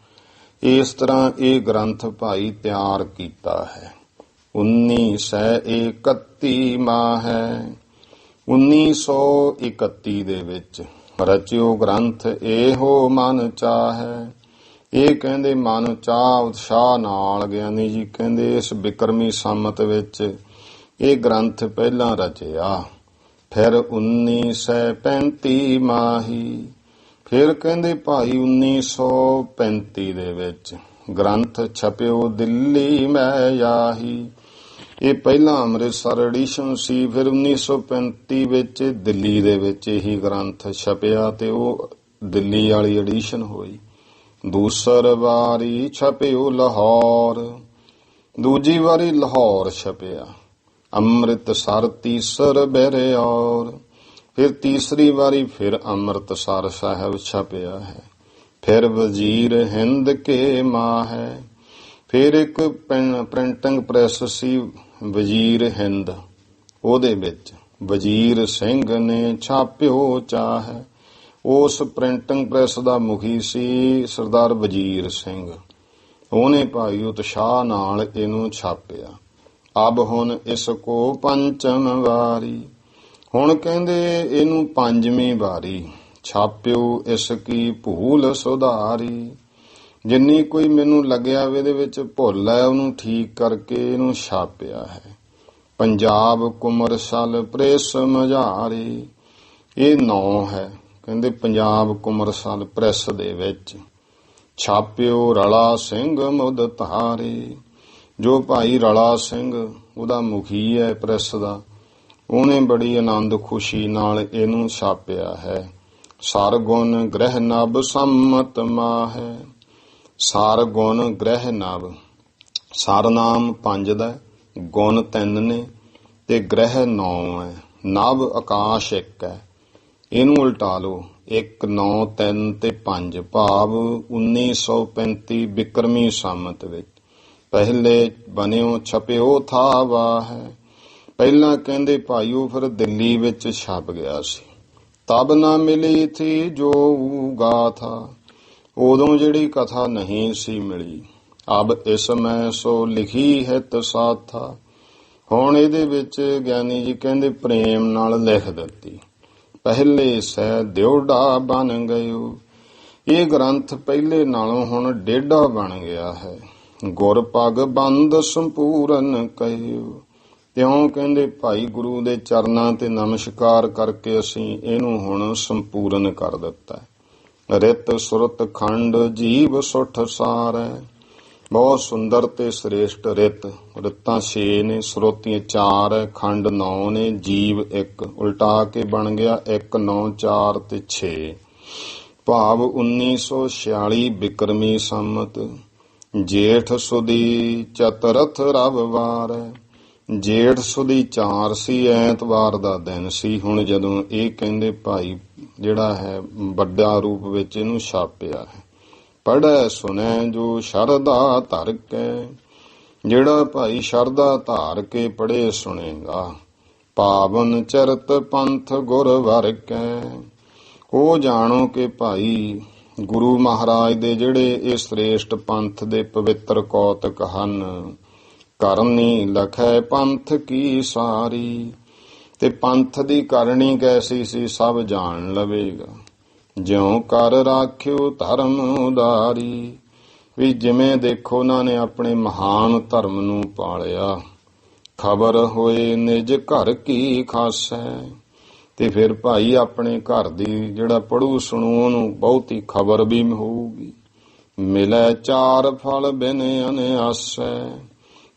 ਇਸ ਤਰ੍ਹਾਂ ਇਹ ਗ੍ਰੰਥ ਭਾਈ ਤਿਆਰ ਕੀਤਾ ਹੈ। 1931 ਮਾਹ ਹੈ, 1931 ਦੇ ਵਿੱਚ ਰਚਿਓ ਗ੍ਰੰਥ ਇਹੋ ਮਨ ਚਾਹੈ, ਇਹ ਕਹਿੰਦੇ ਮਨ ਚਾਹ ਉਤਸ਼ਾਹ ਨਾਲ ਗਿਆਨੀ ਜੀ ਕਹਿੰਦੇ ਇਸ ਬਿਕਰਮੀ ਸੰਮਤ ਵਿੱਚ ਇਹ ਗ੍ਰੰਥ ਪਹਿਲਾਂ ਰਚਿਆ। ਫਿਰ 1935 ਮਾਹੀ, ਫਿਰ ਕਹਿੰਦੇ ਭਾਈ 1935 ਦੇ ਵਿੱਚ ਗ੍ਰੰਥ ਛਪਿਓ ਦਿੱਲੀ ਮੈਂ ਜਾਹੀ, ਇਹ ਪਹਿਲਾਂ ਅੰਮ੍ਰਿਤਸਰ ਐਡੀਸ਼ਨ ਸੀ, ਫਿਰ 1935 ਵਿੱਚ ਦਿੱਲੀ ਦੇ ਵਿੱਚ ਇਹੀ ਗ੍ਰੰਥ ਛਪਿਆ ਤੇ ਉਹ ਦਿੱਲੀ ਵਾਲੀ ਐਡੀਸ਼ਨ ਹੋਈ। ਦੂਸਰ ਵਾਰੀ ਛਪਿਓ ਲਾਹੌਰ, ਦੂਜੀ ਵਾਰੀ ਲਾਹੌਰ ਛਪਿਆ। ਅੰਮ੍ਰਿਤਸਰ ਤੀਸਰ ਬਰਿਆਰ, ਫਿਰ ਤੀਸਰੀ ਵਾਰੀ ਫਿਰ ਅੰਮ੍ਰਿਤਸਰ ਸਾਹਿਬ ਛਪਿਆ ਹੈ। ਫਿਰ ਵਜ਼ੀਰ ਹਿੰਦ ਕੇ ਮਾਹ ਹੈ, ਫਿਰ ਇੱਕ ਪ੍ਰਿੰਟਿੰਗ ਪ੍ਰੈਸ ਸੀ ਵਜ਼ੀਰ ਹਿੰਦ, ਉਹਦੇ ਵਿੱਚ ਵਜ਼ੀਰ ਸਿੰਘ ਨੇ ਛਾਪਿਓ ਚਾਹੇ। ਉਸ ਪ੍ਰਿੰਟਿੰਗ ਪ੍ਰੈਸ ਦਾ ਮੁਖੀ ਸੀ ਸਰਦਾਰ ਵਜ਼ੀਰ ਸਿੰਘ। ਉਹਨੇ ਭਾਈ ਉਤਸ਼ਾਹ ਨਾਲ ਇਹਨੂੰ ਛਾਪਿਆ। ਅਬ ਹੁਣ ਇਸ ਕੋ ਪੰਚਮ ਵਾਰੀ, ਹੁਣ ਕਹਿੰਦੇ ਇਹਨੂੰ ਪੰਜਵੀਂ ਵਾਰੀ ਛਾਪਿਓ ਇਸ ਕੀ ਭੂਲ ਸੁਧਾਰੀ। ਜਿੰਨੀ ਕੋਈ ਮੈਨੂੰ ਲੱਗਿਆ ਵੀ ਇਹਦੇ ਵਿੱਚ ਭੁੱਲ ਹੈ ਉਹਨੂੰ ਠੀਕ ਕਰਕੇ ਇਹਨੂੰ ਛਾਪਿਆ ਹੈ। ਪੰਜਾਬ ਕੁਮਰਸਲ ਪ੍ਰੈਸ ਮਝਾਰੀ, ਇਹ ਨਾਂ ਹੈ। ਕਹਿੰਦੇ ਪੰਜਾਬ ਕੁਮਰਸਲ ਪ੍ਰੈਸ ਦੇ ਵਿੱਚ ਛਾਪਿਓ ਰਲਾ ਸਿੰਘ ਮੁੱਦ ਧਾਰੇ। ਜੋ ਭਾਈ ਰਲਾ ਸਿੰਘ ਉਹਦਾ ਮੁਖੀ ਹੈ ਪ੍ਰੈਸ ਦਾ, ਉਹਨੇ ਬੜੀ ਆਨੰਦ ਖੁਸ਼ੀ ਨਾਲ ਇਹਨੂੰ ਛਾਪਿਆ ਹੈ। ਸਰਗੁਣ ਗ੍ਰਹਿ ਨਭ ਸੰਮਤ ਮਾਹੈ। ਸਰਗੁਣ ਗ੍ਰਹਿ ਨਭ, ਸਰ ਨਾਮ 5 ਦਾ, ਗੁਣ 3 ਨੇ ਤੇ ਗ੍ਰਹਿ 9 ਹੈ। ਨਭ ਆਕਾਸ਼ 1 ਹੈ। ਇਹਨੂੰ ਉਲਟਾ ਲਓ, 1 9 3 ਤੇ 5 ਭਾਵ 1935 ਬਿਕਰਮੀ ਸੰਮਤ ਵਿੱਚ ਪਹਿਲੇ ਬਨਿਓ ਛਪਿਓ ਥਾ ਵਾਹੈ। ਪਹਿਲਾਂ ਕਹਿੰਦੇ ਭਾਈਓ ਫਿਰ ਦਿੱਲੀ ਵਿੱਚ ਛਪ ਗਿਆ ਸੀ। ਤਬ ਨਾ ਮਿਲੀ ਥੀ ਜੋ ਗਾਥਾ, ਉਦੋਂ ਜਿਹੜੀ ਕਥਾ ਨਹੀਂ ਸੀ ਮਿਲੀ। ਅਬ ਇਸ ਮੈਂ ਸੋ ਲਿਖੀ ਹੈ ਤਸਾਥਾ, ਹੁਣ ਇਹਦੇ ਵਿੱਚ ਗਿਆਨੀ ਜੀ ਕਹਿੰਦੇ ਪ੍ਰੇਮ ਨਾਲ ਲਿਖ ਦਿੱਤੀ। ਪਹਿਲੇ ਸਹਿ ਦਿਉੜਾ ਬਣ ਗਇਓ, ਇਹ ਗ੍ਰੰਥ ਪਹਿਲੇ ਨਾਲੋਂ ਹੁਣ ਡੇਢਾ ਬਣ ਗਿਆ ਹੈ। ਗੁਰ ਪਗ ਬੰਦ ਸੰਪੂਰਨ ਕਹਿਓ, ਤਿਉਂ ਕਹਿੰਦੇ ਭਾਈ ਗੁਰੂ ਦੇ ਚਰਨਾਂ ਤੇ ਨਮਸਕਾਰ ਕਰਕੇ ਅਸੀਂ ਇਹਨੂੰ ਹੁਣ ਸੰਪੂਰਨ ਕਰ ਦਿੱਤਾ। ਰਿਤ ਸੁਰਤ ਖੰਡ ਜੀਵ ਸੁਠ ਸਾਰੈ, ਬਹੁਤ ਸੁੰਦਰ ਤੇ ਸ੍ਰੇਸ਼ਟ ਰਿਤ। ਰਿਤਾਂ 6 ਨੇ, ਸਰੋਤੀਆਂ 4 ਹੈ, ਖੰਡ 9 ਨੇ, ਜੀਵ 1, ਉਲਟਾ ਕੇ ਬਣ ਗਿਆ 1 9 4 ਤੇ 6 ਭਾਵ 1946 ਬਿਕਰਮੀ ਸੰਮਤ। ਜੇਠ ਸੁਦੀ ਚਤਰਥ ਰਵਿਵਾਰ ਹੈ। ਜੇਠ ਸੁਦੀ 4 ਸੀ, ਐਤਵਾਰ ਦਾ ਦਿਨ ਸੀ। ਹੁਣ ਜਦੋਂ ਇਹ ਕਹਿੰਦੇ ਭਾਈ ਜਿਹੜਾ ਹੈ ਵੱਡਾ ਰੂਪ ਵਿੱਚ ਇਹਨੂੰ ਛਾਪਿਆ ਹੈ। ਪੜ੍ਹੈ ਸੁਣੈ ਜੋ ਸ਼ਰਧਾ ਧਰ ਕੇ, ਜਿਹੜਾ ਭਾਈ ਸ਼ਰਧਾ ਧਾਰ ਕੇ ਪੜ੍ਹੇ ਸੁਣੇਗਾ। ਪਾਵਨ ਚਰਤ ਪੰਥ ਗੁਰ ਵਰ ਕੈ, ਉਹ ਜਾਣੋ ਕਿ ਭਾਈ ਗੁਰੂ ਮਹਾਰਾਜ ਦੇ ਜਿਹੜੇ ਇਹ ਸ੍ਰੇਸ਼ਟ ਪੰਥ ਦੇ ਪਵਿੱਤਰ ਕੌਤਕ ਹਨ। ਕਰਨੀ ਲਖੈ ਪੰਥ ਕੀ ਸਾਰੀ, ਤੇ ਪੰਥ ਦੀ ਕਰਨੀ ਕੈਸੀ ਸੀ ਸਭ ਜਾਣ ਲਵੇਗਾ। ਜਿਉ ਕਰ ਰਾਖਿਓ ਧਰਮ ਉਦਾਰੀ, ਵੀ ਜਿਵੇਂ ਦੇਖੋ ਉਹਨਾਂ ਨੇ ਆਪਣੇ ਮਹਾਨ ਧਰਮ ਨੂੰ ਪਾਲਿਆ। ਖਬਰ ਹੋਏ ਨਿਜ ਘਰ ਕੀ ਖਾਸੈ, ਤੇ ਫਿਰ ਭਾਈ ਆਪਣੇ ਘਰ ਦੀ ਜਿਹੜਾ ਪੜੂ ਸੁਣੂ ਉਹਨੂੰ ਬਹੁਤੀ ਖਬਰ ਵੀ ਹੋਊਗੀ। ਮਿਲੈ 4 ਫਲ ਬਿਨ ਅਨਿਆਸੈ,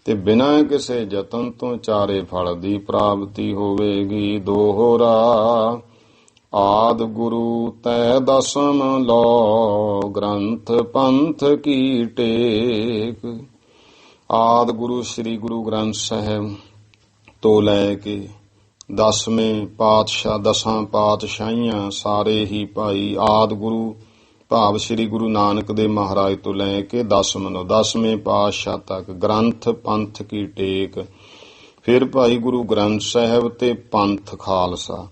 ਤੇ ਬਿਨਾਂ ਕਿਸੇ ਯਤਨ ਤੋਂ 4 ਫਲ ਦੀ ਪ੍ਰਾਪਤੀ ਹੋਵੇਗੀ। ਦੋਹਰਾ ਆਦ ਗੁਰੂ ਤੈ ਦਸਮ ਲੋ, ਗ੍ਰੰਥ ਪੰਥ ਕੀ ਟੇਕ। ਆਦ ਗੁਰੂ ਸ੍ਰੀ ਗੁਰੂ ਗ੍ਰੰਥ ਸਾਹਿਬ ਤੋਂ ਲੈ ਕੇ 10ਵੇਂ ਪਾਤਸ਼ਾਹ, 10 ਪਾਤਸ਼ਾਹੀਆਂ ਸਾਰੇ ਹੀ ਭਾਈ ਆਦ ਗੁਰੂ ਭਾਵ ਸ੍ਰੀ ਗੁਰੂ ਨਾਨਕ ਦੇਵ ਮਹਾਰਾਜ ਤੋਂ ਲੈ ਕੇ 10ਵੇਂ ਪਾਤਸ਼ਾਹ ਤੱਕ ਗ੍ਰੰਥ ਪੰਥ ਕੀ ਟੇਕ। ਫਿਰ ਭਾਈ ਗੁਰੂ ਗ੍ਰੰਥ ਸਾਹਿਬ ਤੇ ਪੰਥ ਖਾਲਸਾ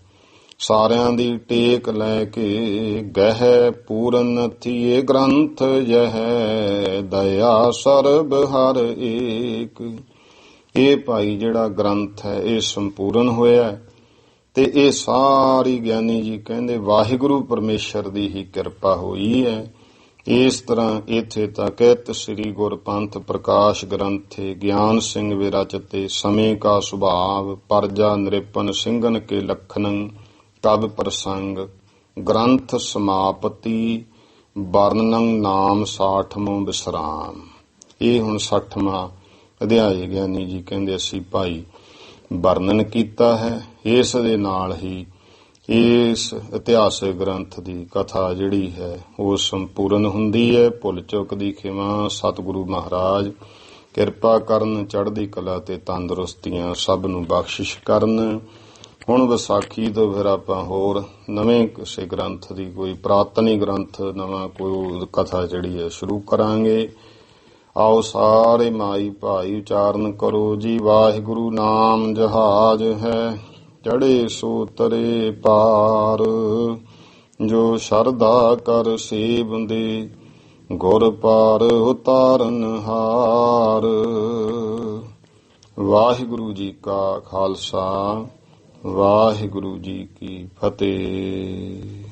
ਸਾਰਿਆਂ ਦੀ ਟੇਕ ਲੈ ਕੇ ਗਹਿ ਪੂਰਨ ਥੀਏ ਗ੍ਰੰਥ ਯਹ ਦਇਆ ਸਰਬ ਹਰ ਏਕ। ਇਹ ਭਾਈ ਜਿਹੜਾ ਗ੍ਰੰਥ ਹੈ ਇਹ ਸੰਪੂਰਨ ਹੋਇਆ ਤੇ ਇਹ ਸਾਰੀ ਗਿਆਨੀ ਜੀ ਕਹਿੰਦੇ ਵਾਹਿਗੁਰੂ ਪਰਮੇਸ਼ਰ ਦੀ ਹੀ ਕਿਰਪਾ ਹੋਈ ਹੈ। ਇਸ ਤਰ੍ਹਾਂ ਇੱਥੇ ਤੱਕ ਇਤ ਸ੍ਰੀ ਗੁਰਪੰਥ ਪ੍ਰਕਾਸ਼ ਗ੍ਰੰਥੇ ਗਿਆਨ ਸਿੰਘ ਵਿਰਚਤੇ ਸਮੇਂ ਕਾ ਸੁਭਾਵ ਪਰਜਾ ਨਿਰਪਨ ਸਿੰਘਨ ਕੇ ਲਖਨੰ ਕਵ ਪ੍ਰਸੰਗ ਗ੍ਰੰਥ ਸਮਾਪਤੀ ਵਰਣਨੰ ਨਾਮ 60ਵਾਂ ਵਿਸਰਾਮ। ਇਹ ਹੁਣ 60ਵਾਂ ਅਧਿਆਇ ਗਿਆਨੀ ਜੀ ਕਹਿੰਦੇ ਅਸੀਂ ਭਾਈ ਵਰਣਨ ਕੀਤਾ ਹੈ। ਇਸ ਦੇ ਨਾਲ ਹੀ ਇਸ ਇਤਿਹਾਸਕ ਗ੍ਰੰਥ ਦੀ ਕਥਾ ਜਿਹੜੀ ਹੈ ਉਹ ਸੰਪੂਰਨ ਹੁੰਦੀ ਹੈ। ਭੁੱਲ ਚੁੱਕ ਦੀ ਖਿਮਾ ਸਤਿਗੁਰੂ ਮਹਾਰਾਜ ਕਿਰਪਾ ਕਰਨ, ਚੜ੍ਹਦੀ ਕਲਾ ਤੇ ਤੰਦਰੁਸਤੀਆਂ ਸਭ ਨੂੰ ਬਖਸ਼ਿਸ਼ ਕਰਨ। ਹੁਣ ਵਿਸਾਖੀ ਤੋਂ ਫਿਰ ਆਪਾਂ ਹੋਰ ਨਵੇਂ ਕਿਸੇ ਗ੍ਰੰਥ ਦੀ ਕੋਈ ਪ੍ਰਾਤਨੀ ਗ੍ਰੰਥ ਨਵਾਂ ਕੋਈ ਕਥਾ ਜਿਹੜੀ ਹੈ ਸ਼ੁਰੂ ਕਰਾਂਗੇ। ਆਓ ਸਾਰੇ ਮਾਈ ਭਾਈ ਉਚਾਰਨ ਕਰੋ ਜੀ। ਵਾਹਿਗੁਰੂ ਨਾਮ ਜਹਾਜ ਹੈ, ਚੜ੍ਹੇ ਸੋ ਤਰੇ ਪਾਰ। ਜੋ ਸ਼ਰਧਾ ਕਰ ਸੇਵੰਦੇ, ਗੁਰ ਪਾਰ ਉਤਾਰਨ ਹਾਰ। ਵਾਹਿਗੁਰੂ ਜੀ ਕਾ ਖਾਲਸਾ, ਵਾਹਿਗੁਰੂ ਜੀ ਕੀ ਫਤਿਹ।